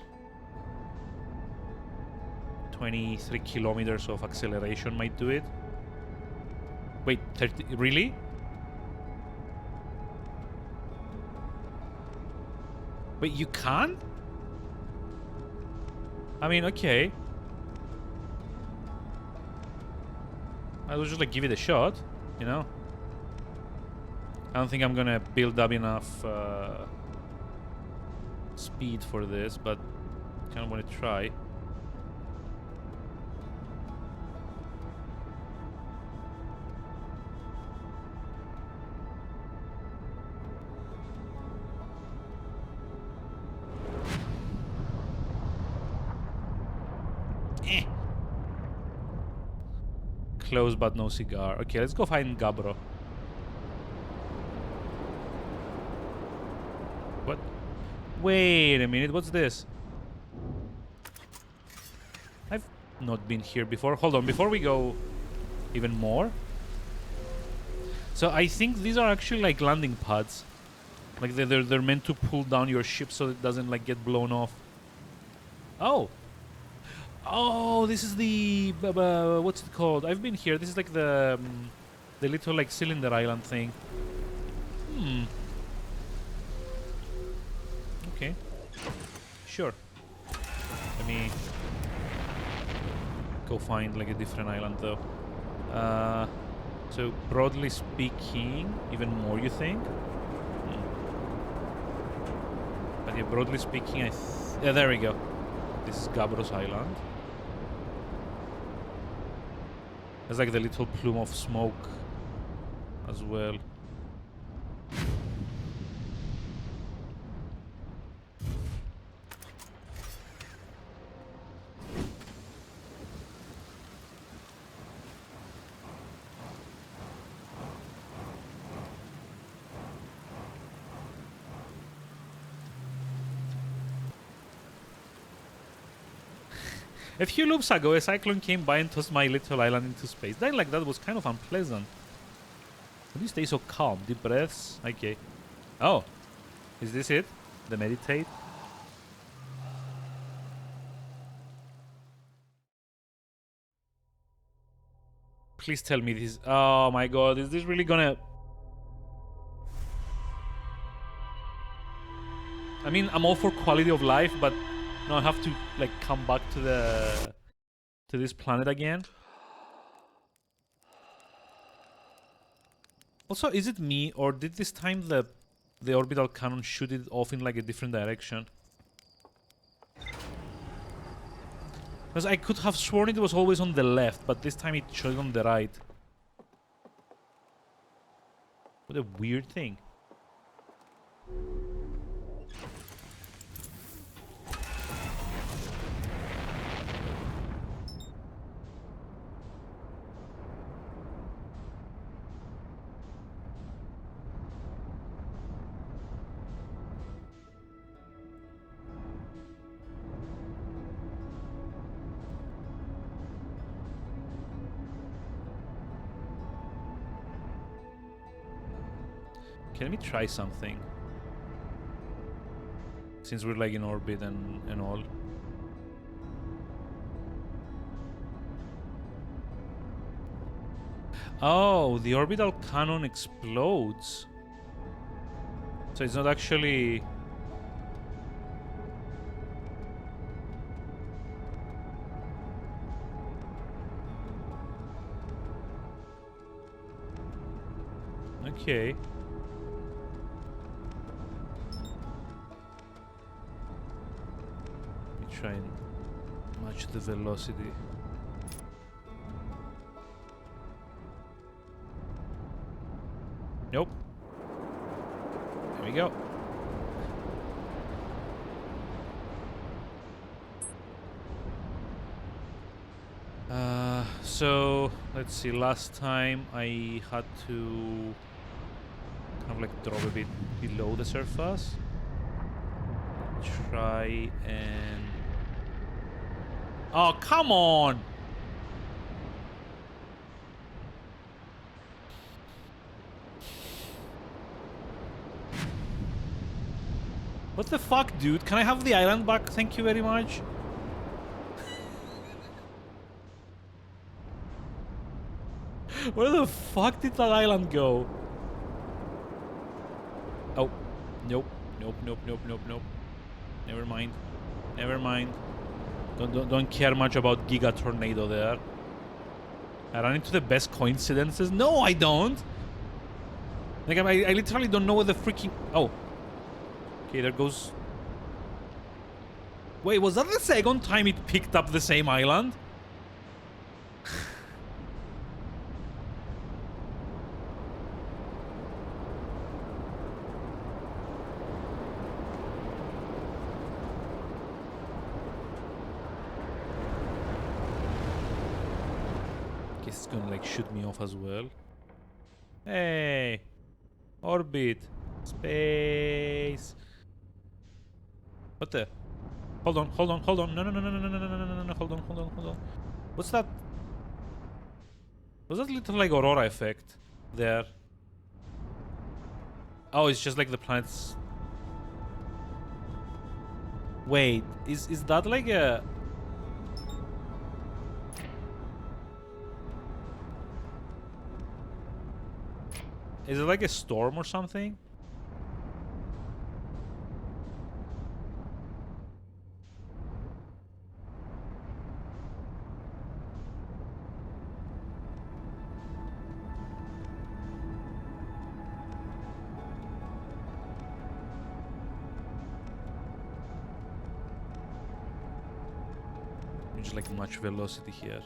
23 kilometers of acceleration might do it. Wait, 30? Really? Wait, you can? I mean, okay. I will just like give it a shot, you know? I don't think I'm gonna build up enough speed for this, but kind of want to try. Close but no cigar. Okay, let's go find Gabbro. What? Wait a minute, what's this? I've not been here before. Hold on, before we go even more. So I think these are actually like landing pads. Like they're meant to pull down your ship so it doesn't like get blown off. Oh. Oh, this is the what's it called? I've been here. This is like the little like cylinder island thing. Okay. Sure. Let me go find like a different island though. So broadly speaking, even more you think? Okay, broadly speaking, yeah, there we go. This is Gabbro's island. There's like the little plume of smoke as well. A few loops ago, a cyclone came by and tossed my little island into space. Dying like that was kind of unpleasant. How do you stay so calm? Deep breaths? Okay. Oh. Is this it? The meditate? Please tell me this. Oh my god, is this really gonna... I mean, I'm all for quality of life, but now I have to like come back to this planet again. Also, is it me or did this time the orbital cannon shoot it off in like a different direction? Because I could have sworn it was always on the left, but this time it shot it on the right. What a weird thing. Okay, let me try something. Since we're like in orbit and all. Oh, the orbital cannon explodes. So it's not actually... Okay. Let me try and match the velocity. Nope. There we go. So let's see. Last time I had to kind of like drop a bit below the surface. Try and... Oh, come on! What the fuck, dude? Can I have the island back? Thank you very much. Where the fuck did that island go? Oh. Nope. Nope, nope, nope, nope, nope. Never mind. Never mind. Don't care much about Giga Tornado there. I ran into the best coincidences? No, I don't! Like, I literally don't know what the freaking... Oh. Okay, there goes... Wait, was that the second time it picked up the same island? Guess it's gonna like shoot me off as well. Hey! Orbit! Space! What the? Hold on, hold on, hold on. No, no, no, no, no, no, no, no, no, no, no, hold on, hold on, hold on. What's that? Was that little like aurora effect there? Oh, it's just like the planets. Wait, is that like a... Is it like a storm or something? Just like much velocity here.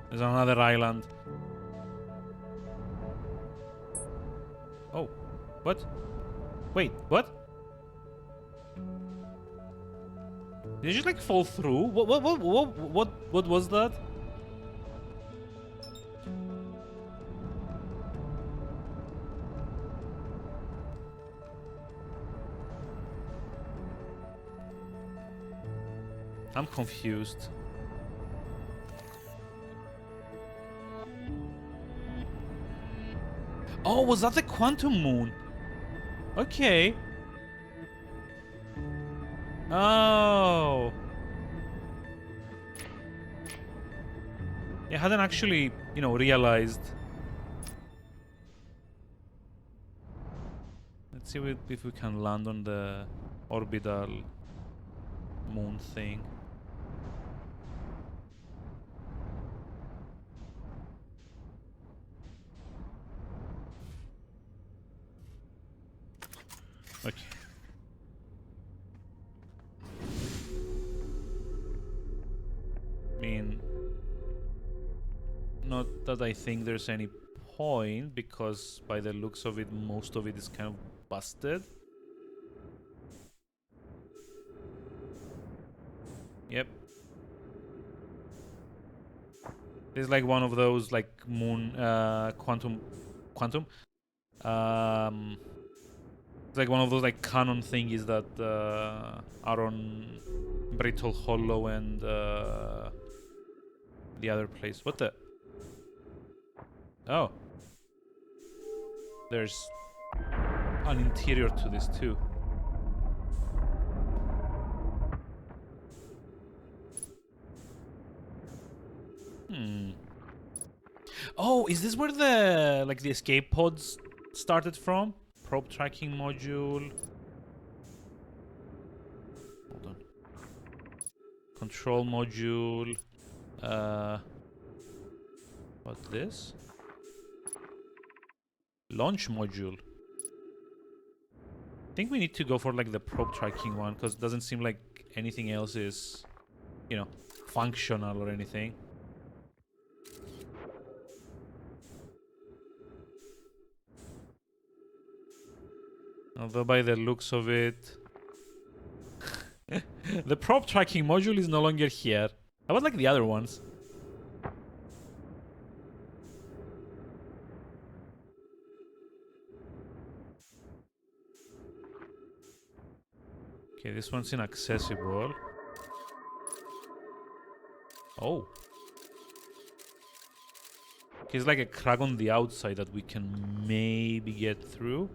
There's another island. Oh, what? Wait, what? Did it just like fall through? What was that? I'm confused. Oh, was that the quantum moon? Okay. Oh. Yeah, I hadn't actually, you know, realized. Let's see if we can land on the orbital moon thing. Okay. I mean, not that I think there's any point, because by the looks of it, most of it is kind of busted. Yep. It's like one of those like moon quantum. It's like one of those like canon thingies that are on Brittle Hollow and the other place. What the? Oh. There's an interior to this too. Oh, is this where the like the escape pods started from? Probe tracking module. Hold on. Control module. What's this? Launch module. I think we need to go for like the probe tracking one because it doesn't seem like anything else is, you know, functional or anything. Although by the looks of it, the probe tracking module is no longer here. How about like the other ones? Okay, this one's inaccessible. Oh. Okay, it's like a crack on the outside that we can maybe get through.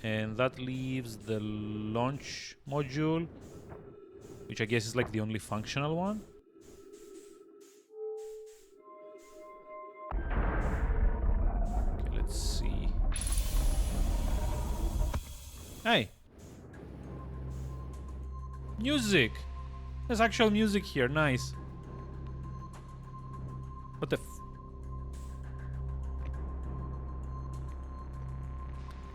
And that leaves the launch module, which I guess is like the only functional one. Okay, let's see. Hey! Music! There's actual music here, nice. What the f...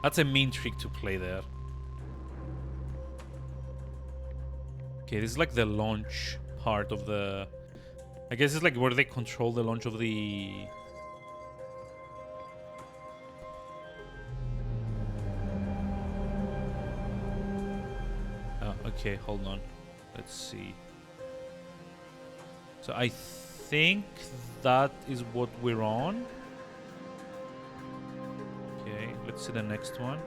That's a mean trick to play there. Okay, this is like the launch part of the... I guess it's like where they control the launch of the... Oh, okay, hold on. Let's see. So I think that is what we're on. Okay, let's see the next one.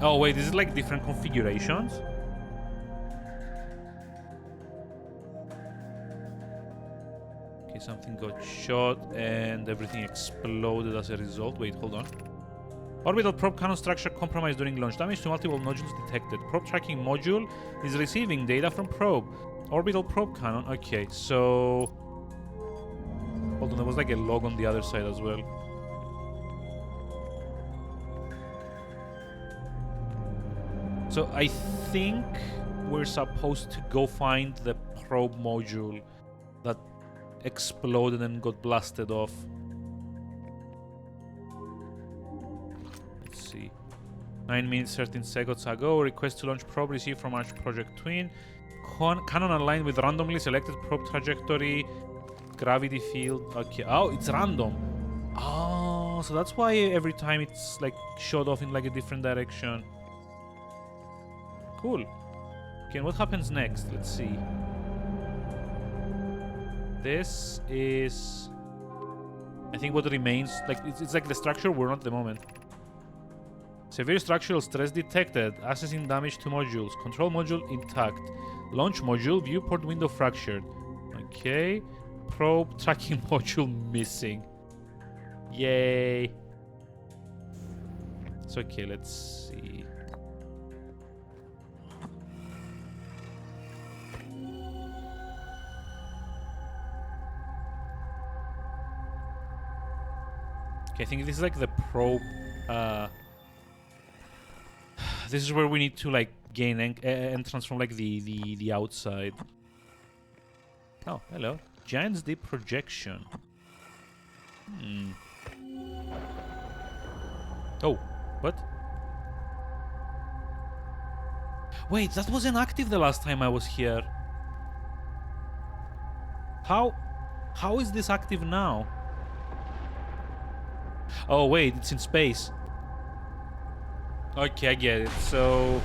Oh wait, this is like different configurations? Okay, something got shot and everything exploded as a result. Wait, hold on. Orbital probe cannon structure compromised during launch. Damage to multiple nodules detected. Probe tracking module is receiving data from probe. Orbital probe cannon. Okay, so... Hold on, there was like a log on the other side as well. So I think we're supposed to go find the probe module that exploded and got blasted off. Let's see. 9 minutes 13 seconds ago, request to launch probe received from Arch Project Twin. Cannon aligned with randomly selected probe trajectory. Gravity field. Okay. Oh, it's random. Oh, so that's why every time it's like shot off in like a different direction. Cool. Okay, and what happens next? Let's see. This is... I think what remains... Like, it's like the structure we're on at the moment. Severe structural stress detected. Assessing damage to modules. Control module intact. Launch module. Viewport window fractured. Okay. Probe tracking module missing. Yay. It's okay, let's see. Okay, I think this is like the probe. This is where we need to like gain entrance from like the outside. Oh, hello. Giant's Deep projection. Oh, what? Wait, that wasn't active the last time I was here. How is this active now? Oh wait, it's in space. Okay, I get it. So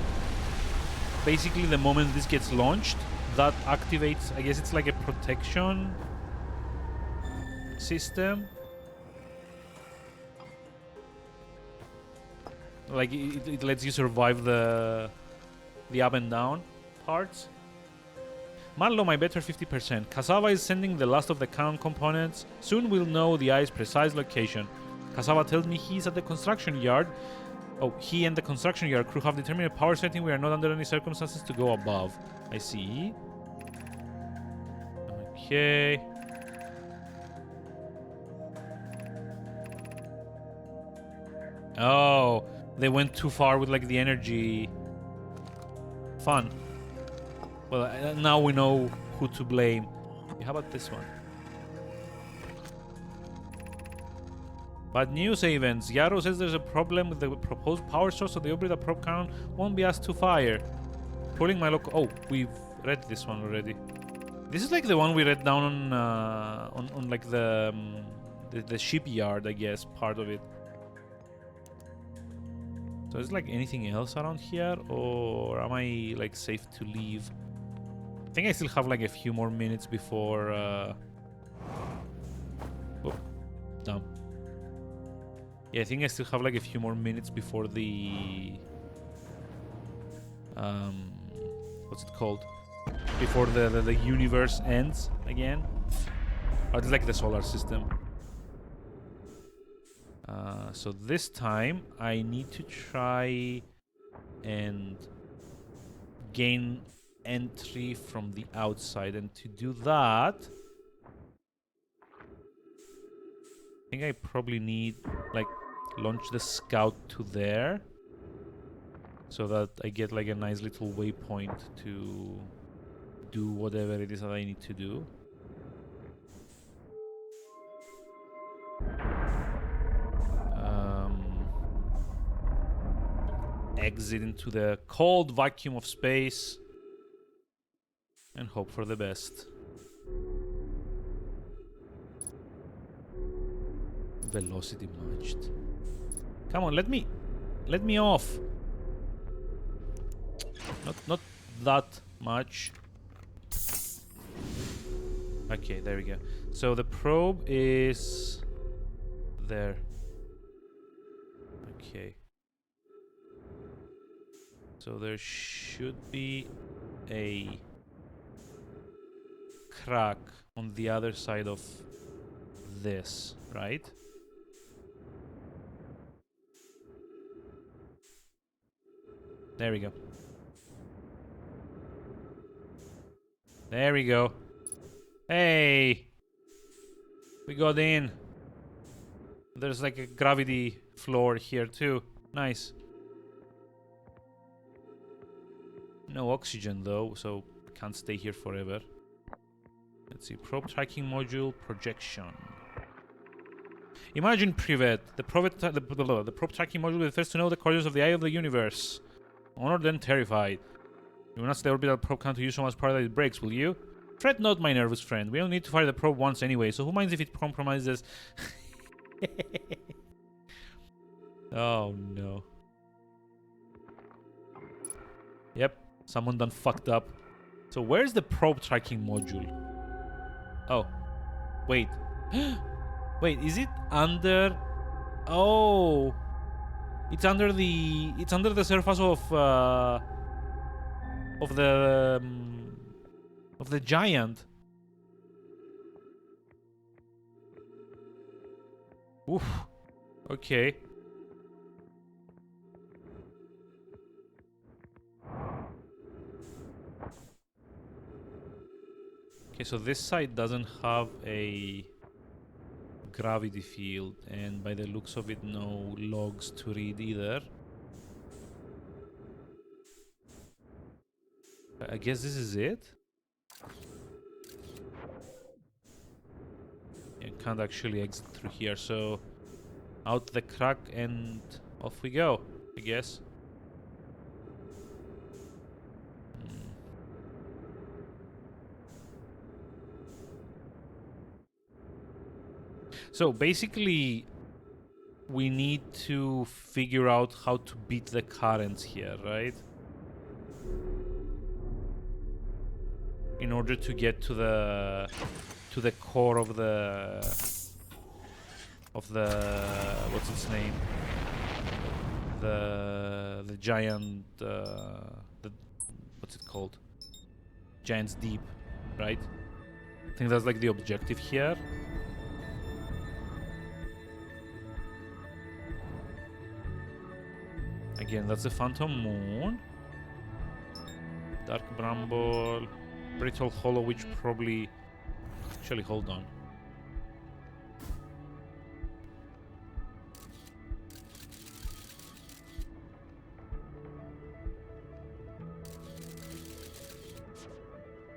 basically, the moment this gets launched, that activates. I guess it's like a protection system. Like it lets you survive the up and down parts. Marlo, my better 50%. Cassava is sending the last of the cannon components. Soon we'll know the eye's precise location. Cassava tells me he's at the construction yard. Oh, he and the construction yard crew have determined a power setting we are not under any circumstances to go above. I see. Okay. Oh, they went too far with like the energy. Fun. Well, now we know who to blame. How about this one? Bad news, Avens. Yarrow says there's a problem with the proposed power source, so the Obrida probe cannon won't be asked to fire. Pulling my local. Oh, we've read this one already. This is like the one we read down on like the shipyard, I guess, part of it. So is like anything else around here, or am I like safe to leave? I think I still have like a few more minutes before. Oh, damn. Yeah, I think I still have like a few more minutes before the what's it called? Before the universe ends again. Or it's like the solar system. So this time I need to try and gain entry from the outside, and to do that I think I probably need like launch the scout to there so that I get like a nice little waypoint to do whatever it is that I need to do. Exit into the cold vacuum of space and hope for the best. Velocity matched. Come on, let me off. Not that much. Okay, there we go. So the probe is there. Okay. So there should be a crack on the other side of this, right? There we go. There we go. Hey! We got in. There's like a gravity floor here too. Nice. No oxygen though, so can't stay here forever. Let's see. Probe tracking module projection. Imagine Privet. The probe tracking module refers to know the corridors of the eye of the universe. Honored and terrified. You will not set the orbital probe count to use so much power that it breaks, will you? Fret not, my nervous friend. We only need to fire the probe once anyway, so who minds if it compromises? Oh no. Yep, someone done fucked up. So where's the probe tracking module? Oh, wait. Wait, is it under? Oh, it's under the surface of the giant. Oof. Okay. Okay, so this side doesn't have a gravity field, and by the looks of it, no logs to read either. I guess this is it? You can't actually exit through here, so out the crack and off we go, I guess. So basically, we need to figure out how to beat the currents here, right? In order to get to the core of the what's its name? The giant what's it called? Giant's Deep, right? I think that's like the objective here. Again, that's the Phantom Moon. Dark Bramble. Brittle Hollow, which probably... Actually, hold on.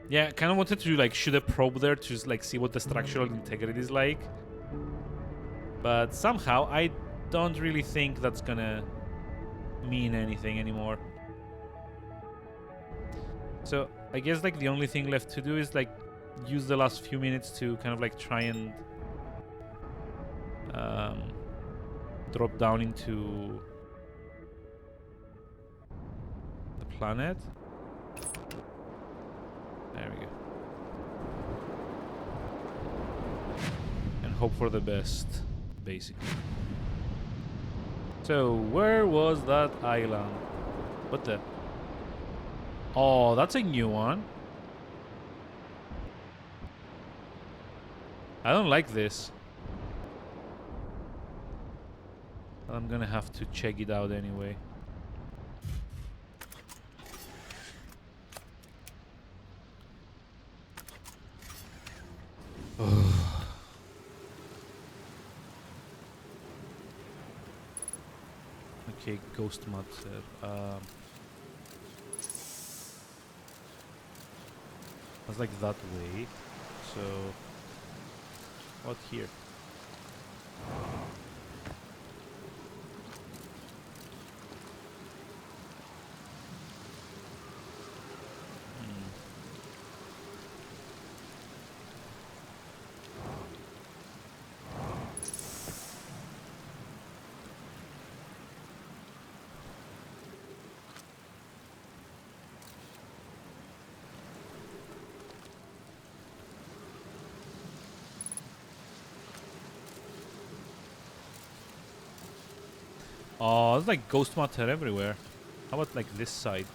Yeah, I kind of wanted to like shoot a probe there to just, like see what the structural integrity is like. But somehow I don't really think that's gonna mean anything anymore. So I guess like the only thing left to do is like use the last few minutes to kind of like try and drop down into the planet. There we go. And hope for the best, basically. So, where was that island? What the? Oh, that's a new one. I don't like this. I'm gonna have to check it out anyway. Okay, Ghost Matter. It's like that way. So, what here? Oh, there's like ghost matter everywhere. How about like this side?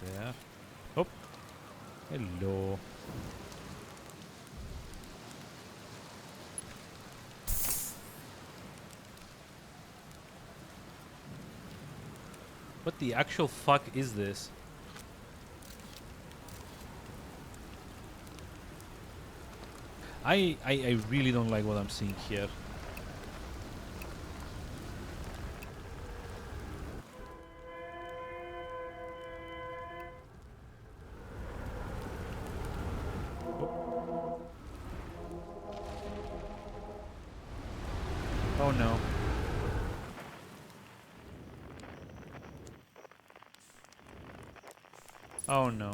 There. Oh. Hello. What the actual fuck is this? I really don't like what I'm seeing here. Oh no. Oh no.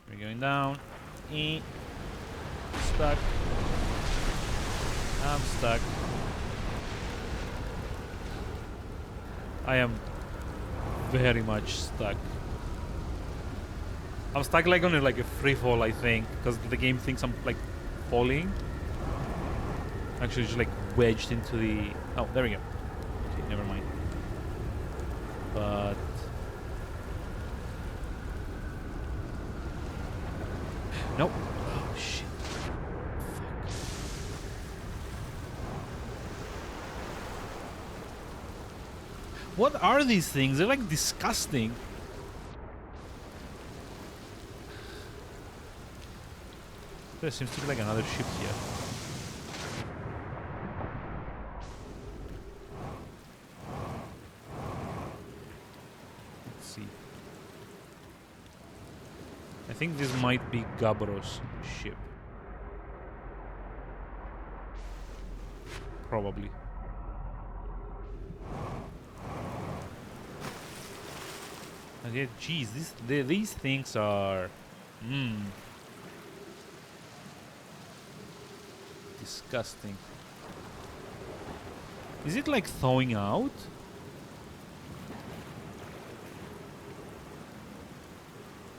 We're going down. Stuck. I'm stuck. I am very much stuck. I'm stuck like on like a free fall, I think, because the game thinks I'm like falling. Actually, just like wedged into the. Oh, there we go. Okay, never mind. But nope. Oh shit. Fuck. What are these things? They're like disgusting. There seems to be like another ship here. Let's see. I think this might be Gabro's ship. Probably. And yeah, geez, these things are... disgusting. Is it like thawing out?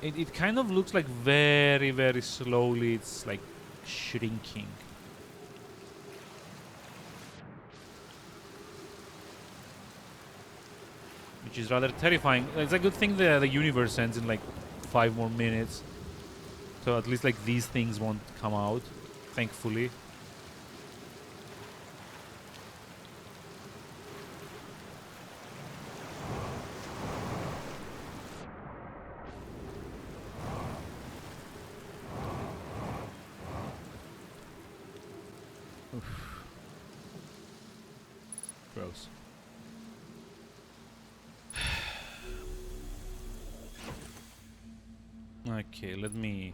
It kind of looks like very, very slowly it's like shrinking. Which is rather terrifying. It's a good thing the universe ends in like 5 more minutes. So at least like these things won't come out, thankfully. Gross. Okay, let me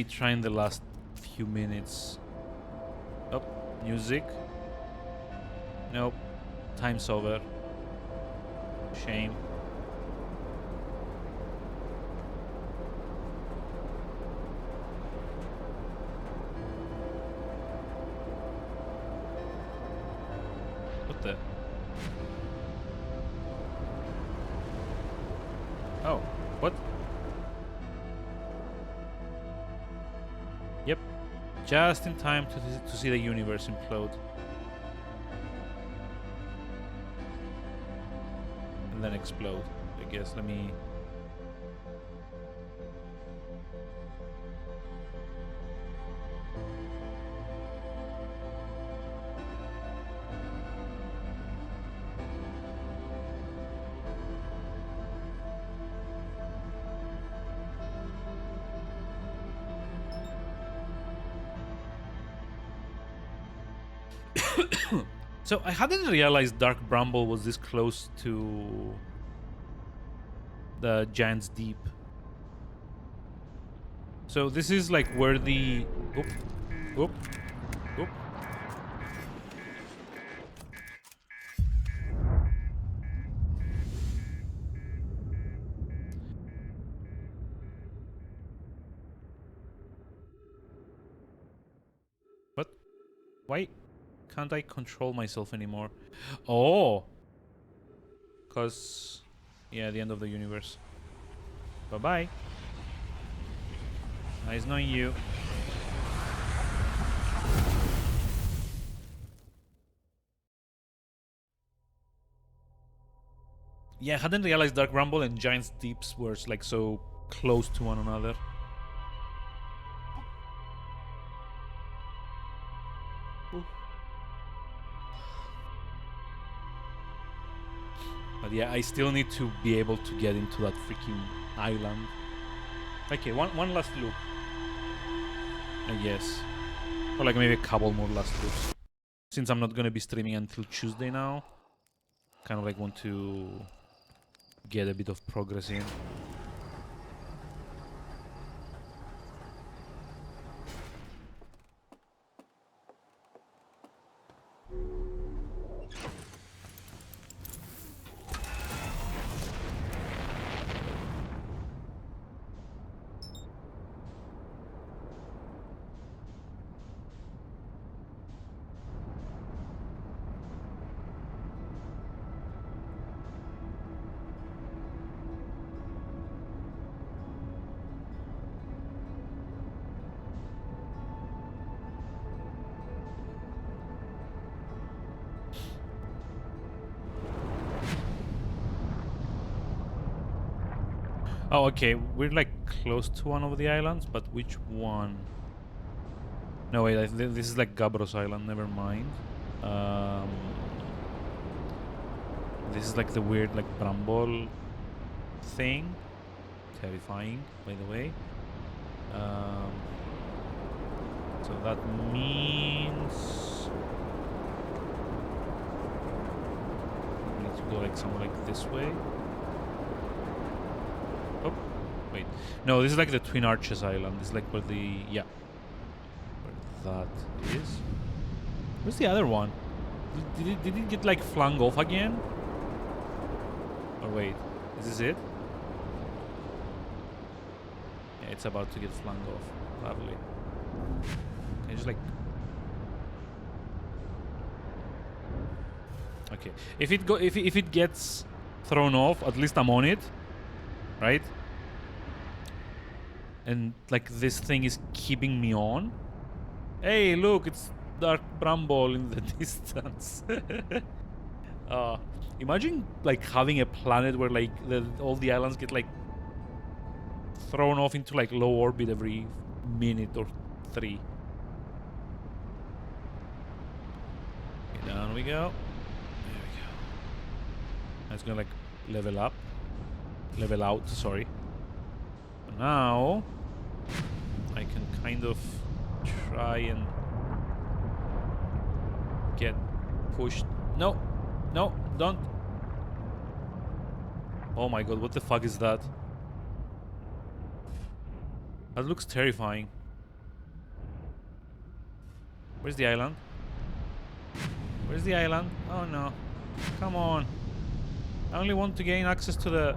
try in the last few minutes. Oh, music. Nope. Time's over. Shame. What the? Oh, what? Yep. Just in time to see the universe implode. And then explode, I guess. Let me... So I hadn't realized Dark Bramble was this close to the Giant's Deep. So this is like where the... Oop. Oop. Oop. What? Why can't I control myself anymore? Oh! Because... yeah, the end of the universe. Bye-bye. Nice knowing you. Yeah, I hadn't realized Dark Rumble and Giant's Deeps were like so close to one another. But yeah, I still need to be able to get into that freaking island. Okay, one last loop. I guess. Or like maybe a couple more last loops. Since I'm not gonna be streaming until Tuesday now. Kind of like want to get a bit of progress in. Oh, okay. We're like close to one of the islands, but which one? No, wait. This is like Gabros Island. Never mind. This is like the weird like bramble thing. Terrifying, by the way. So that means we need to go like somewhere like this way. Oh, wait. No, this is like the Twin Arches Island. This is like where the... yeah. Where that is. Where's the other one? Did it get like flung off again? Or wait, is this it? Yeah, it's about to get flung off. Lovely. Can I just like... Okay. If it gets thrown off, at least I'm on it. Right? And like this thing is keeping me on. Hey, look, it's Dark Bramble in the distance. Imagine like having a planet where like all the islands get like thrown off into like low orbit every minute or 3. Okay, down we go. There we go. Now it's gonna like level up. Level out, sorry. Now I can kind of try and get pushed. No, no, don't. Oh my god, what the fuck is that? That looks terrifying. Where's the island? Where's the island? Oh no. Come on. I only want to gain access to the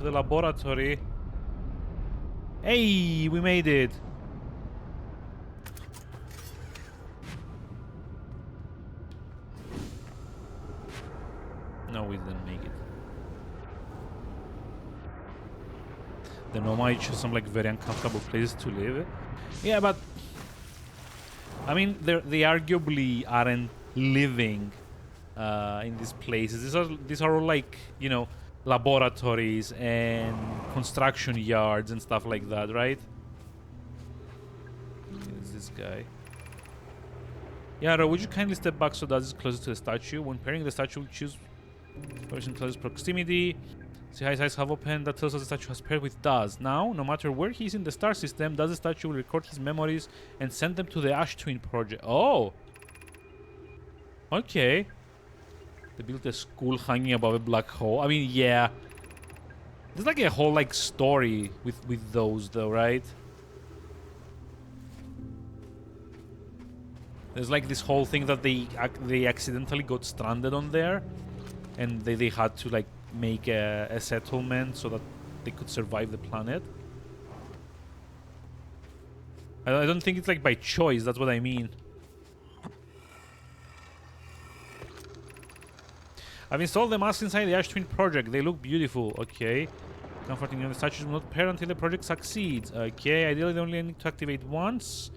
laboratory. Hey, we made it. No, we didn't make it. The Nomai chose some like very uncomfortable places to live. Yeah, but I mean, they arguably aren't living in these places. These are all like, you know, laboratories and construction yards and stuff like that, right? Is this guy? Yara, would you kindly step back so that is closer to the statue? When pairing the statue, choose person closest proximity. See high size have opened that tells us the statue has paired with Daz. Now, no matter where he is in the star system, Daz's statue will record his memories and send them to the Ash Twin project. Oh! Okay. They built a school hanging above a black hole. I mean, yeah. There's like a whole like story with those though, right? There's like this whole thing that they accidentally got stranded on there, and they had to like make a settlement so that they could survive the planet. I don't think it's like by choice, that's what I mean. I've installed the masks inside the Ash Twin project. They look beautiful. Okay. Comforting the statues will not pair until the project succeeds. Okay. Ideally, they only need to activate once.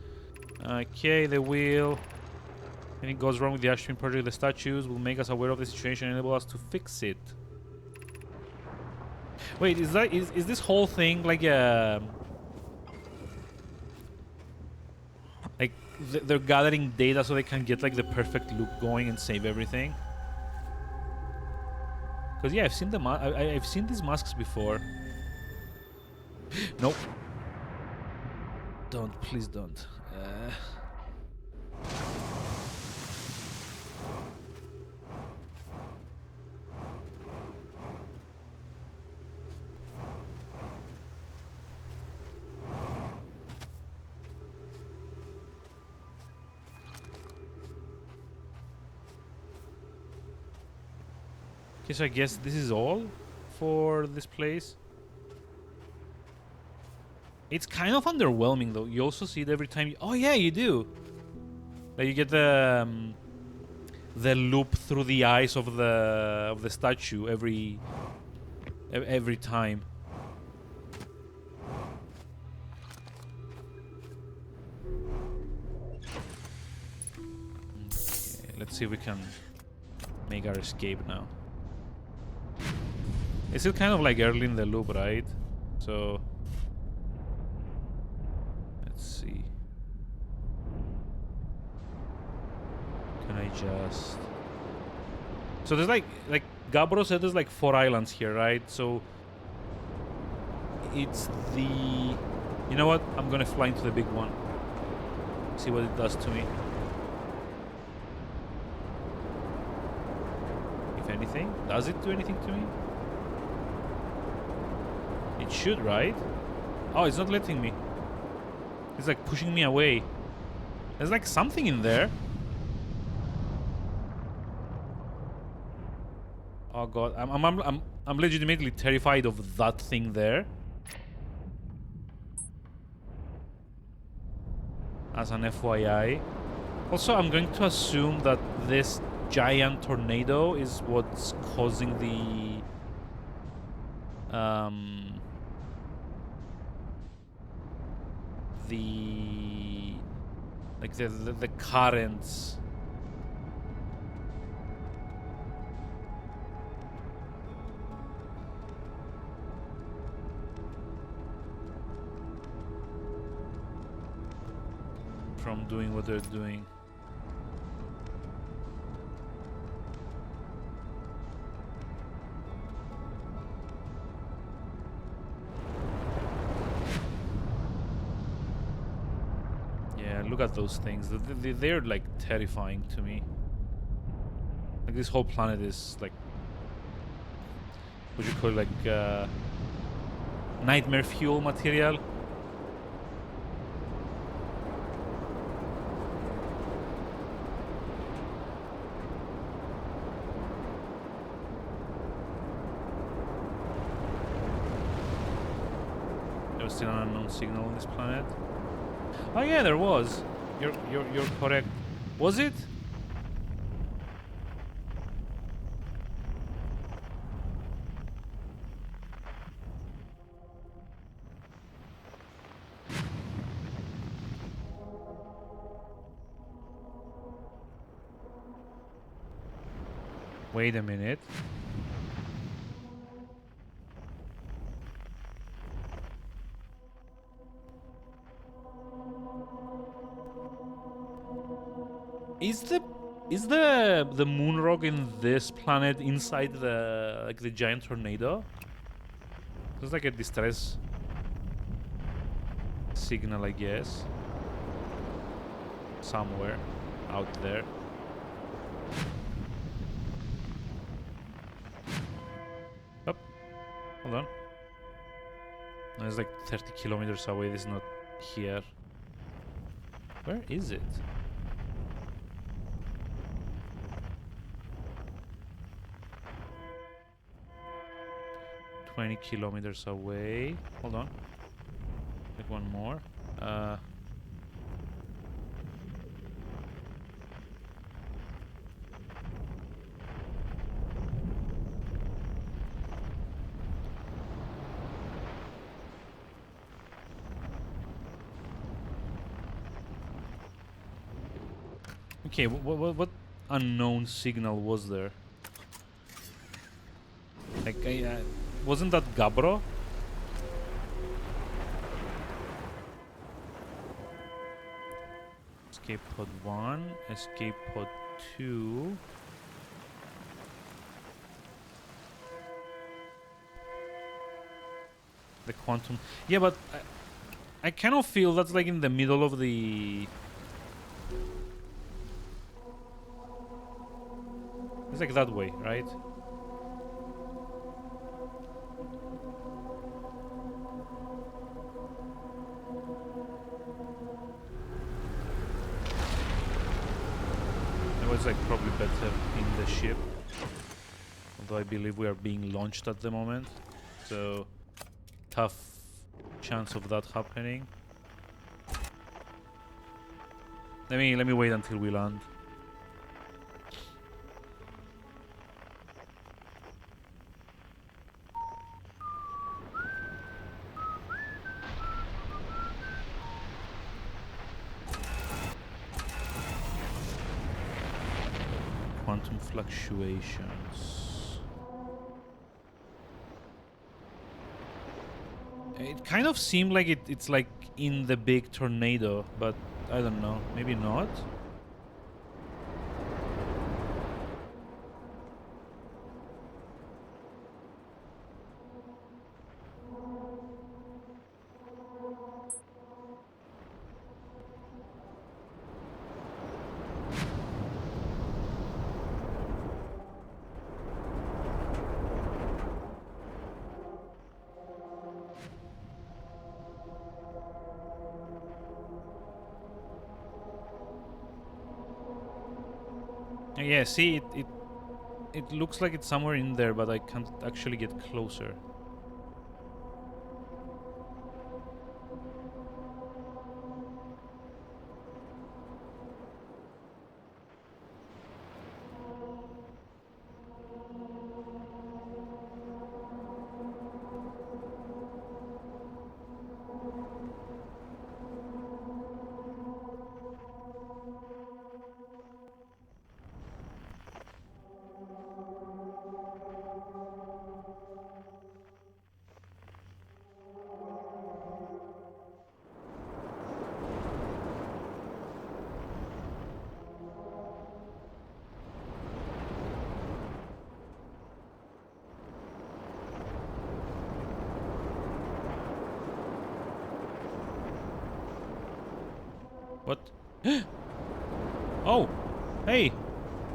Okay, they will. Anything goes wrong with the Ash Twin project, the statues will make us aware of the situation and enable us to fix it. Wait, is this whole thing like a... Like, they're gathering data so they can get like the perfect loop going and save everything? Because yeah, I've seen I've seen these masks before. Nope. Don't, please don't. Okay, so I guess this is all for this place. It's kind of underwhelming though. You also see it every time. Oh yeah, you do. Like you get the loop through the eyes of the statue every time. Okay, let's see if we can make our escape now. It's still kind of like early in the loop, right? So let's see. Can I just... So there's like Gabro said there's like 4 islands here, right? So it's the... You know what? I'm gonna fly into the big one. See what it does to me. If anything. Does it do anything to me? It should, right? Oh, it's not letting me. It's like pushing me away. There's like something in there. Oh god, I'm legitimately terrified of that thing there. As an FYI. Also, I'm going to assume that this giant tornado is what's causing the like the currents. From doing what they're doing. Yeah, look at those things. They're like terrifying to me. Like this whole planet is like, what you call it, like nightmare fuel material. There's still an unknown signal on this planet. Oh yeah, there was. You're correct. Was it? Wait a minute. Is the moon rock in this planet inside the like the giant tornado? There's like a distress signal, I guess. Somewhere out there. Oh, hold on. No, it's like 30 kilometers away. This is not here. Where is it? ...20 kilometers away. Hold on. Like one more. Okay, what unknown signal was there? Like, wasn't that Gabbro? Escape pod 1, escape pod 2. The quantum. Yeah, but I kind of feel that's like in the middle of the. It's like that way, right? It was like probably better in the ship. Although I believe we are being launched at the moment. So tough chance of that happening. Let me wait until we land. Quantum fluctuations. It kind of seemed like it's like in the big tornado, but I don't know. Maybe not. Yeah, see, it It looks like it's somewhere in there, but I can't actually get closer. What? Oh, hey,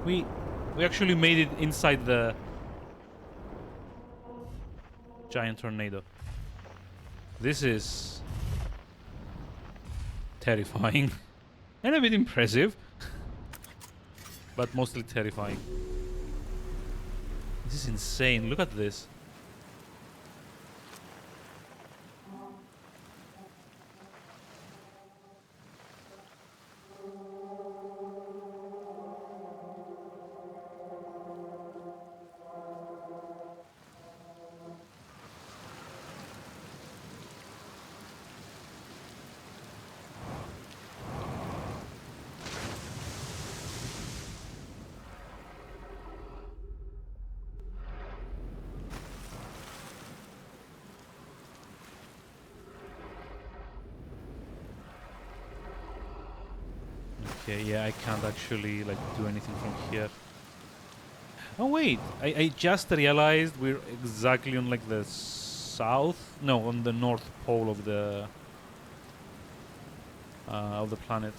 we actually made it inside the giant tornado. This is terrifying and a bit impressive, but mostly terrifying. This is insane. Look at this. Okay, yeah, I can't actually like do anything from here. Oh wait, I just realized we're exactly on like the south, no, on the north pole of the planet.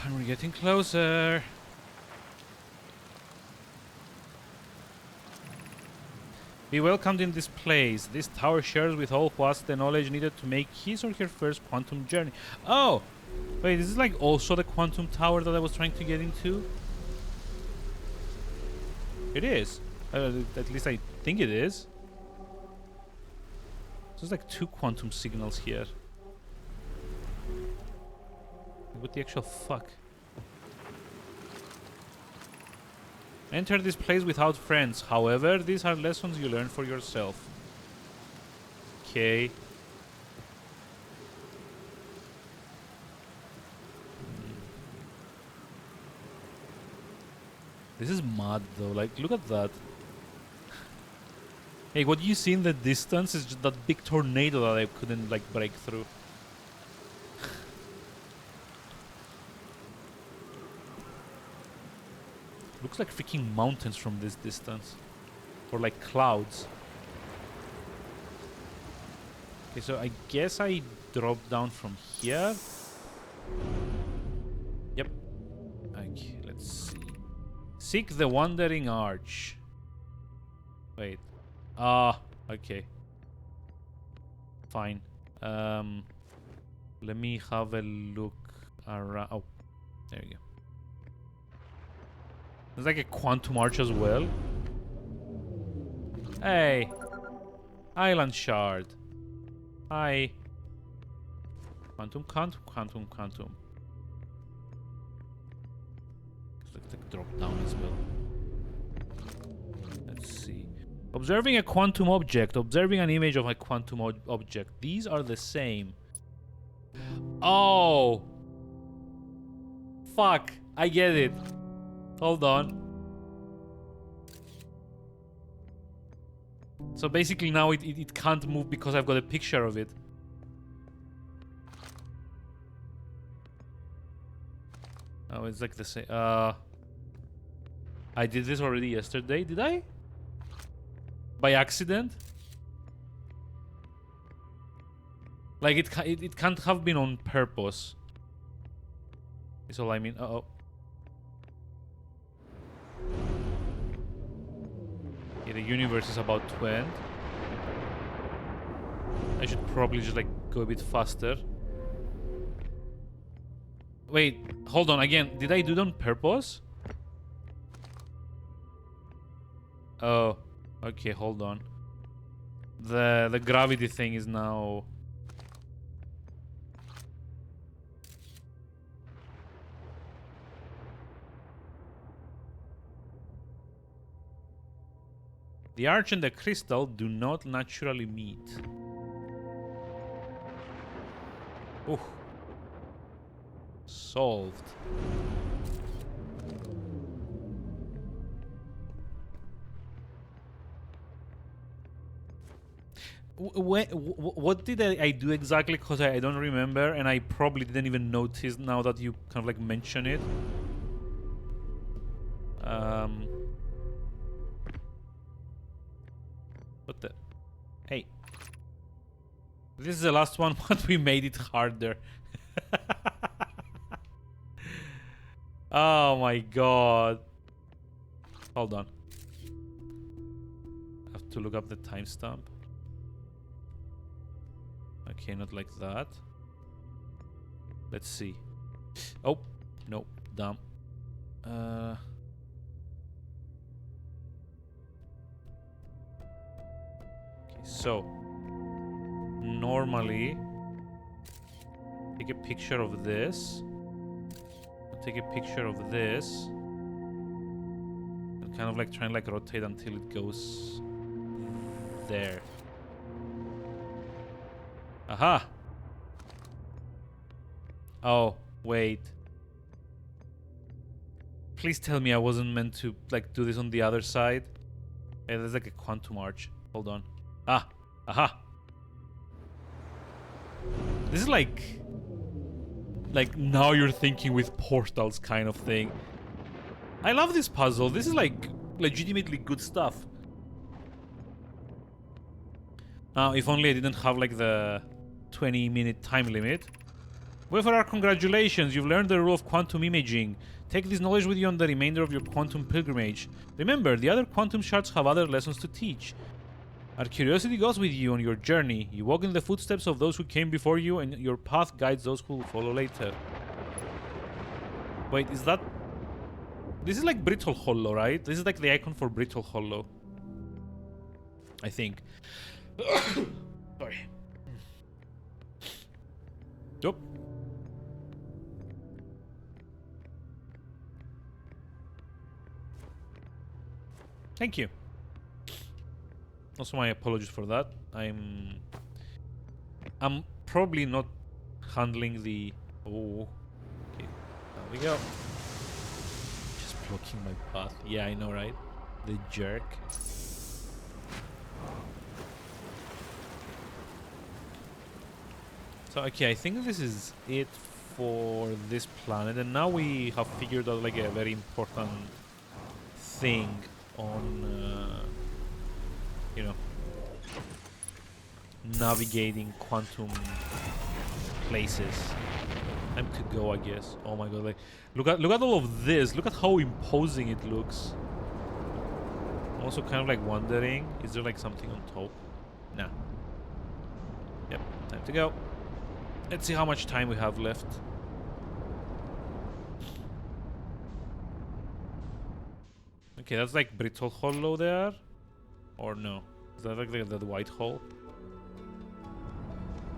And we're getting closer. Be welcomed in this place. This tower shares with all who ask the knowledge needed to make his or her first quantum journey. Oh! Wait, this is like also the quantum tower that I was trying to get into? It is. At least I think it is. There's like 2 quantum signals here. What the actual fuck? Enter this place without friends. However, these are lessons you learn for yourself. Okay. This is mad though. Like, look at that. Hey, what you see in the distance is just that big tornado that I couldn't like break through. Looks like freaking mountains from this distance. Or like clouds. Okay, so I guess I dropped down from here. Yep. Okay, let's see. Seek the Wandering Arch. Wait. Okay. Fine. Let me have a look around. Oh, there you go. There's like a quantum arch as well. Hey. Island shard. Hi. Quantum. Looks like drop down as well. Let's see. Observing a quantum object. Observing an image of a quantum object. These are the same. Oh. Fuck. I get it. Hold on. So basically now it can't move because I've got a picture of it. Oh, it's like the same. I did this already yesterday, did I? By accident? Like it can't have been on purpose. Is all I mean. Uh-oh. Okay, the universe is about to end. I should probably just like go a bit faster. Wait, hold on again. Did I do it on purpose? Oh, okay, hold on. The gravity thing is now... The arch and the crystal do not naturally meet. Ooh. Solved. What did I do exactly? Because I don't remember, and I probably didn't even notice now that you kind of like mention it. What the? Hey. This is the last one, but we made it harder. Oh my god. Hold on. I have to look up the timestamp. Okay, not like that. Let's see. Oh, no, dumb. Okay, so normally take a picture of this. Take a picture of this. And kind of like try and like rotate until it goes there. Aha! Oh, wait. Please tell me I wasn't meant to like do this on the other side. Hey, there's like a quantum arch. Hold on. Ah! Aha! This is like now you're thinking with portals kind of thing. I love this puzzle. This is like legitimately good stuff. Now, if only I didn't have like the 20-minute time limit. Well, for our congratulations, you've learned the rule of quantum imaging. Take this knowledge with you on the remainder of your quantum pilgrimage. Remember, the other quantum shards have other lessons to teach. Our curiosity goes with you on your journey. You walk in the footsteps of those who came before you, and your path guides those who will follow later. Wait, is that... This is like Brittle Hollow, right? This is like the icon for Brittle Hollow. I think. Sorry. Yup. Thank you. Also, my apologies for that. I'm probably not handling the... Oh. Okay. There we go. Just blocking my path. Yeah, I know, right? The jerk. So, okay, I think this is it for this planet. And now we have figured out, like, a very important thing on... you know, navigating quantum places. Time to go, I guess. Oh my god! Like, look at all of this. Look at how imposing it looks. I'm also kind of like wondering, is there like something on top? Nah. Yep. Time to go. Let's see how much time we have left. Okay, that's like Brittle Hollow there. Or no? Is that like the white hole?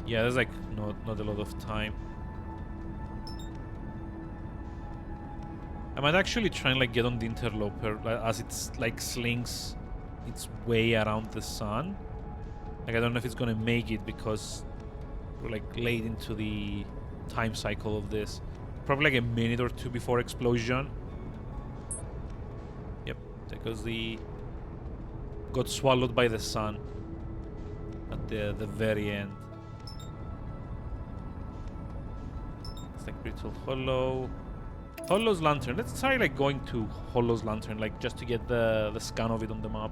Yeah, there's like not a lot of time. I might actually try and like get on the interloper as it's like slings its way around the sun. Like I don't know if it's gonna make it because we're like late into the time cycle of this. Probably like a minute or two before explosion. Yep, there goes the... Got swallowed by the sun at the very end. It's like Brittle Hollow. Hollow's Lantern. Let's try like going to Hollow's Lantern, like just to get the scan of it on the map.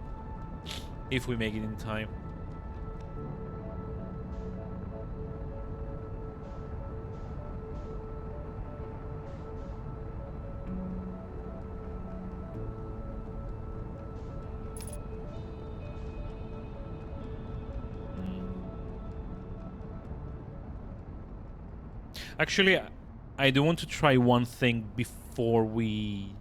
If we make it in time. Actually, I do want to try one thing before we,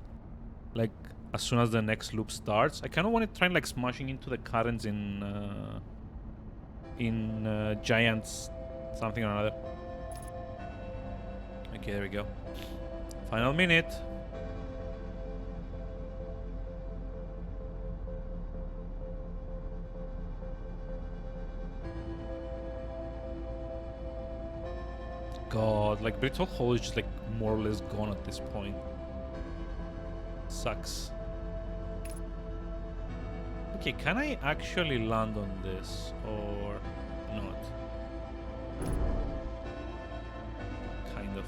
like, as soon as the next loop starts. I kind of want to try like smashing into the currents in Giants something or another. Okay, there we go. Final minute. God, like Brittle Hall is just like more or less gone at this point. Sucks. Okay, can I actually land on this or not? Kind of.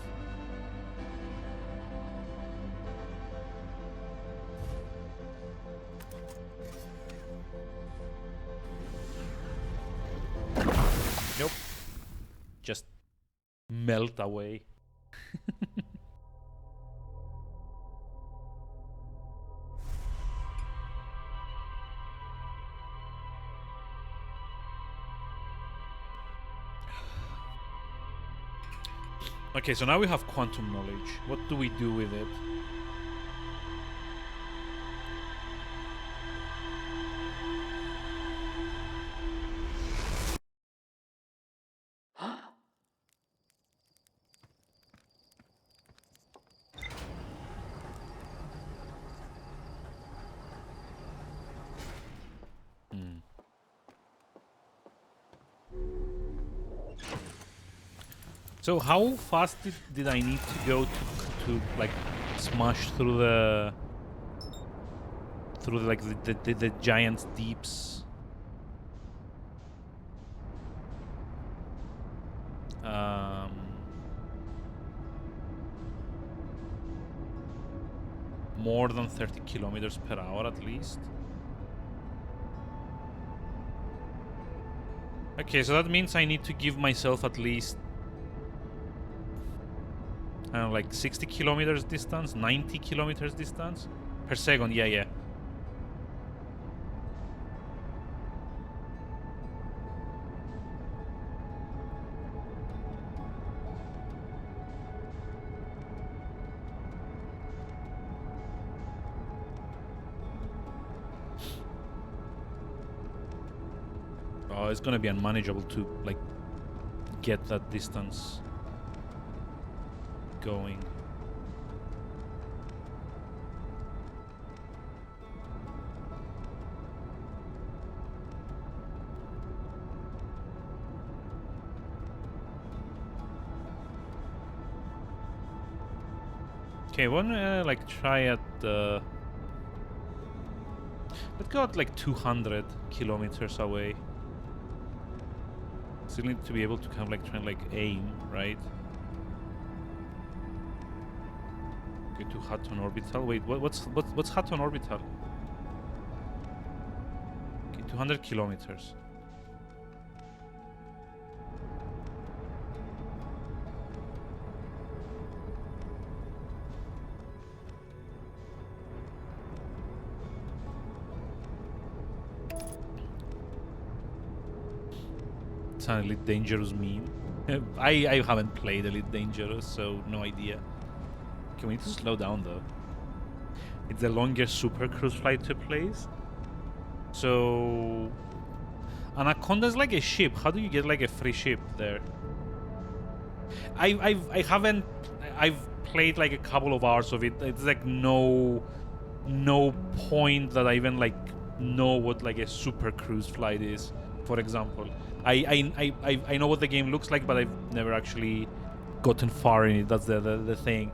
Nope. Just melt away. Okay, so now we have quantum knowledge. What do we do with it? So how fast did I need to go to like smash through the like the giant deeps? More than 30 kilometers per hour at least. Okay, so that means I need to give myself at least, I don't know, like 60 kilometers distance, 90 kilometers distance per second. Yeah. Oh, it's gonna be unmanageable to like get that distance going. Okay, wanna like try at let's go at like 200 kilometers away. Still need to be able to kind of like try and like aim, right? Okay, to Hatton Orbital. Wait, what's Hatton Orbital? Okay, 200 kilometers. It's an Elite Dangerous meme. I haven't played Elite Dangerous, so no idea. Okay, we need to slow down though. It's the longest Super Cruise flight to place. So Anaconda's like a ship. How do you get like a free ship there? I've played like a couple of hours of it. It's like no point that I even like know what like a Super Cruise flight is, for example. I know what the game looks like, but I've never actually gotten far in it. That's the thing.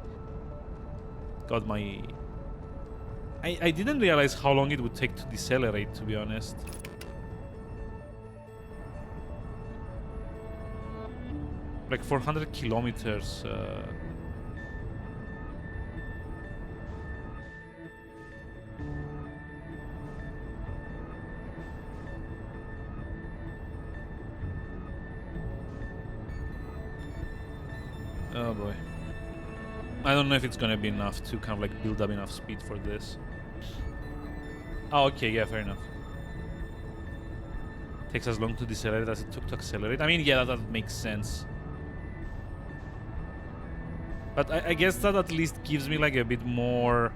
God, I didn't realize how long it would take to decelerate, to be honest. Like 400 kilometers. Oh boy. I don't know if it's gonna be enough to kind of like build up enough speed for this. Oh, okay, yeah, fair enough. Takes as long to decelerate as it took to accelerate. I mean, yeah, that makes sense. But I guess that at least gives me like a bit more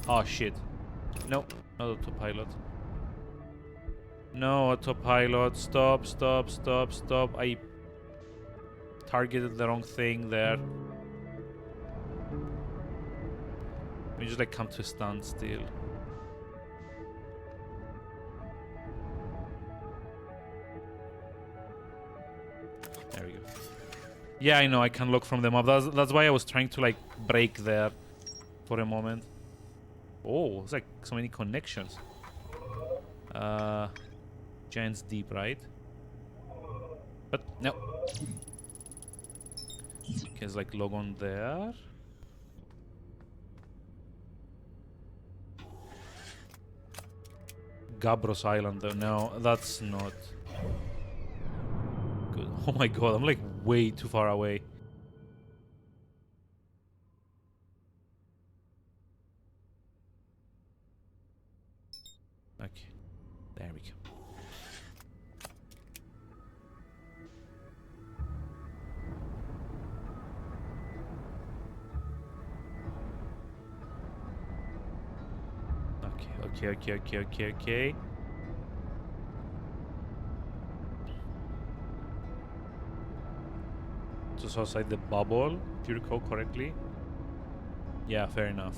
oh shit. No, not autopilot. No, autopilot. Stop, stop, stop, stop. I targeted the wrong thing there. Let me just like come to a standstill. There we go. Yeah, I know, I can look from the map. That's why I was trying to like break there for a moment. Oh, it's like so many connections. Giant's Deep, right? But no. Okay, it's like log on there. Gabros Island though. No, that's not good. Oh my god, I'm like way too far away. Okay, there we go. Okay. Just outside the bubble, if you recall correctly. Yeah, fair enough.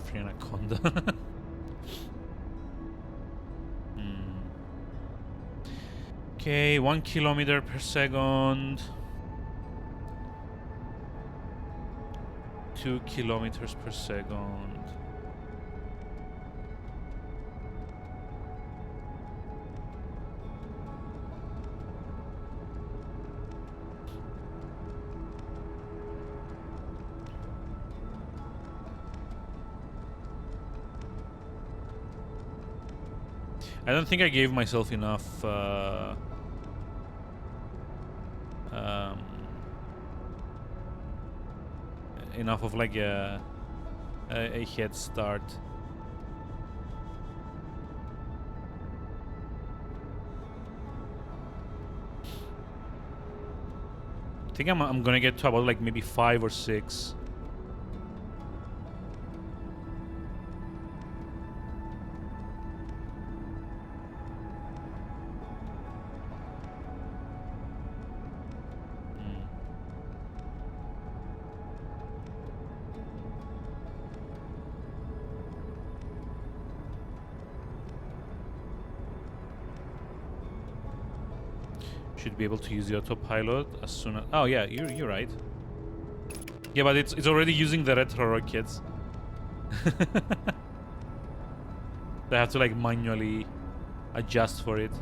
Free anaconda. Okay, 1 kilometer per second. 2 kilometers per second. I don't think I gave myself enough enough of like a head start. I think I'm gonna get to about like maybe 5 or 6. Should be able to use the autopilot as soon as... Oh yeah, you're right. Yeah, but it's already using the retro rockets. They have to like manually adjust for it.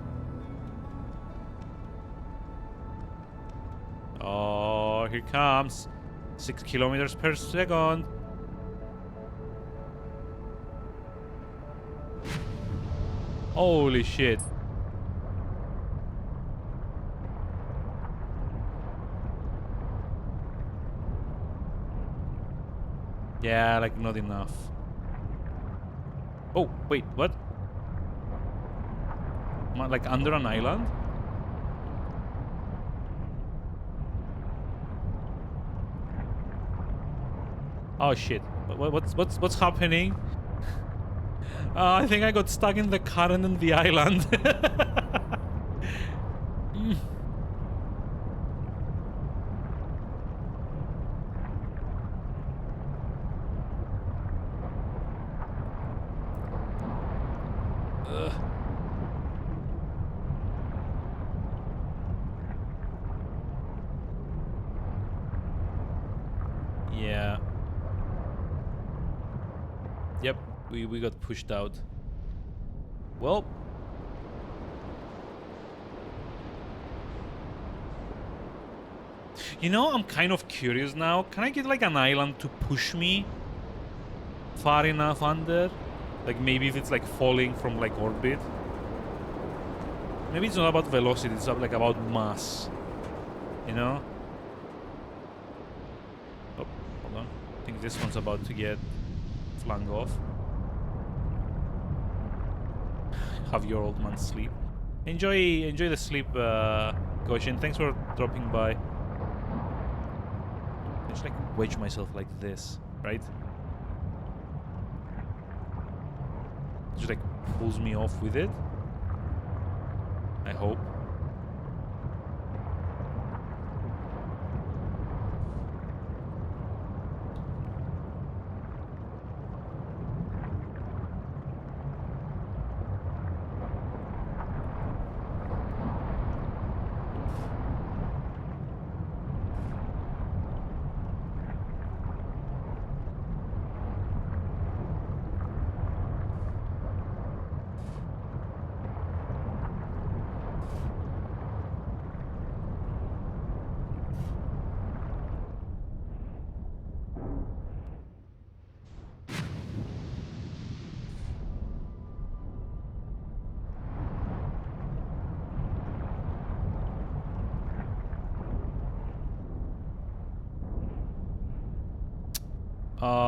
Oh, here comes 6 kilometers per second. Holy shit. Yeah, like not enough. Oh, wait, what? Like under an island? Oh shit. What's happening? I think I got stuck in the current on the island. Yeah. Yep, we got pushed out. Well. You know, I'm kind of curious now. Can I get like an island to push me far enough under? Like maybe if it's like falling from like orbit. Maybe it's not about velocity, it's like about mass. You know? Oh, I think this one's about to get flung off. Have your old man sleep. Enjoy the sleep, Goshin. Thanks for dropping by. I just like wedge myself like this, right? Just like pulls me off with it. I hope.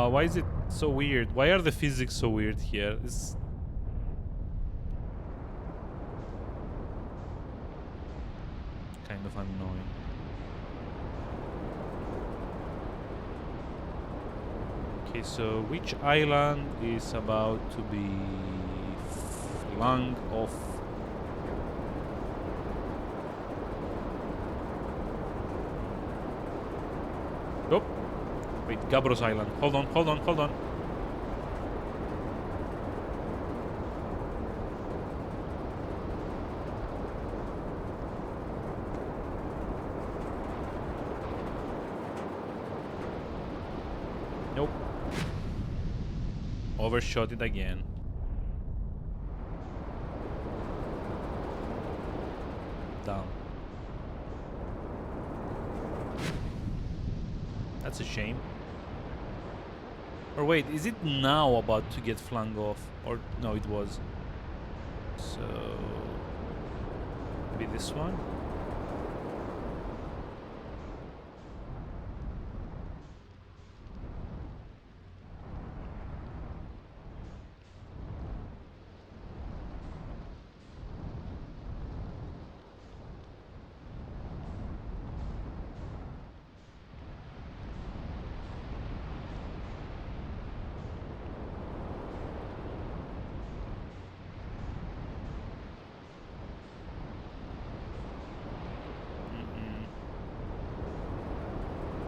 Why is it so weird? Why are the physics so weird here? It's kind of annoying. Okay, so which island is about to be flung off? Nope. Wait, Gabros Island. Hold on, hold on, hold on. Nope. Overshot it again. Down. That's a shame. Or wait, is it now about to get flung off? Or no, it was. So maybe this one?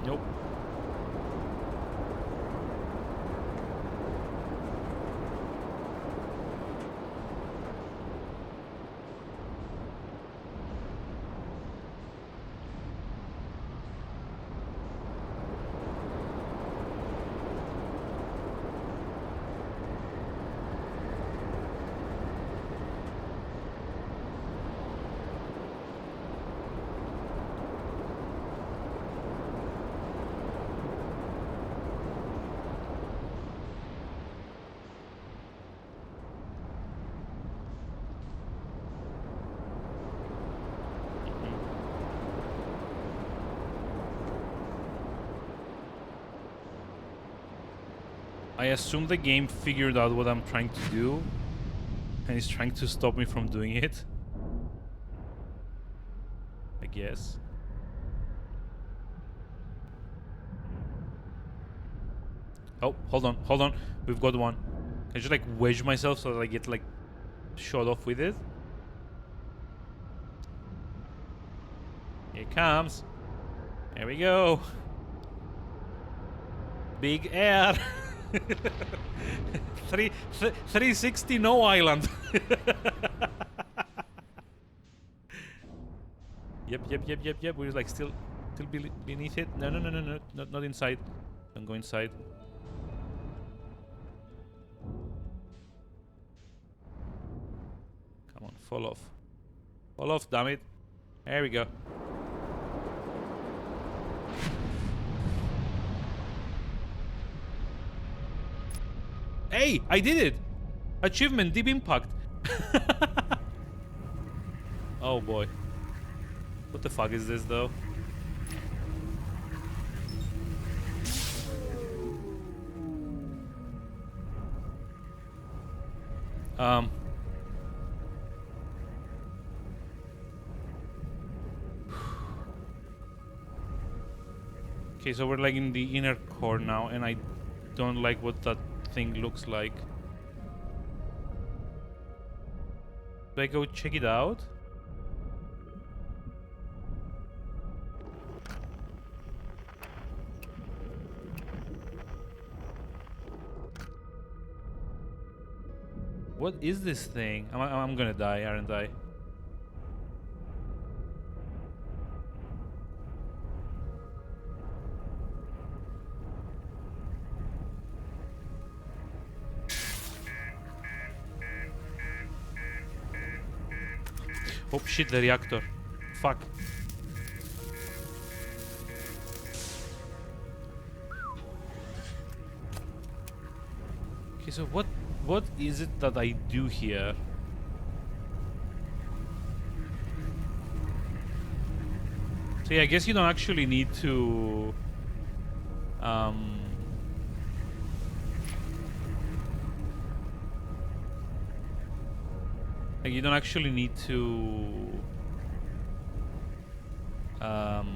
Nope. I assume the game figured out what I'm trying to do and is trying to stop me from doing it. I guess. Oh, hold on, hold on. We've got one. Can I just like wedge myself so that I get like shot off with it? Here it comes. There we go. Big air. 360 no island. Yep. We're like still beneath it. No, not inside. Don't go inside. Come on, fall off. Fall off, damn it. There we go. Hey, I did it! Achievement, Deep Impact. Oh boy. What the fuck is this though? Um. Okay, so we're like in the inner core now, and I don't like what that thing looks like. Do I go check it out? What is this thing? I'm gonna die, aren't I? Oh shit, the reactor. Fuck. Okay, so what is it that I do here? So yeah, I guess you don't actually need to like you don't actually need to God.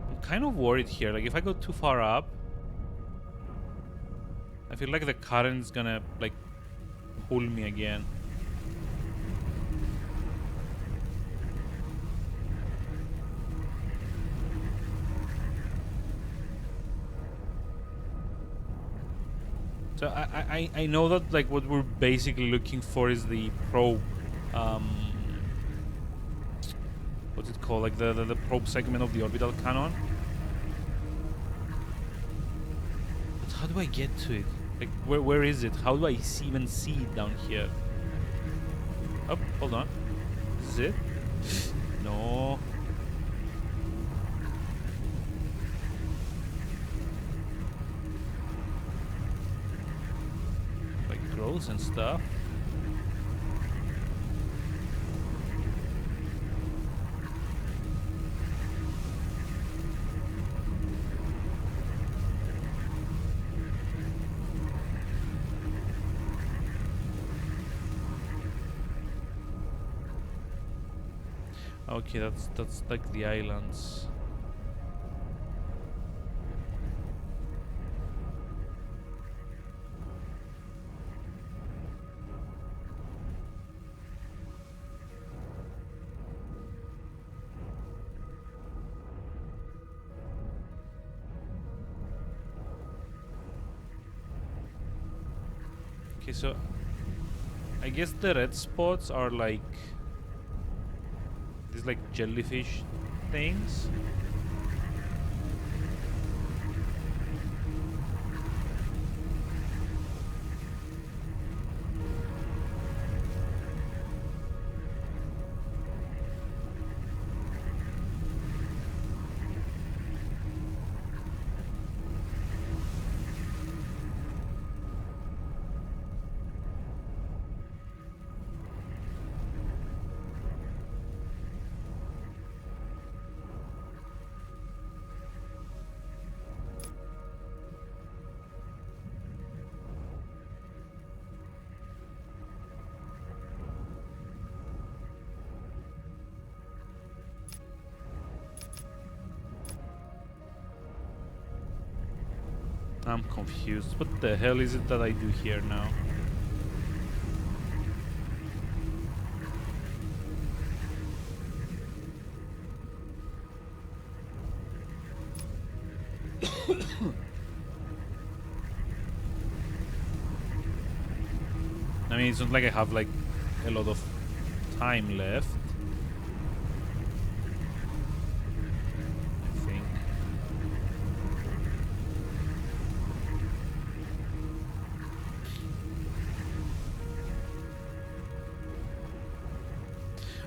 I'm kind of worried here. Like if I go too far up, I feel like the current's gonna like pull me again. So I know that like what we're basically looking for is the probe. What's it called? Like the probe segment of the orbital cannon. But how do I get to it? Like where is it? How do I even see it down here? Oh, hold on. This is it? No. Like gross and stuff. Okay, that's like the islands. Okay, so I guess the red spots are like these like jellyfish things. I'm confused. What the hell is it that I do here now? I mean, it's not like I have like a lot of time left. I think.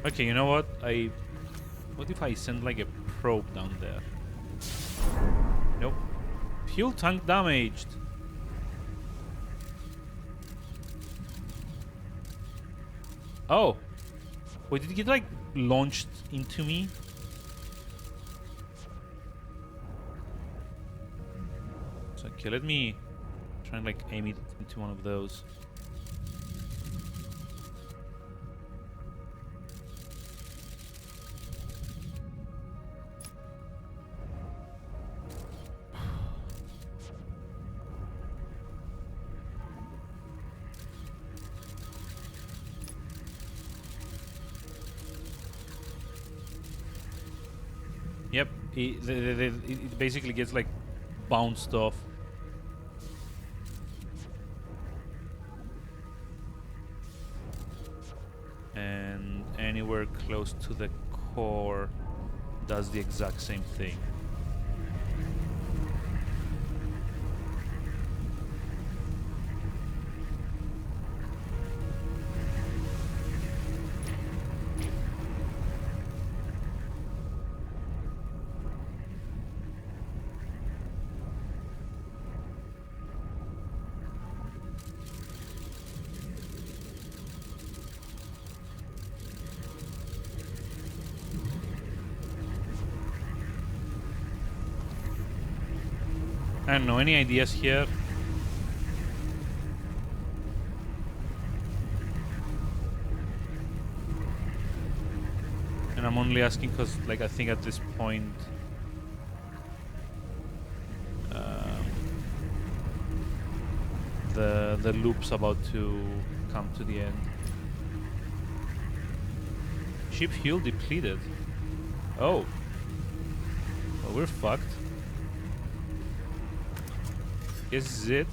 Okay, you know what? What if I send like a probe down there? Nope. Fuel tank damaged. Oh. Wait, did it get like launched into me? Okay, let me try and like aim it into one of those. Yep, it basically gets like bounced off. And anywhere close to the core does the exact same thing. I don't know, any ideas here? And I'm only asking because, like, I think at this point, the loop's about to come to the end. Ship fuel depleted. Oh. Well, we're fucked. Guess this is it.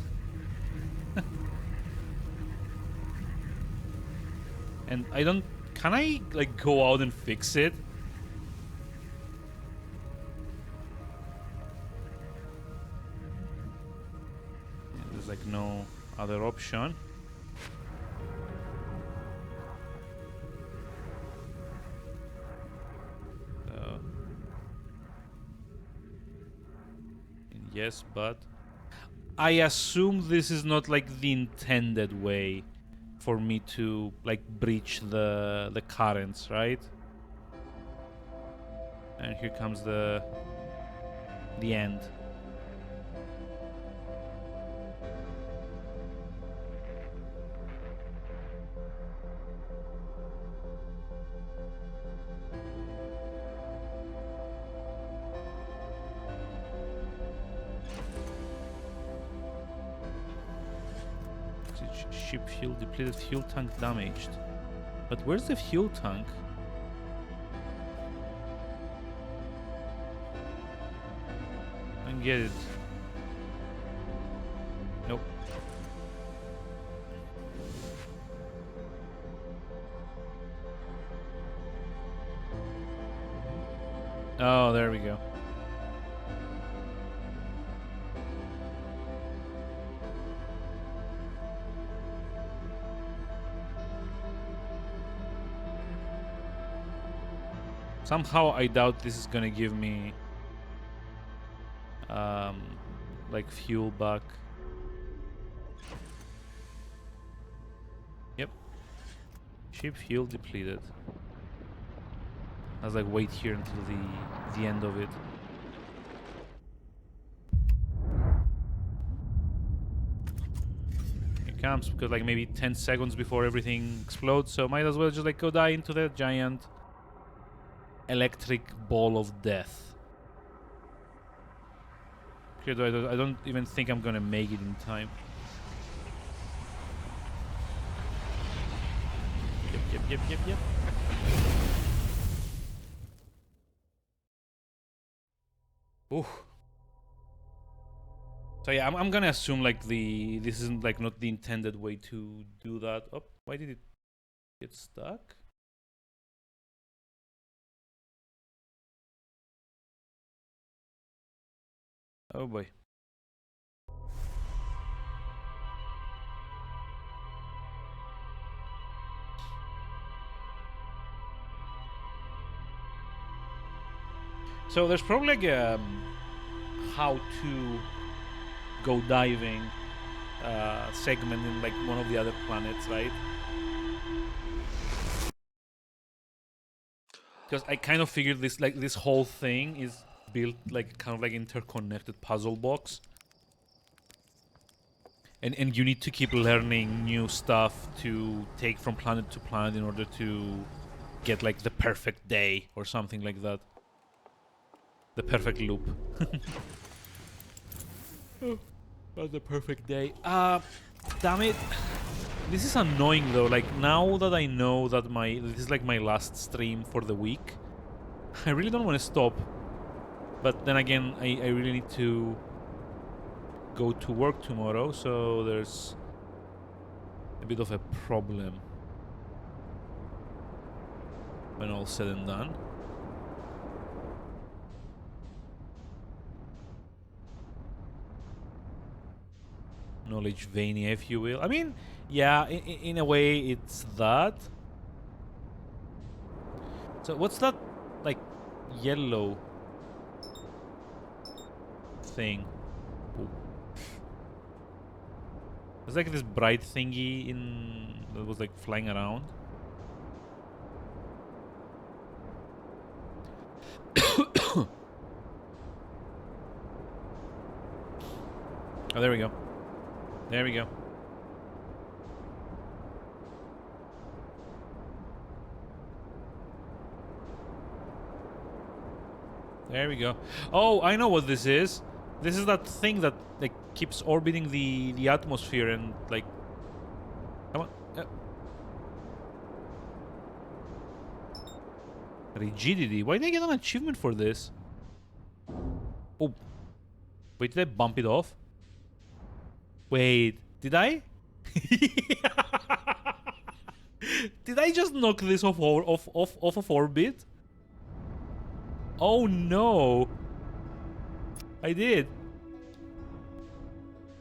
And I don't... Can I, like, go out and fix it? Yeah, there's, like, no other option. Yes, but... I assume this is not, like, the intended way for me to, like, breach the currents, right? And here comes the end. Ship fuel depleted, fuel tank damaged. But where's the fuel tank? I don't get it. Nope. Oh, there we go. Somehow I doubt this is gonna give me like fuel back. Yep. Ship fuel depleted. I was like, wait here until the end of it. It comes because like maybe 10 seconds before everything explodes, so might as well just like go die into that giant electric ball of death. Okay, I don't even think I'm gonna make it in time. Yep. Ooh. So yeah, I'm gonna assume like this isn't like not the intended way to do that. Oh, why did it get stuck? Oh boy. So there's probably like how to go diving segment in like one of the other planets, right? Because I kind of figured this whole thing is built like kind of like interconnected puzzle box. and you need to keep learning new stuff to take from planet to planet in order to get like the perfect day or something like that. The perfect loop. But the perfect day. Damn it. This is annoying though. Like now that I know that this is like my last stream for the week, I really don't want to stop. But then again, I really need to go to work tomorrow, so there's a bit of a problem when all's said and done. Knowledge Vania, if you will. I mean, yeah, in a way it's that. So what's that, like, yellow thing? Ooh. There's like this bright thingy that was like flying around. Oh, there we go. There we go. There we go. Oh, I know what this is. This is that thing that like keeps orbiting the atmosphere and like. Come on. Rigidity. Why did I get an achievement for this? Oh. Wait, did I bump it off? Wait, did I? Did I just knock this off of orbit? Oh no! I did.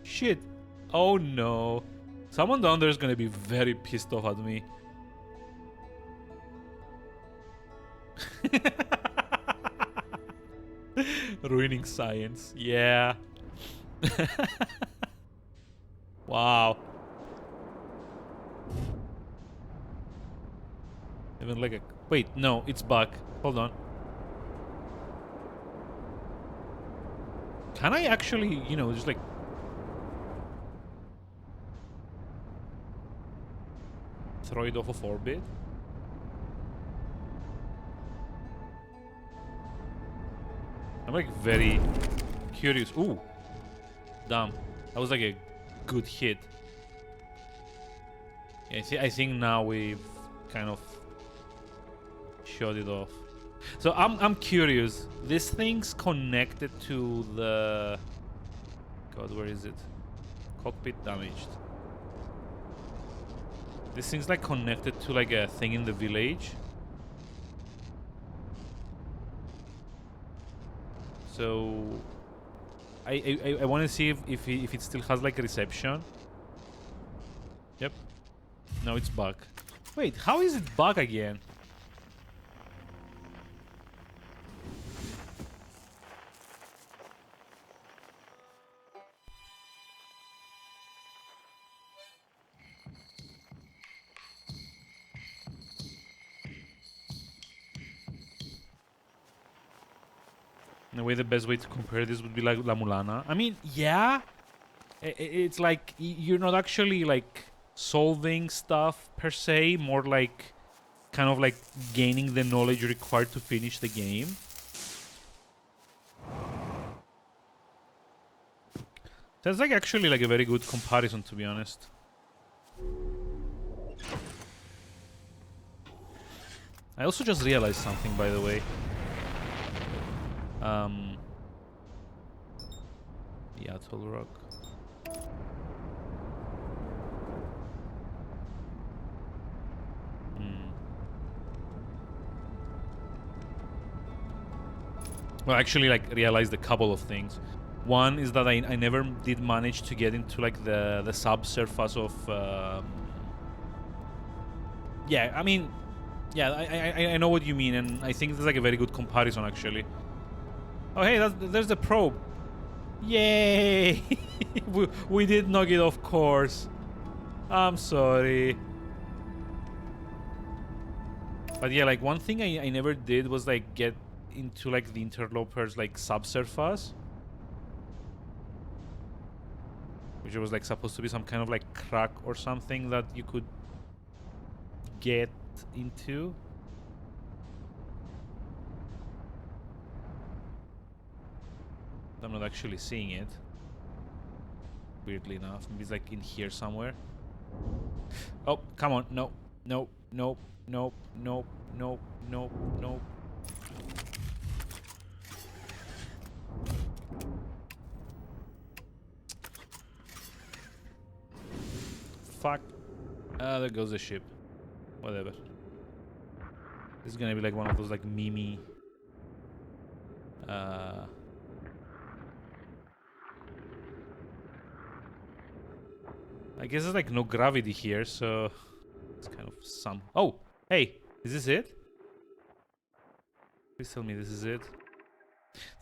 Shit. Oh no. Someone down there is gonna be very pissed off at me. Ruining science. Yeah. Wow. Even like a... Wait, no, it's back. Hold on. Can I actually, you know, just like... throw it off of orbit? I'm like very curious. Ooh. Damn. That was like a good hit. Yeah, I think now we've kind of shot it off. So I'm curious. This thing's connected to the... God, where is it? Cockpit damaged. This thing's like connected to like a thing in the village. So I want to see if it still has like a reception. Yep. No, it's back. Wait, how is it back again? In a way, the best way to compare this would be like La Mulana. I mean, yeah, it's like you're not actually like solving stuff per se, more like kind of like gaining the knowledge required to finish the game. That's like actually like a very good comparison, to be honest. I also just realized something, by the way. The Atoll Rock. Well, actually, like, realized a couple of things. One is that I never did manage to get into like the subsurface of. Yeah, I mean, yeah, I know what you mean, and I think that's like a very good comparison, actually. Oh, hey, there's the probe. Yay! we did knock it off course. I'm sorry. But yeah, like one thing I never did was like get into like the interloper's like subsurface. which was like supposed to be some kind of like crack or something that you could get into. I'm not actually seeing it. Weirdly enough, maybe it's like in here somewhere. Oh, come on! No, no, no, no, no, no, no, no. Fuck. There goes the ship. Whatever. This is gonna be like one of those like meme. I guess there's like no gravity here, so it's kind of some. Oh, hey, is this it? Please tell me this is it.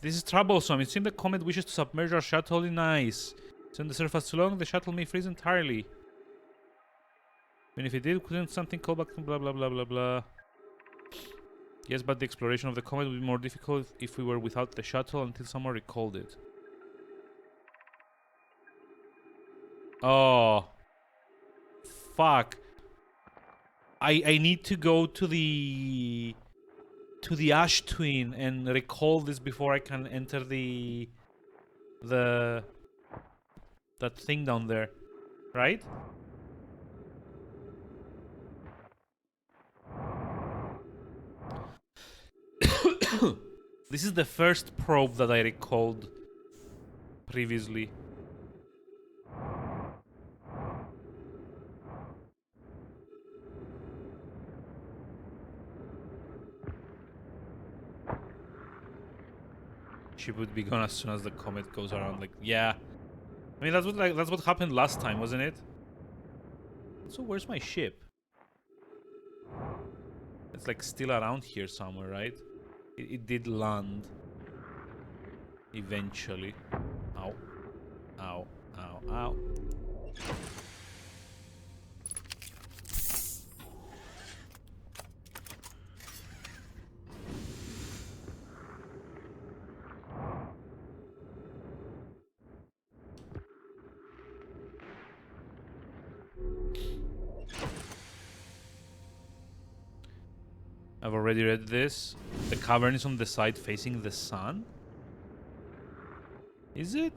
This is troublesome. It seems the comet wishes to submerge our shuttle in ice. It's on the surface too long, the shuttle may freeze entirely. I mean, if it did, couldn't something call back to blah blah blah blah blah. Yes, but the exploration of the comet would be more difficult if we were without the shuttle until someone recalled it. Oh. Fuck. I need to go to the Ash Twin and recall this before I can enter that thing down there, right? This is the first probe that I recalled previously. She would be gone as soon as the comet goes around. Like, yeah. I mean, that's what happened last time, wasn't it? So where's my ship? It's like still around here somewhere, right? It did land. Eventually. Ow. Ow. Ow. Ow. I've already read this. The cavern is on the side facing the sun? Is it?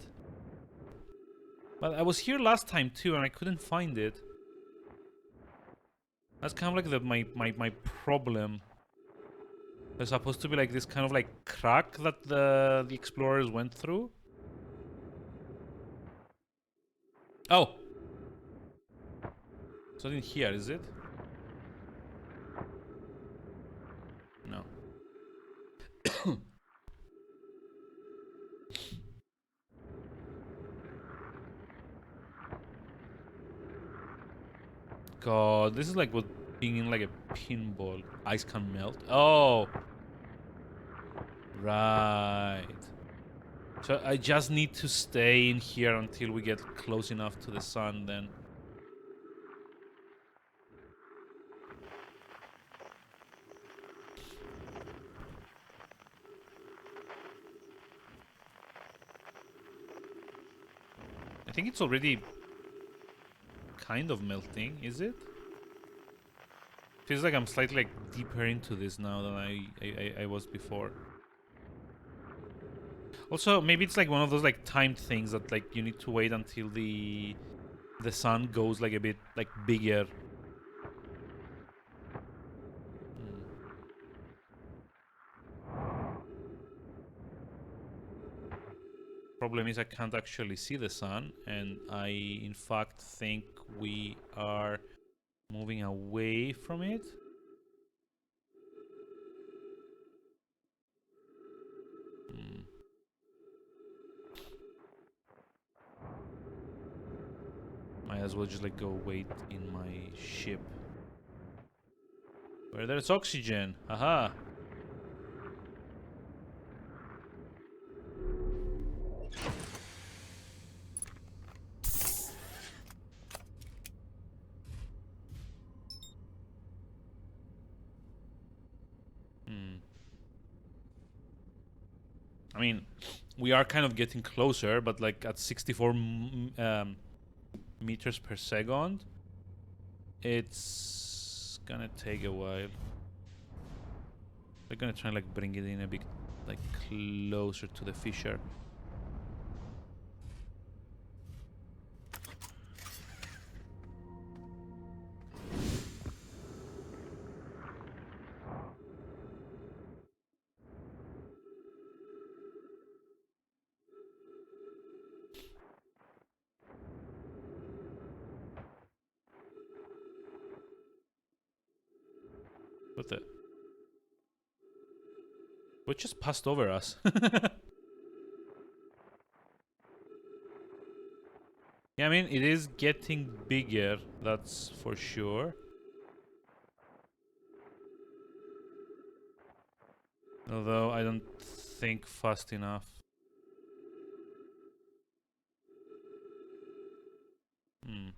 But I was here last time too and I couldn't find it. That's kind of like my problem. There's supposed to be like this kind of like crack that the explorers went through. Oh! It's not in here, is it? No. God, this is like what being in like a pinball. Ice can melt. Oh! Right. So I just need to stay in here until we get close enough to the sun then. I think it's already kind of melting, is it? Feels like I'm slightly like deeper into this now than I was before. Also, maybe it's like one of those like timed things that like you need to wait until the sun goes like a bit like bigger. Problem is I can't actually see the sun, and I in fact think we are moving away from it. Might as well just like go wait in my ship where there's oxygen. Haha. I mean, we are kind of getting closer, but like at 64 meters per second, it's gonna take a while. They're gonna try and like bring it in a bit like closer to the fissure. What the? What just passed over us? Yeah, I mean, it is getting bigger, that's for sure. Although I don't think fast enough. Hmm.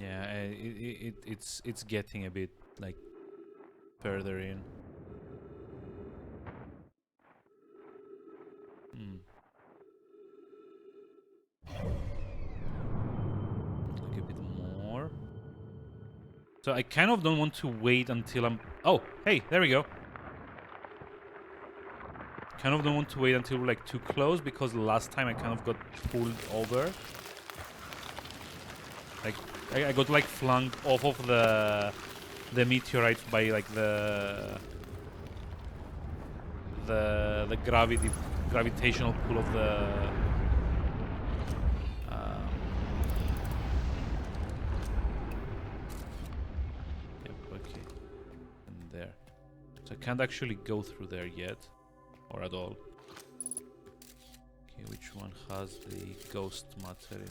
Yeah, it's getting a bit like further in. Hmm. Like a bit more. So I kind of don't want to wait until I'm... Oh, hey, there we go. Kind of don't want to wait until we're like too close, because last time I kind of got pulled over. Like I got like flung off of the meteorite by like the gravitational pull of the yep, okay, and there. So I can't actually go through there yet, or at all. Okay, which one has the ghost matter in it?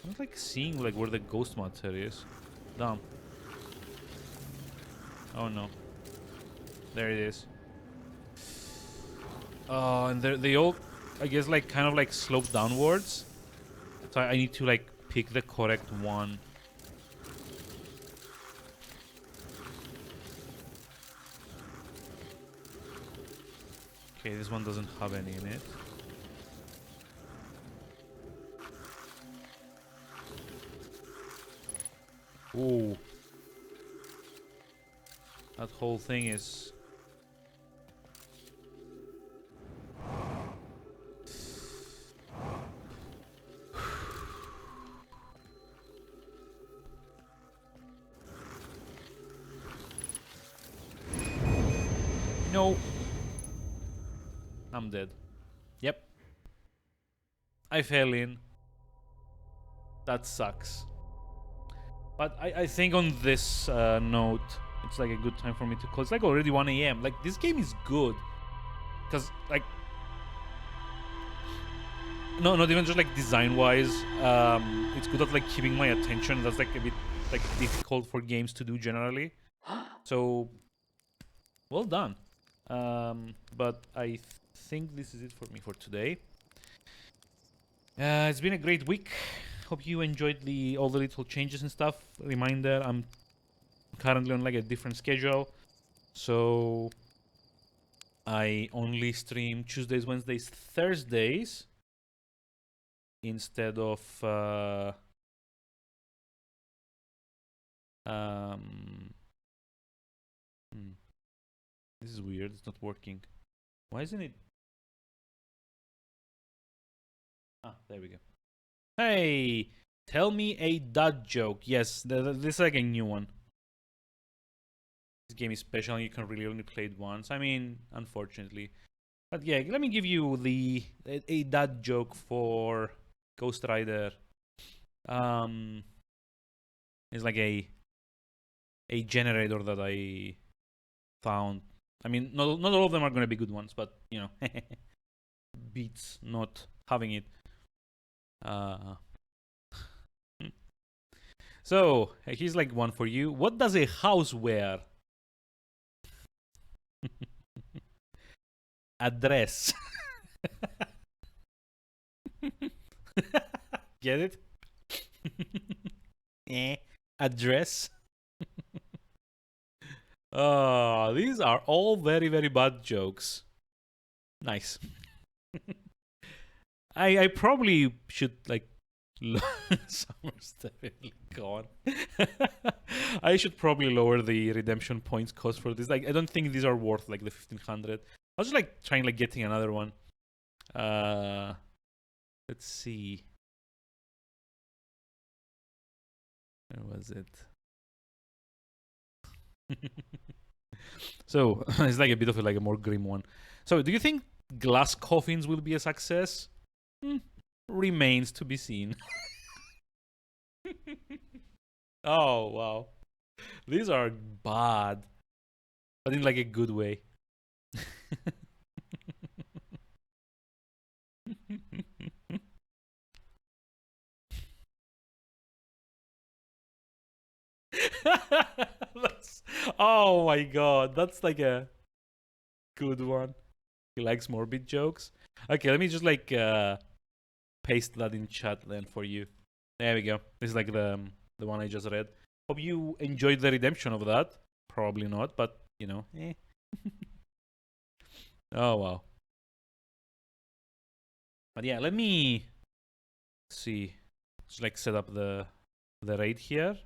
I'm not like seeing like where the ghost matter is. Damn. Oh no. There it is. Oh, and they all, I guess, like kind of like slope downwards. So I need to like pick the correct one. Okay, this one doesn't have any in it. Ooh. That whole thing is... No. I'm dead. Yep. I fell in. That sucks. But I think on this note, it's like a good time for me to close. It's like already 1 a.m. Like, this game is good. Because, like... No, not even just like design-wise. It's good at like keeping my attention. That's like a bit like difficult for games to do generally. So, well done. But I think this is it for me for today. It's been a great week. Hope you enjoyed all the little changes and stuff. Reminder, I'm currently on like a different schedule, so I only stream Tuesdays, Wednesdays, Thursdays instead of this is weird. It's not working. Why isn't it? Ah, there we go. Hey, tell me a dad joke. Yes, this is like a new one. This game is special and you can really only play it once. I mean, unfortunately. But yeah, let me give you a dad joke for Ghost Rider. It's like a generator that I found I mean, not all of them are gonna be good ones, but you know, beats not having it. So here's like one for you. What does a house wear? A dress. Get it? A dress. These are all very, very bad jokes. Nice. I probably should like Summer's definitely gone. I should probably lower the redemption points cost for this. Like I don't think these are worth like the 1500. I was just like trying like getting another one. Let's see. Where was it? So it's like a bit of a, like a more grim one. So do you think glass coffins will be a success? Remains to be seen. Oh wow, these are bad, but in like a good way. Oh my god, that's like a good one. He likes morbid jokes. Okay, let me just like paste that in chat then for you. There we go. This is like the one I just read. Hope you enjoyed the redemption of that. Probably not, but you know. Oh wow. But yeah, let me see. Just like set up the raid here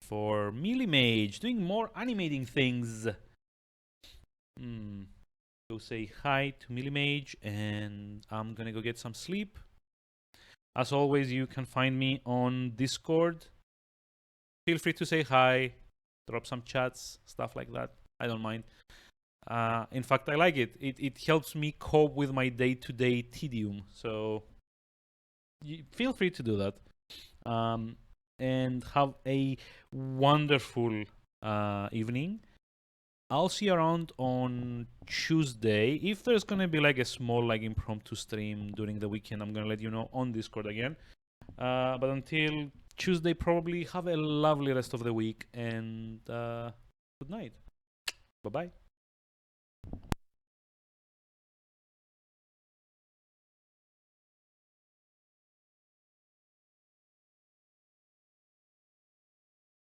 for Millimage, doing more animating things. Go say hi to Millimage, and I'm gonna go get some sleep. As always, you can find me on Discord. Feel free to say hi, drop some chats, stuff like that. I don't mind. In fact, I like it. It helps me cope with my day-to-day tedium. So feel free to do that. And have a wonderful evening. I'll see you around on Tuesday. If there's gonna be like a small like impromptu stream during the weekend, I'm gonna let you know on Discord again. But until Tuesday, probably have a lovely rest of the week and good night. Bye bye.